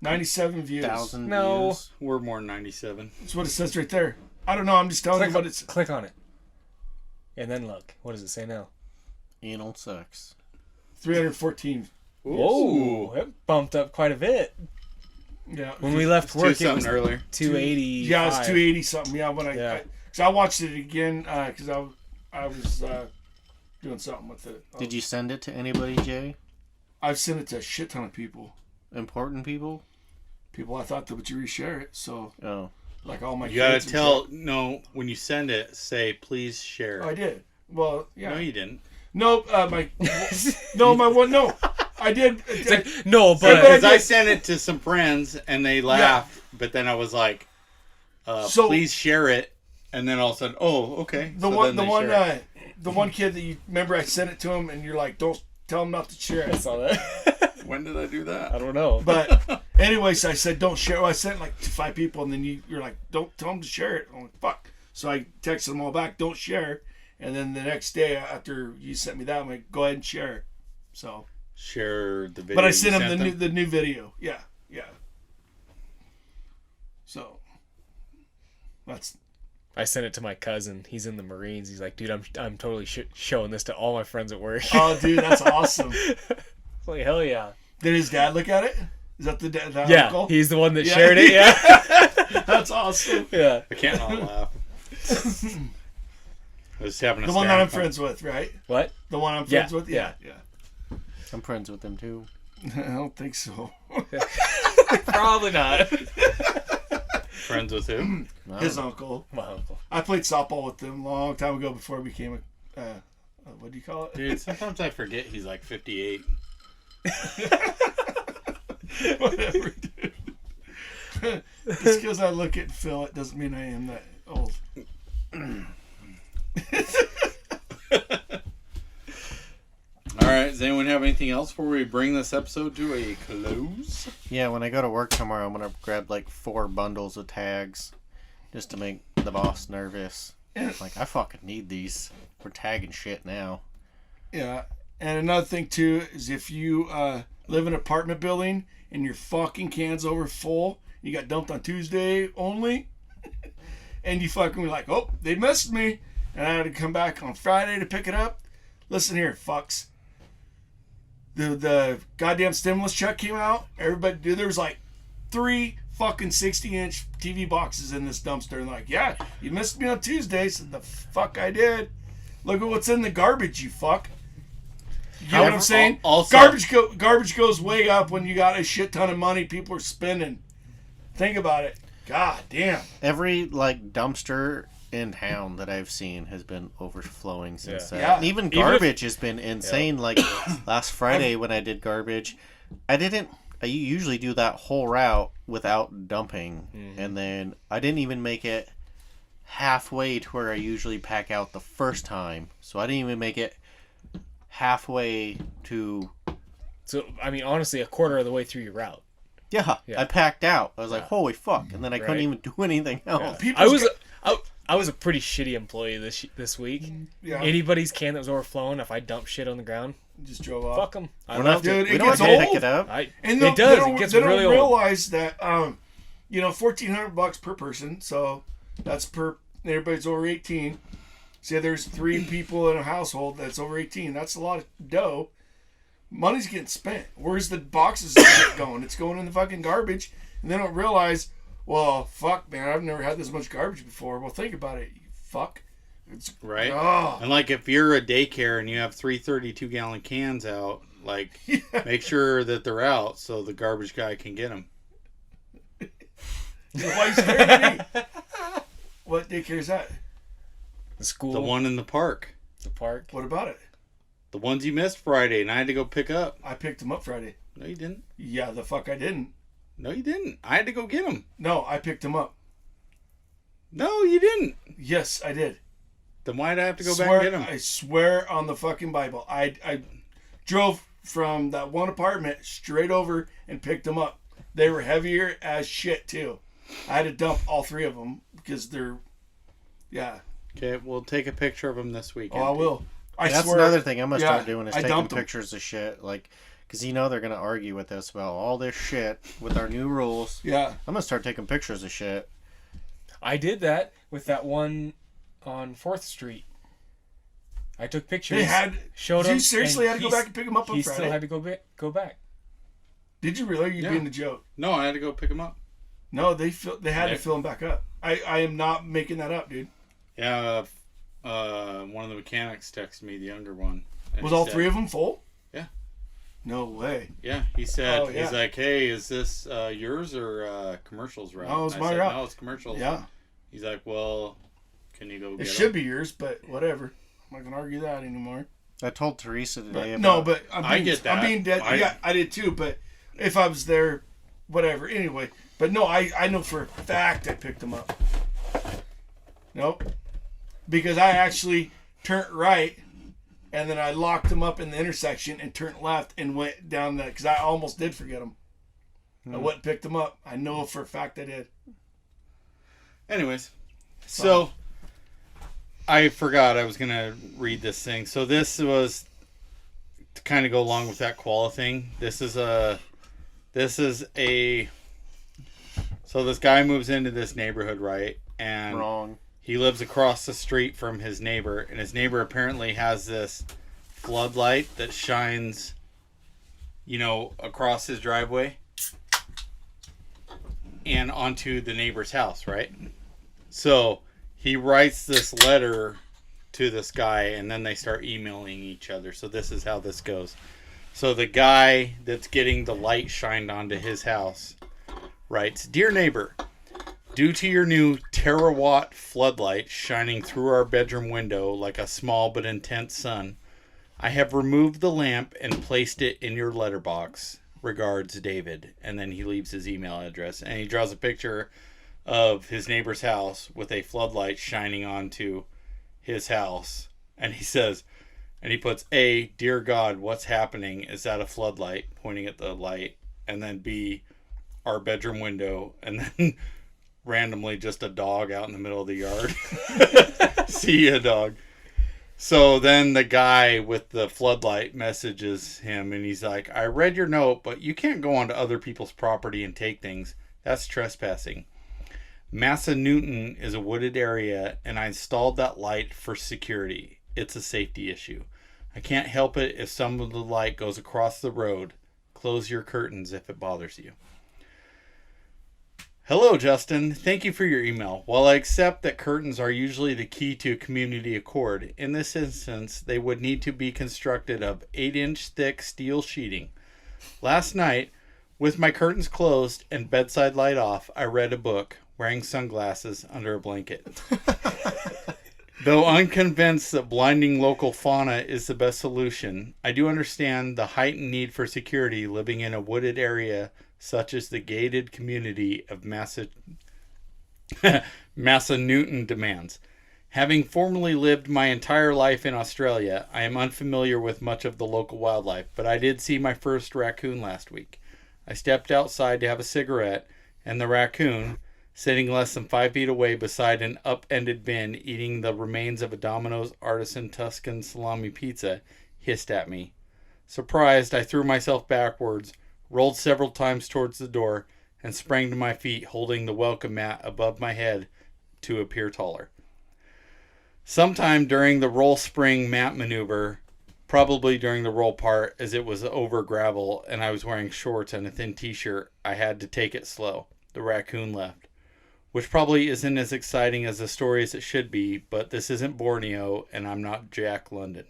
97 views. thousand No. views. We're more than 97. That's what it says right there. I don't know. I'm just telling you what it's. Click on it. And then look. What does it say now? Anal sex. 314. Whoa. It bumped up quite a bit. Yeah. When we left work, it was earlier. 280. Yeah, it's 280 something. Yeah, when Yeah. because I watched it again because I was doing something with it. Did you send it to anybody, Jay? I've sent it to a shit ton of people. Important people? People I thought that would you reshare it. So Oh. like all my. You gotta kids and tell, shit. no, when you send it, say, please share. Oh, I did. Well, yeah. No, you didn't. No, my. No, my one. No, I did. It's like, no, but Because I sent it to some friends and they laughed, but then I was like, So- please share it. And then all of a sudden, oh, okay. The So one, then the they share it. one, the one kid that you remember, I sent it to him, and you're like, "Don't tell him not to share I it." saw that. When did I do that? I don't know. But anyways, I said, "Don't share." Well, I sent it like to 5 people, and then you're like, "Don't tell them to share it." I'm like, "Fuck!" So I texted them all back, "Don't share." And then the next day after you sent me that, I'm like, "Go ahead and share it." So, Share the video. but I you sent him them. the new video. Yeah, yeah. So that's. I sent it to my cousin. He's in the Marines. He's like, dude, I'm totally showing this to all my friends at work. Oh, dude, that's awesome. It's like, hell yeah. Did his dad look at it? Is that the dad? That Yeah, uncle? he's the one that Yeah. shared it. Yeah. That's awesome. Yeah. I can't not laugh. I was having a The one stare that at I'm my- friends with, right? What? The one I'm Yeah, friends with? Yeah. I'm friends with them too. I don't think so. Probably not. Friends with who? His uncle. My uncle. I played softball with him a long time ago before I became a, what do you call it? Dude, sometimes I forget he's like 58. Whatever, dude. Just because I look at Phil, it doesn't mean I am that old. All right, does anyone have anything else before we bring this episode to a close? Yeah, when I go to work tomorrow, I'm gonna grab like 4 bundles of tags, just to make the boss nervous. Like, I fucking need these. We're tagging shit now. Yeah. And another thing, too, is if you live in an apartment building and your fucking can's over full, you got dumped on Tuesday only, and you fucking were like, oh, they missed me, and I had to come back on Friday to pick it up. Listen here, fucks. The goddamn stimulus check came out. Everybody, dude, there was like 3 fucking 60-inch TV boxes in this dumpster. And like, yeah, you missed me on Tuesday. So the fuck I did. Look at what's in the garbage, you fuck. You get what I'm saying? Also- Garbage goes way up when you got a shit ton of money people are spending. Think about it. God damn. Every like dumpster in town that I've seen has been overflowing since that. Yeah. And even Even garbage has been insane. Like last Friday when I did garbage, I usually do that whole route without dumping, and then I didn't even make it halfway to where I usually pack out the first time. So I didn't even make it halfway to. So, I mean, honestly, a quarter of the way through your route. Yeah, Yeah. I packed out. I was like, Yeah. holy fuck. And then I couldn't Right. even do anything else. People's I was a pretty shitty employee this week. Yeah. Anybody's can that was overflowing, if I dump shit on the ground, just drove off. fuck them. I We don't have left to, Dude, we it don't have gets to pick old. it up. And It does. They don't, It gets they don't really old. realize that, $1,400 per person. So that's per everybody's over 18. Say there's 3 people in a household that's over 18. That's a lot of dough. Money's getting spent. Where's the boxes going? It's going in the fucking garbage, and they don't realize. Well, fuck, man, I've never had this much garbage before. Well, think about it, you fuck. It's Right? Oh. And like if you're a daycare and you have 3 32-gallon cans out, like make sure that they're out so the garbage guy can get them. Why you staring at me? What daycare is that? the school, The one in the park. the park. What about it? The ones you missed Friday and I had to go pick up. I picked them up Friday. No, you didn't. Yeah, the fuck I didn't. No, you didn't. I had to go get them. No, I picked them up. No, you didn't. Yes, I did. Then why'd I have to go Swear, back and get them? I swear on the fucking Bible. I drove from that one apartment straight over and picked them up. They were heavier as shit too. I had to dump all 3 of them because they're, yeah. Okay, we'll take a picture of them this weekend. Oh, I will. That's swear. another thing I'm going to Yeah, start doing is I taking dumped 'em. pictures of shit. Like, Because you know they're going to argue with us about all this shit with our new rules. Yeah. I'm going to start taking pictures of shit. I did that with that one on 4th Street. I took pictures. Showed him. You seriously had to go back and pick him up on He Friday? still had to go back. Did you really? You're being a joke. No, I had to go pick him up. No, they had to fill him back up. I am not making that up, dude. Yeah, one of the mechanics texted me, the younger one. And Was he all said, 3 of them full? Yeah. No way. Yeah, he said, Oh, yeah. he's like, hey, is this yours or commercials route? No, it's And my I said, route. No, it's commercials. Yeah. He's like, well, can you go get It should him? be yours, but whatever. I'm not going to argue that anymore. I told Teresa today But I get that. I'm being dead. Yeah, I did too, but if I was there, whatever. Anyway. But no, I know for a fact I picked him up. Nope. Because I actually turned right, and then I locked him up in the intersection and turned left and went down that, because I almost did forget him. I went and picked him up. I know for a fact I did. Anyways, so I forgot I was going to read this thing. So this was to kind of go along with that koala thing. So this guy moves into this neighborhood, right? And wrong. he lives across the street from his neighbor, and his neighbor apparently has this floodlight that shines, across his driveway and onto the neighbor's house, right? So he writes this letter to this guy, and then they start emailing each other. So this is how this goes. So the guy that's getting the light shined onto his house writes, "Dear neighbor, due to your new terawatt floodlight shining through our bedroom window like a small but intense sun, I have removed the lamp and placed it in your letterbox. Regards, David." And then he leaves his email address, and he draws a picture of his neighbor's house with a floodlight shining onto his house. And he says, and he puts A, "Dear God, what's happening? Is that a floodlight?" Pointing at the light. And then B, "Our bedroom window." And then randomly just a dog out in the middle of the yard. See ya, dog. So then the guy with the floodlight messages him, and he's like, "I read your note, but you can't go onto other people's property and take things. That's trespassing. Massa Newton is a wooded area, and I installed that light for security. It's a safety issue. I can't help it if some of the light goes across the road. Close your curtains if it bothers you." Hello, Justin. Thank you for your email. While I accept that curtains are usually the key to community accord, in this instance, they would need to be constructed of 8-inch thick steel sheeting. Last night, with my curtains closed and bedside light off, I read a book, wearing sunglasses under a blanket. Though unconvinced that blinding local fauna is the best solution, I do understand the heightened need for security living in a wooded area such as the gated community of Massa Newton demands. Having formerly lived my entire life in Australia, I am unfamiliar with much of the local wildlife, but I did see my first raccoon last week. I stepped outside to have a cigarette, and the raccoon, sitting less than 5 feet away beside an upended bin eating the remains of a Domino's artisan Tuscan salami pizza, hissed at me. Surprised, I threw myself backwards, rolled several times towards the door, and sprang to my feet, holding the welcome mat above my head to appear taller. Sometime during the roll spring mat maneuver, probably during the roll part as it was over gravel and I was wearing shorts and a thin t-shirt, I had to take it slow. The raccoon left. Which probably isn't as exciting as the story as it should be, but this isn't Borneo, and I'm not Jack London.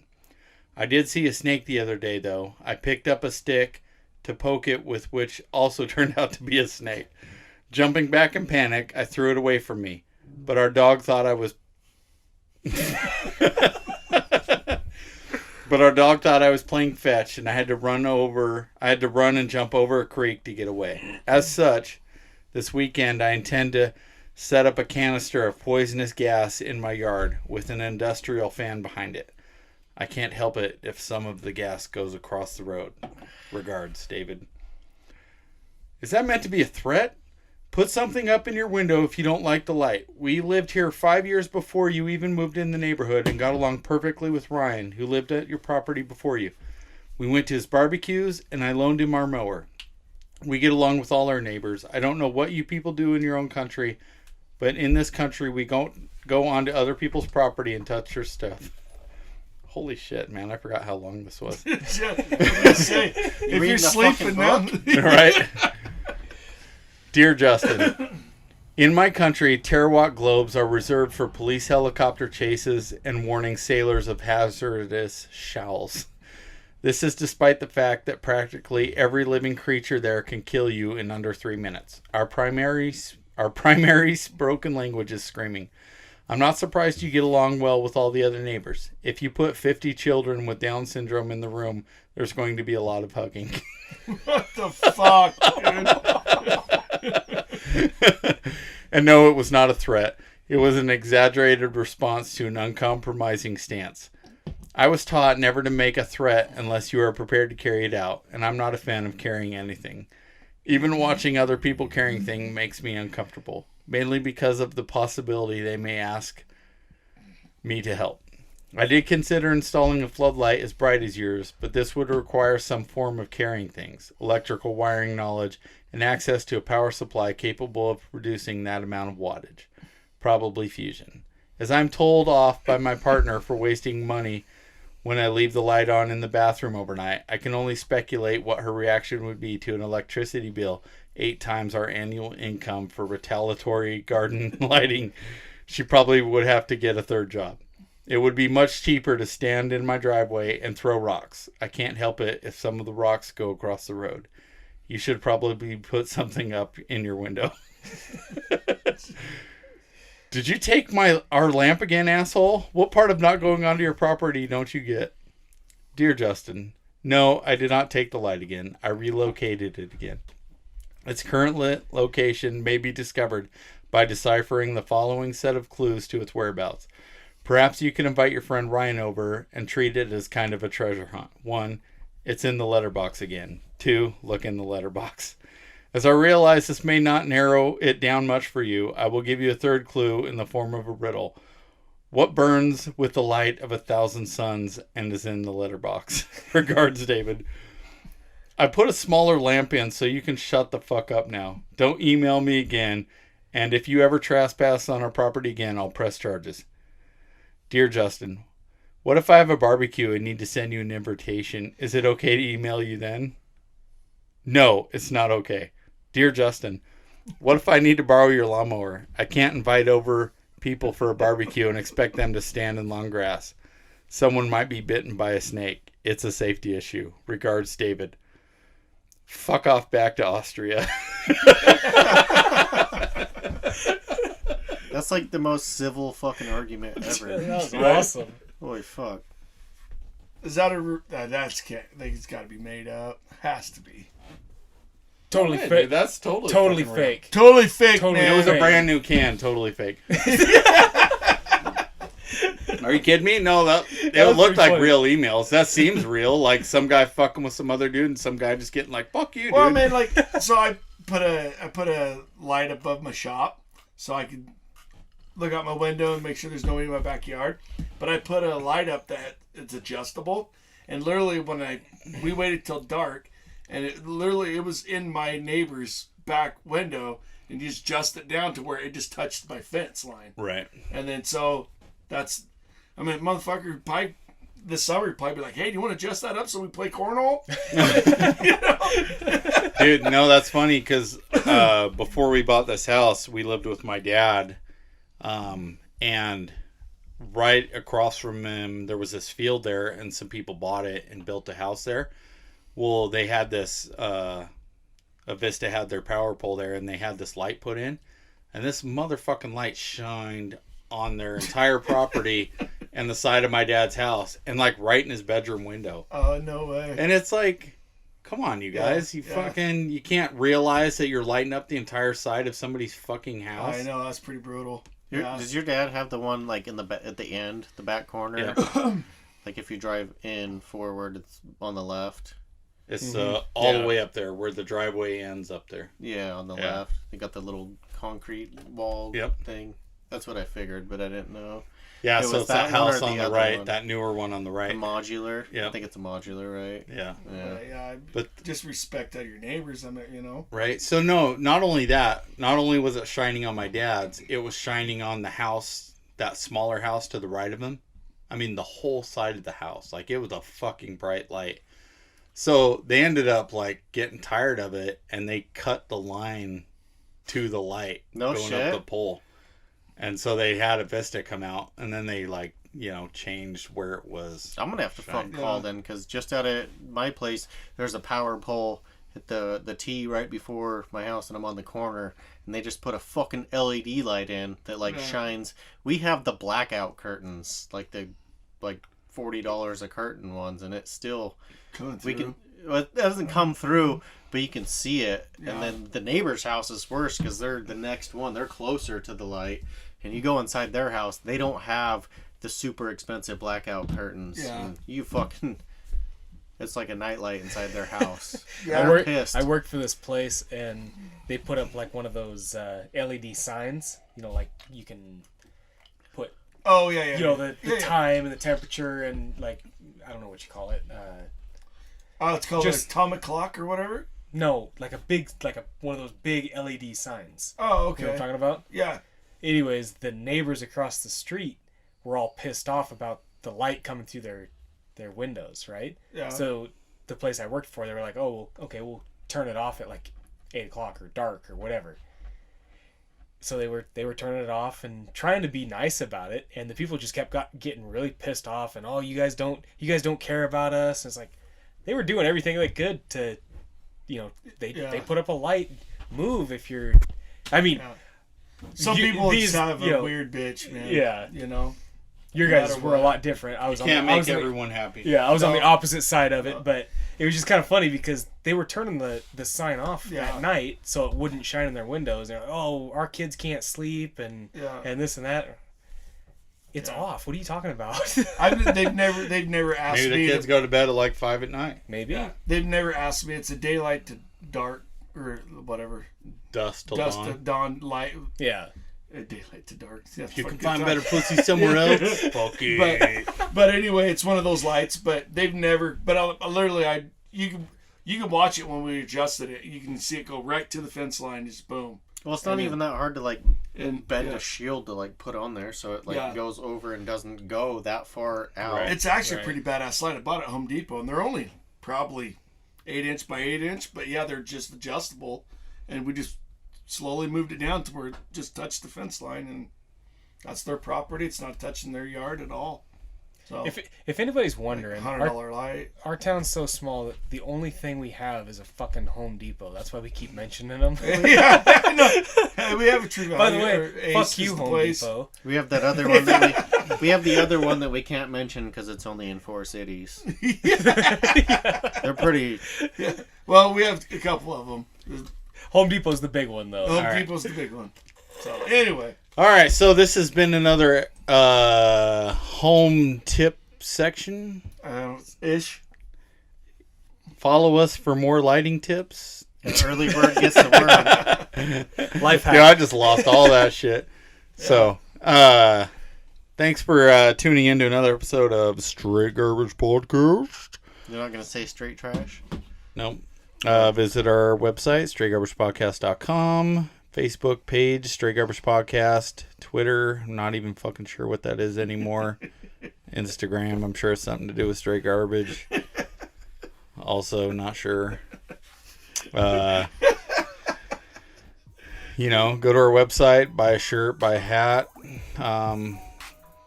I did see a snake the other day, though. I picked up a stick to poke it with, which also turned out to be a snake. Jumping back in panic, I threw it away from me. But our dog thought I was... But our dog thought I was playing fetch, and I had to run and jump over a creek to get away. As such, this weekend I intend to set up a canister of poisonous gas in my yard with an industrial fan behind it. I can't help it if some of the gas goes across the road. Regards, David. Is that meant to be a threat? Put something up in your window if you don't like the light. We lived here 5 years before you even moved in the neighborhood and got along perfectly with Ryan, who lived at your property before you. We went to his barbecues, and I loaned him our mower. We get along with all our neighbors. I don't know what you people do in your own country, but in this country, we don't go onto other people's property and touch their stuff. Holy shit, man. I forgot how long this was. If you're sleeping now. Right? Dear Justin, in my country, terawatt globes are reserved for police helicopter chases and warning sailors of hazardous showers. This is despite the fact that practically every living creature there can kill you in under 3 minutes. Our primary broken language is screaming. I'm not surprised you get along well with all the other neighbors. If you put 50 children with Down syndrome in the room, there's going to be a lot of hugging. What the fuck, dude? And no, it was not a threat. It was an exaggerated response to an uncompromising stance. I was taught never to make a threat unless you are prepared to carry it out, and I'm not a fan of carrying anything. Even watching other people carrying things makes me uncomfortable, mainly because of the possibility they may ask me to help. I did consider installing a floodlight as bright as yours, but this would require some form of carrying things, electrical wiring knowledge, and access to a power supply capable of producing that amount of wattage. Probably fusion. As I'm told off by my partner for wasting money when I leave the light on in the bathroom overnight, I can only speculate what her reaction would be to an electricity bill 8 times our annual income for retaliatory garden lighting. She probably would have to get a third job. It would be much cheaper to stand in my driveway and throw rocks. I can't help it if some of the rocks go across the road. You should probably put something up in your window. Did you take our lamp again, asshole? What part of not going onto your property don't you get? Dear Justin, no, I did not take the light again. I relocated it again. Its current location may be discovered by deciphering the following set of clues to its whereabouts. Perhaps you can invite your friend Ryan over and treat it as kind of a treasure hunt. 1, it's in the letterbox again. 2, look in the letterbox. As I realize this may not narrow it down much for you, I will give you a third clue in the form of a riddle. What burns with the light of 1,000 suns and is in the letterbox? Regards, David. I put a smaller lamp in so you can shut the fuck up now. Don't email me again, and if you ever trespass on our property again, I'll press charges. Dear Justin, what if I have a barbecue and need to send you an invitation? Is it okay to email you then? No, it's not okay. Dear Justin, what if I need to borrow your lawnmower? I can't invite over people for a barbecue and expect them to stand in long grass. Someone might be bitten by a snake. It's a safety issue. Regards, David. Fuck off back to Austria. That's like the most civil fucking argument ever. That was awesome. Holy fuck. Is that I think it's got to be made up. Has to be. Totally Yeah, fake. dude, that's totally Totally fucking real. fake. Totally fake, Totally man. It was a fake. brand new can, totally fake. Are you kidding me? No, That it was looked pretty like funny. real emails. That seems real. Like some guy fucking with some other dude and some guy just getting like, fuck you, dude. Well, I mean, like, so I put a light above my shop so I could look out my window and make sure there's nobody in my backyard. But I put a light up that it's adjustable, and literally we waited till dark, and it was in my neighbor's back window, and you just adjust it down to where it just touched my fence line, Right. and then so that's, I mean, motherfucker, probably this summer he'd probably be like, hey, do you want to adjust that up so we play cornhole? You know? Dude, no, that's funny because before we bought this house, we lived with my dad, and right across from him, there was this field there, and some people bought it and built a house there. Well, they had this, Avista had their power pole there, and they had this light put in, and this motherfucking light shined on their entire property and the side of my dad's house, and like right in his bedroom window. Oh, no way. And it's like, come on, you guys. You can't realize that you're lighting up the entire side of somebody's fucking house. I know, that's pretty brutal. Yeah. Does your dad have the one like in at the end, the back corner? Yeah. Like if you drive in forward, it's on the left. It's all the way up there where the driveway ends up there. Yeah, on the Yeah. left. You got the little concrete wall Yep. thing. That's what I figured, but I didn't know. Yeah, It so was it's that that one or house on the the other right, one? that newer one on the The right. modular. Yeah. I think it's a modular, right? Yeah. Yeah. Yeah, But- just respect out your neighbors. I mean, you know. Right. So no, not only that, not only was it shining on my dad's, it was shining on the house, that smaller house to the right of him. I mean, the whole side of the house. Like, it was a fucking bright light. So they ended up like getting tired of it, and they cut the line to the light No going shit. up the pole. And so they had a Vista come out, and then they like, changed where it was. I'm gonna have to Shine. fucking call then, because just out at my place, there's a power pole at the T right before my house, and I'm on the corner, and they just put a fucking LED light in that like shines. We have the blackout curtains, like $40 a curtain ones, and it's still we can. Well, it doesn't come through, but you can see it. Yeah. And then the neighbor's house is worse because they're the next one. They're closer to the light, and you go inside their house, they don't have the super expensive blackout curtains. Yeah. And you fucking, it's like a nightlight inside their house. Yeah. They're pissed. I worked for this place, and they put up like one of those LED signs. Like you can put, Oh yeah, yeah. the Yeah, yeah. time and the temperature and like I don't know what you call it. Oh, it's called just- an atomic clock or whatever. No, like one of those big LED signs. Oh, You know okay. what I'm talking about? Yeah. Anyways, the neighbors across the street were all pissed off about the light coming through their windows, right? Yeah. So the place I worked for, they were like, "Oh, well, okay, we'll turn it off at like 8:00 or dark or whatever." So they were turning it off and trying to be nice about it, and the people just kept getting really pissed off and, "Oh, you guys don't care about us." And it's like they were doing everything they could to, they put up a light. Move if you're. I mean. Yeah. Some You- people these, just have you a know, weird bitch, man. Yeah. No Your guys matter were a what. lot different. I was on Can't the, I make was on the- everyone happy. yeah, I was on the No. opposite side of it, but it was just kind of funny because they were turning the sign off Yeah. at night so it wouldn't shine in their windows. They're like, "Oh, our kids can't sleep and Yeah. this and that." It's Yeah. off. What are you talking about? They've never asked Maybe the me. kids go to bed at like 5 at night. Maybe. Yeah, they've never asked me. It's a daylight to dark or whatever. Dusk till Dusk dawn. to dawn light. Yeah. Daylight to dark. That's You can fucking find time. better pussy somewhere else. Fuck it. But anyway, it's one of those lights. But they've never. But you can watch it when we adjusted it. You can see it go right to the fence line. Just boom. Well, it's not even that hard to like And bend yeah. a shield to like put on there so it like Yeah. goes over and doesn't go that far out. Right. It's actually Right. a pretty badass light. I bought it at Home Depot, and they're only probably 8" by 8". But yeah, they're just adjustable, and we just slowly moved it down to where it just touched the fence line, and that's their property. It's not touching their yard at all. So If anybody's wondering, $100 light. our town's so small that the only thing we have is a fucking Home Depot. That's why we keep mentioning them. Yeah, I know. Hey, we have a True By the Value, or way, Ace fuck is you, the Home place. Depot. We have that other one that we have the other one that we can't mention because it's only in 4 cities. They're pretty. Yeah. Well, we have a couple of them. Home Depot's the big one though. Home right. Depot's the big one. So anyway, All right, so this has been another home tip section. ish. Follow us for more lighting tips. An early bird gets the worm. Life hack. Yeah, I just lost all that shit. So, thanks for tuning in to another episode of Straight Garbage Podcast. You're not gonna say straight trash. Nope. Visit our website, straightgarbagepodcast.com. Facebook page, Straight Garbage Podcast. Twitter, I'm not even fucking sure what that is anymore. Instagram, I'm sure it's something to do with straight garbage. Also, not sure. Go to our website, buy a shirt, buy a hat.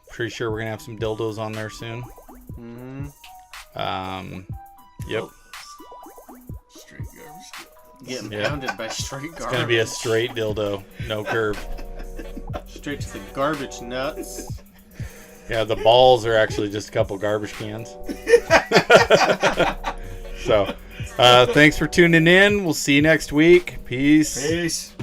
Pretty sure we're going to have some dildos on there soon. Yep. Straight garbage. Getting Yeah. pounded by straight garbage. It's going to be a straight dildo, no curve. Straight to the garbage nuts. Yeah, the balls are actually just a couple garbage cans. So, thanks for tuning in. We'll see you next week. Peace. Peace.